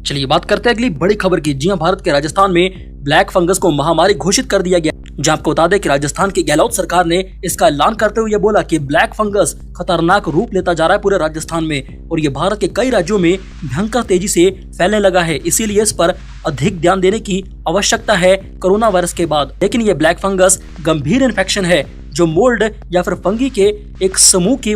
चलिए बात करते हैं अगली बड़ी खबर की। जी भारत के राजस्थान में ब्लैक फंगस को महामारी घोषित कर दिया गया। जहां आपको बता दें कि राजस्थान की गहलोत सरकार ने इसका ऐलान करते हुए बोला कि ब्लैक फंगस खतरनाक रूप लेता जा रहा है पूरे राजस्थान में, और ये भारत के कई राज्यों में भयंकर तेजी से फैलने लगा है। इसीलिए इस पर अधिक ध्यान देने की आवश्यकता है कोरोना वायरस के बाद। लेकिन ये ब्लैक फंगस गंभीर इन्फेक्शन है जो मोल्ड या फिर फंगी के एक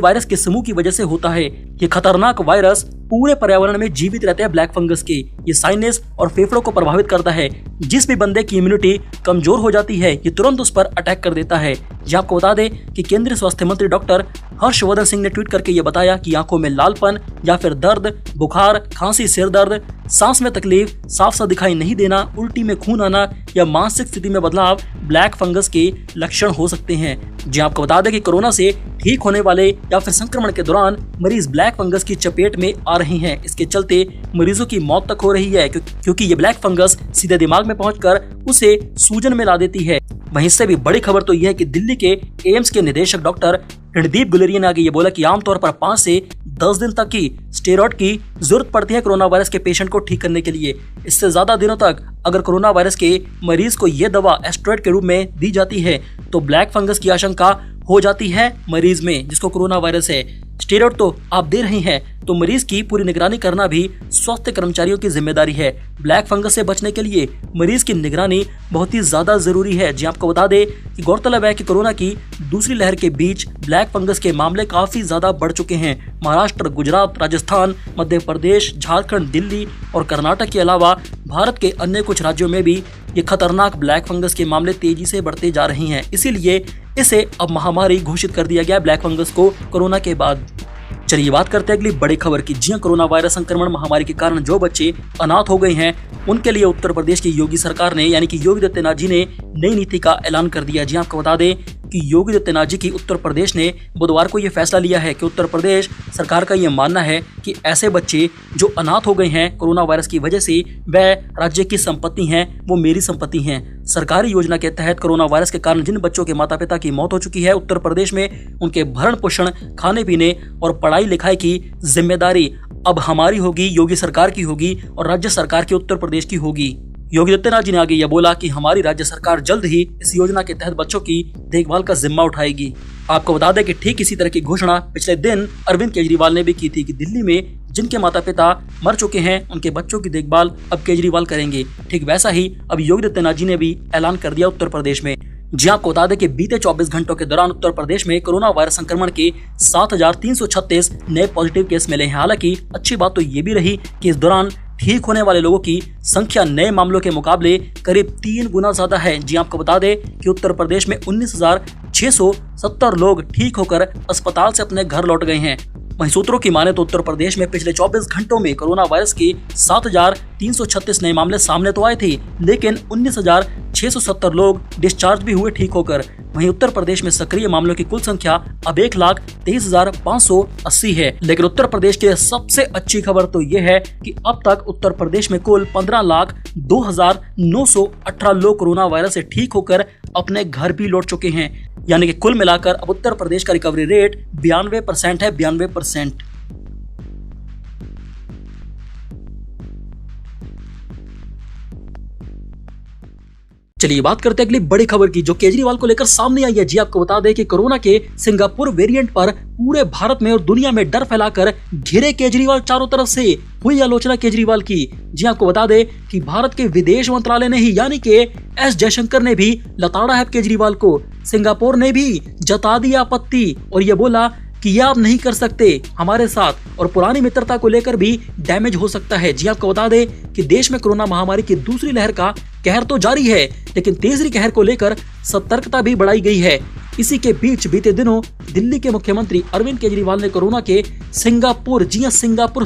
वायरस के समूह की वजह से होता है। ये खतरनाक वायरस पूरे पर्यावरण में जीवित रहते हैं ब्लैक फंगस के। ये साइनस और फेफड़ों को प्रभावित करता है। जिस भी बंदे की इम्यूनिटी कमजोर हो जाती है ये तुरंत उस पर अटैक कर देता है। जी आपको बता दें कि केंद्रीय स्वास्थ्य मंत्री डॉक्टर हर्षवर्धन सिंह ने ट्वीट करके ये बताया कि आंखों में लालपन या फिर दर्द, बुखार, खांसी, सिर दर्द, सांस में तकलीफ, साफ सा दिखाई नहीं देना, उल्टी में खून आना या मानसिक स्थिति में बदलाव ब्लैक फंगस के लक्षण हो सकते हैं। जी आपको बता दें कि कोरोना से ठीक होने वाले या फिर संक्रमण के दौरान मरीज ब्लैक फंगस की चपेट में आ रहे हैं। इसके चलते मरीजों की मौत तक हो रही है क्योंकि ये ब्लैक फंगस सीधे दिमाग में पहुंचकर उसे सूजन में ला देती है। वहीं इससे भी बड़ी खबर तो यह है कि दिल्ली के एम्स के निदेशक डॉक्टर रणदीप गुलेरिया ने आगे ये बोला कि आमतौर पर 5 से 10 दिन तक की स्टेरॉइड की जरूरत पड़ती है कोरोना वायरस के पेशेंट को ठीक करने के लिए। इससे ज्यादा दिनों तक अगर कोरोना वायरस के मरीज को यह दवा एस्टेरॉइड के रूप में दी जाती है तो ब्लैक फंगस की आशंका हो जाती है मरीज में जिसको कोरोना वायरस है। स्टेरॉइड तो आप दे रहे हैं तो मरीज की पूरी निगरानी करना भी स्वास्थ्य कर्मचारियों की जिम्मेदारी है। ब्लैक फंगस से बचने के लिए मरीज की निगरानी बहुत ही ज्यादा जरूरी है। जी आपको बता दें कि गौरतलब है कि कोरोना की दूसरी लहर के बीच ब्लैक फंगस के मामले काफी ज्यादा बढ़ चुके हैं। महाराष्ट्र, गुजरात, राजस्थान, मध्य प्रदेश, झारखंड, दिल्ली और कर्नाटक के अलावा भारत के अन्य कुछ राज्यों में भी ये खतरनाक ब्लैक फंगस के मामले तेजी से बढ़ते जा रहे हैं। इसीलिए इसे अब महामारी घोषित कर दिया गया ब्लैक फंगस को कोरोना के बाद। चलिए बात करते हैं अगली बड़ी खबर की। जी कोरोना वायरस संक्रमण महामारी के कारण जो बच्चे अनाथ हो गए हैं उनके लिए उत्तर प्रदेश की योगी सरकार ने यानी कि योगी आदित्यनाथ जी ने नई नीति का ऐलान कर दिया। जी आपको बता दें कि योगी आदित्यनाथ जी की उत्तर प्रदेश ने बुधवार को यह फैसला लिया है कि उत्तर प्रदेश सरकार का यह मानना है कि ऐसे बच्चे जो अनाथ हो गए हैं कोरोना वायरस की वजह से वह राज्य की संपत्ति हैं, वो मेरी संपत्ति हैं। सरकारी योजना के तहत कोरोना वायरस के कारण जिन बच्चों के माता पिता की मौत हो चुकी है उत्तर प्रदेश में उनके भरण पोषण, खाने पीने और पढ़ाई लिखाई की जिम्मेदारी अब हमारी होगी, योगी सरकार की होगी और राज्य सरकार की उत्तर प्रदेश की होगी। योगी आदित्यनाथ जी ने आगे यह बोला कि हमारी राज्य सरकार जल्द ही इस योजना के तहत बच्चों की देखभाल का जिम्मा उठाएगी। आपको बता दें कि ठीक इसी तरह की घोषणा पिछले दिन अरविंद केजरीवाल ने भी की थी कि दिल्ली में जिनके माता पिता मर चुके हैं उनके बच्चों की देखभाल अब केजरीवाल करेंगे। ठीक वैसा ही अब योगी आदित्यनाथ जी ने भी ऐलान कर दिया उत्तर प्रदेश में। जी आपको बता दें कि बीते 24 घंटों के दौरान उत्तर प्रदेश में कोरोना वायरस संक्रमण के 7,336 नए पॉजिटिव केस मिले हैं। हालांकि अच्छी बात तो ये भी रही कि इस दौरान ठीक होने वाले लोगों की संख्या नए मामलों के मुकाबले करीब 3 गुना ज्यादा है। जी आपको बता दें कि उत्तर प्रदेश में 19,670 लोग ठीक होकर अस्पताल से अपने घर लौट गए हैं। वहीं सूत्रों की माने तो उत्तर प्रदेश में पिछले 24 घंटों में कोरोना वायरस के 7,336 नए मामले सामने तो आए थे, लेकिन 19,670 लोग डिस्चार्ज भी हुए ठीक होकर। वहीं उत्तर प्रदेश में सक्रिय मामलों की कुल संख्या अब 1,23,580 है। लेकिन उत्तर प्रदेश की सबसे अच्छी खबर तो ये है कि अब तक उत्तर प्रदेश में कुल 15,02,918 लोग कोरोना वायरस से ठीक होकर अपने घर भी लौट चुके हैं। यानी कि कुल मिलाकर अब उत्तर प्रदेश का रिकवरी रेट 92% है, 92%। चलिए बात करते हैं अगली बड़ी खबर की, जो केजरीवाल को लेकर सामने आई है। जी आपको बता दें कि कोरोना के सिंगापुर वेरिएंट पर पूरे भारत में और दुनिया में डर फैलाकर घिरे केजरीवाल चारों तरफ से हुई आलोचना केजरीवाल की। जी आपको बता दें कि भारत के विदेश मंत्रालय ने ही यानी कि एस जयशंकर ने भी लताड़ा है केजरीवाल को। सिंगापुर ने भी जता दी आपत्ति और ये बोला कि ये आप नहीं कर सकते हमारे साथ, और पुरानी मित्रता को लेकर भी डैमेज हो सकता है। जी आपको बता दें कि देश में कोरोना महामारी की दूसरी लहर का कहर तो जारी है, लेकिन तीसरी कहर को लेकर सतर्कता भी बढ़ाई गई है। इसी के बीच बीते दिनों दिल्ली के मुख्यमंत्री अरविंद केजरीवाल ने कोरोना के सिंगापुर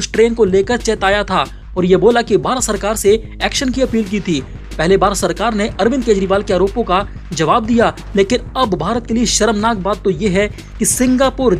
स्ट्रेन को लेकर चेताया था और ये बोला कि भारत सरकार से एक्शन की अपील की थी। पहले भारत सरकार ने अरविंद केजरीवाल के आरोपों का जवाब दिया, लेकिन अब भारत के लिए शर्मनाक बात तो ये है कि सिंगापुर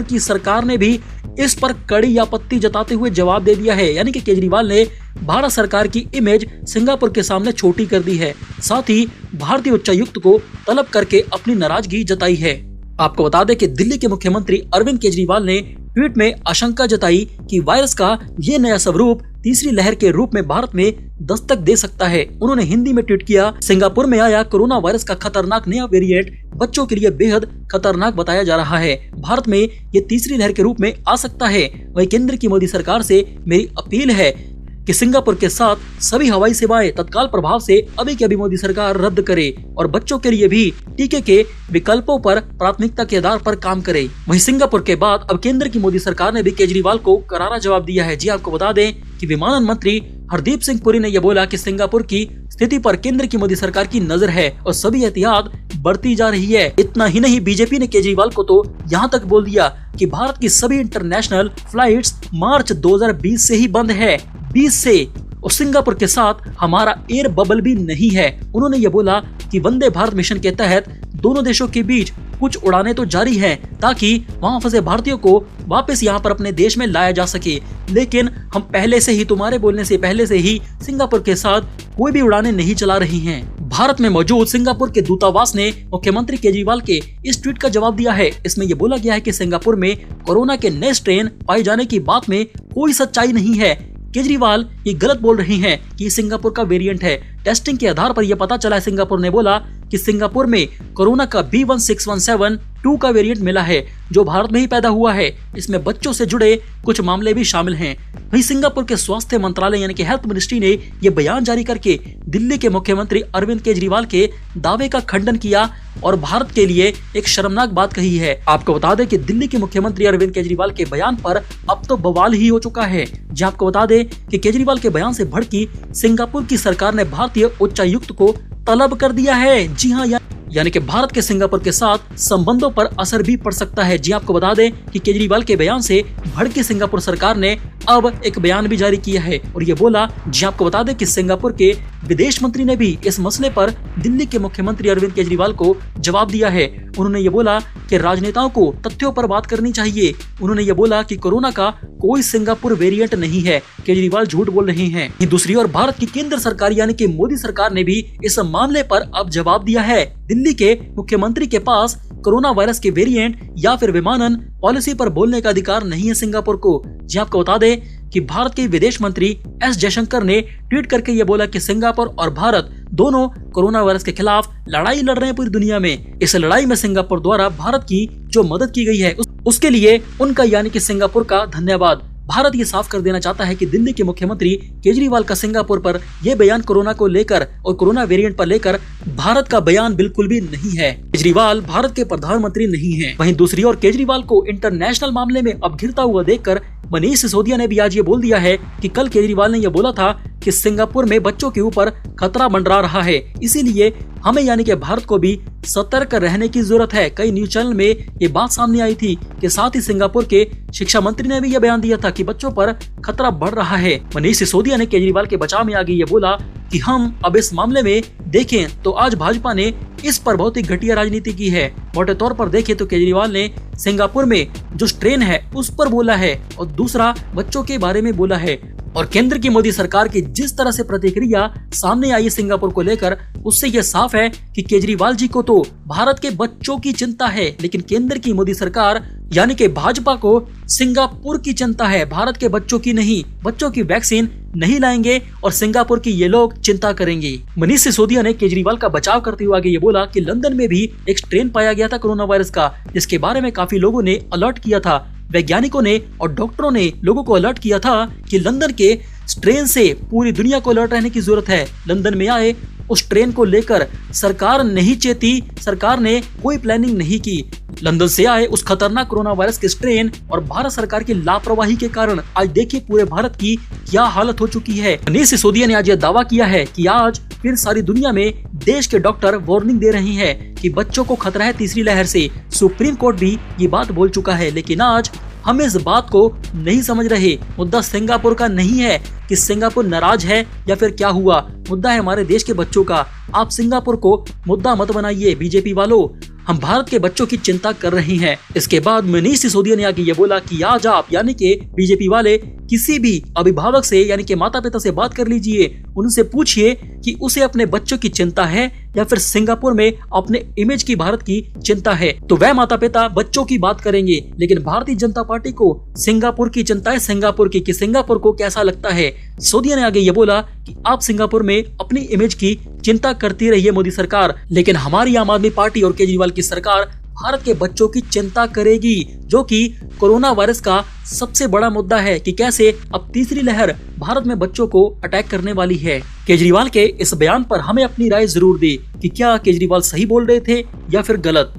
की सरकार ने भी इस पर कड़ी आपत्ति जताते हुए जवाब दे दिया है। यानी कि केजरीवाल ने भारत सरकार की इमेज सिंगापुर के सामने छोटी कर दी है। साथ ही भारतीय उच्चायुक्त को तलब करके अपनी नाराजगी जताई है। आपको बता दें कि दिल्ली के मुख्यमंत्री अरविंद केजरीवाल ने ट्वीट में आशंका जताई कि वायरस का ये नया स्वरूप तीसरी लहर के रूप में भारत में दस्तक दे सकता है। उन्होंने हिंदी में ट्वीट किया, सिंगापुर में आया कोरोना वायरस का खतरनाक नया वेरिएंट बच्चों के लिए बेहद खतरनाक बताया जा रहा है। भारत में ये तीसरी लहर के रूप में आ सकता है। वहीं केंद्र की मोदी सरकार से मेरी अपील है कि सिंगापुर के साथ सभी हवाई सेवाएं तत्काल प्रभाव से अभी की अभी मोदी सरकार रद्द करे और बच्चों के लिए भी टीके के विकल्पों पर प्राथमिकता के आधार पर काम करे। वहीं सिंगापुर के बाद अब केंद्र की मोदी सरकार ने भी केजरीवाल को करारा जवाब दिया है। जी आपको बता दें कि विमानन मंत्री हरदीप सिंह पुरी ने यह बोला कि सिंगापुर की स्थिति पर केंद्र की मोदी सरकार की नजर है और सभी एहतियात बढ़ती जा रही है। इतना ही नहीं, बीजेपी ने केजरीवाल को तो यहाँ तक बोल दिया कि भारत की सभी इंटरनेशनल फ्लाइट्स मार्च 2020 से ही बंद है, 20 से, और सिंगापुर के साथ हमारा एयर बबल भी नहीं है। उन्होंने ये बोला कि वंदे भारत मिशन के तहत दोनों देशों के बीच कुछ उड़ानें तो जारी हैं ताकि वहां फंसे भारतीयों को वापस यहां पर अपने देश में लाया जा सके, लेकिन हम पहले से ही, तुम्हारे बोलने से पहले से ही सिंगापुर के साथ कोई भी उड़ानें नहीं चला रही हैं। भारत में मौजूद सिंगापुर के दूतावास ने मुख्यमंत्री केजरीवाल के इस ट्वीट का जवाब दिया है। इसमें यह बोला गया है कि सिंगापुर में कोरोना के नए स्ट्रेन पाए जाने की बात में कोई सच्चाई नहीं है। केजरीवाल ये गलत बोल रहे हैं कि सिंगापुर का वेरिएंट है। टेस्टिंग के आधार पर यह पता चला है, सिंगापुर ने बोला कि सिंगापुर में कोरोना का B16172 का वेरिएंट मिला है जो भारत में ही पैदा हुआ है। इसमें बच्चों से जुड़े कुछ मामले भी शामिल हैं। वहीं सिंगापुर के स्वास्थ्य मंत्रालय यानी कि हेल्थ मिनिस्ट्री ने यह बयान जारी करके दिल्ली के मुख्यमंत्री अरविंद केजरीवाल के दावे का खंडन किया और भारत के लिए एक शर्मनाक बात कही है। आपको बता दें कि दिल्ली के मुख्यमंत्री अरविंद केजरीवाल के बयान पर अब तो बवाल ही हो चुका है। जी आपको बता दें कि केजरीवाल के बयान से भड़की सिंगापुर की सरकार ने भारतीय उच्चायुक्त को तलब कर दिया है। जी हाँ, यानी कि भारत के सिंगापुर के साथ संबंधों पर असर भी पड़ सकता है। जी आपको बता दें कि केजरीवाल के बयान से भड़की सिंगापुर सरकार ने अब एक बयान भी जारी किया है और ये बोला, जी आपको बता दें कि सिंगापुर के विदेश मंत्री ने भी इस मसले पर दिल्ली के मुख्यमंत्री अरविंद केजरीवाल को जवाब दिया है। उन्होंने ये बोला कि राजनेताओं को तथ्यों पर बात करनी चाहिए। उन्होंने ये बोला कि कोरोना का कोई सिंगापुर वेरिएंट नहीं है, केजरीवाल झूठ बोल रहे हैं। दूसरी ओर भारत की केंद्र सरकार यानी कि मोदी सरकार ने भी इस मामले पर अब जवाब दिया है। दिल्ली के मुख्यमंत्री के पास कोरोना वायरस के वेरिएंट या फिर विमानन पॉलिसी पर बोलने का अधिकार नहीं है सिंगापुर को। जी आपको बता दें कि भारत के विदेश मंत्री एस जयशंकर ने ट्वीट करके ये बोला कि सिंगापुर और भारत दोनों कोरोना वायरस के खिलाफ लड़ाई लड़ रहे हैं पूरी दुनिया में। इस लड़ाई में सिंगापुर द्वारा भारत की जो मदद की गई है उसके लिए उनका यानी कि सिंगापुर का धन्यवाद। भारत ये साफ कर देना चाहता है कि दिल्ली के मुख्यमंत्री केजरीवाल का सिंगापुर पर यह बयान कोरोना को लेकर और कोरोना वेरिएंट पर लेकर भारत का बयान बिल्कुल भी नहीं है। केजरीवाल भारत के प्रधानमंत्री नहीं है। वहीं दूसरी ओर केजरीवाल को इंटरनेशनल मामले में अब घिरता हुआ देखकर मनीष सिसोदिया ने भी आज ये बोल दिया है कि कल केजरीवाल ने यह बोला था कि सिंगापुर में बच्चों के ऊपर खतरा मंडरा रहा है, इसीलिए हमें यानी कि भारत को भी सतर्क रहने की जरूरत है। कई न्यूज चैनल में ये बात सामने आई थी कि साथ ही सिंगापुर के शिक्षा मंत्री ने भी यह बयान दिया था कि बच्चों पर खतरा बढ़ रहा है। मनीष सिसोदिया ने केजरीवाल के बचाव में आगे ये बोला कि हम अब इस मामले में देखें तो आज भाजपा ने इस पर बहुत ही घटिया राजनीति की है। मोटे तौर पर देखें तो केजरीवाल ने सिंगापुर में जो स्ट्रेन है उस पर बोला है और दूसरा बच्चों के बारे में बोला है। और केंद्र की मोदी सरकार की जिस तरह से प्रतिक्रिया सामने आई सिंगापुर को लेकर, उससे यह साफ है कि केजरीवाल जी को तो भारत के बच्चों की चिंता है, लेकिन केंद्र की मोदी सरकार यानी कि भाजपा को सिंगापुर की चिंता है, भारत के बच्चों की नहीं। बच्चों की वैक्सीन नहीं लाएंगे और सिंगापुर की ये लोग चिंता करेंगे। मनीष सिसोदिया ने केजरीवाल का बचाव करते हुए आगे ये बोला कि लंदन में भी एक स्ट्रेन पाया गया था कोरोना वायरस का, जिसके बारे में काफी लोगों ने अलर्ट किया था। वैज्ञानिकों ने और डॉक्टरों ने लोगों को अलर्ट किया था कि लंदन के स्ट्रेन से पूरी दुनिया को अलर्ट रहने की जरूरत है। लंदन में आए उस ट्रेन को लेकर सरकार नहीं चेती, सरकार ने कोई प्लानिंग नहीं की। लंदन से आए उस खतरनाक कोरोना वायरस के स्ट्रेन और भारत सरकार की लापरवाही के कारण आज देखिए पूरे भारत की क्या हालत हो चुकी है। मनीष सिसोदिया ने आज यह दावा किया है कि आज फिर सारी दुनिया में देश के डॉक्टर वार्निंग दे रहे हैं कि बच्चों को खतरा है तीसरी लहर से। सुप्रीम कोर्ट भी ये बात बोल चुका है, लेकिन आज हम इस बात को नहीं समझ रहे। मुद्दा सिंगापुर का नहीं है कि सिंगापुर नाराज है या फिर क्या हुआ, मुद्दा है हमारे देश के बच्चों का। आप सिंगापुर को मुद्दा मत बनाइए बीजेपी वालों, हम भारत के बच्चों की चिंता कर रहे हैं। इसके बाद मनीष सिसोदिया ने आगे ये बोला कि आज आप यानी कि बीजेपी वाले किसी भी अभिभावक से यानी कि माता पिता से बात कर लीजिए, उनसे पूछिए कि उसे अपने बच्चों की चिंता है या फिर सिंगापुर में अपने इमेज की भारत की चिंता है, तो वह माता पिता बच्चों की बात करेंगे। लेकिन भारतीय जनता पार्टी को सिंगापुर की चिंता है, सिंगापुर की कि सिंगापुर को कैसा लगता है। सिसोदिया ने आगे ये बोला कि आप सिंगापुर में अपनी इमेज की चिंता करती रही है मोदी सरकार, लेकिन हमारी आम आदमी पार्टी और केजरीवाल की सरकार भारत के बच्चों की चिंता करेगी, जो कि कोरोना वायरस का सबसे बड़ा मुद्दा है कि कैसे अब तीसरी लहर भारत में बच्चों को अटैक करने वाली है। केजरीवाल के इस बयान पर हमें अपनी राय जरूर दी कि क्या केजरीवाल सही बोल रहे थे या फिर गलत।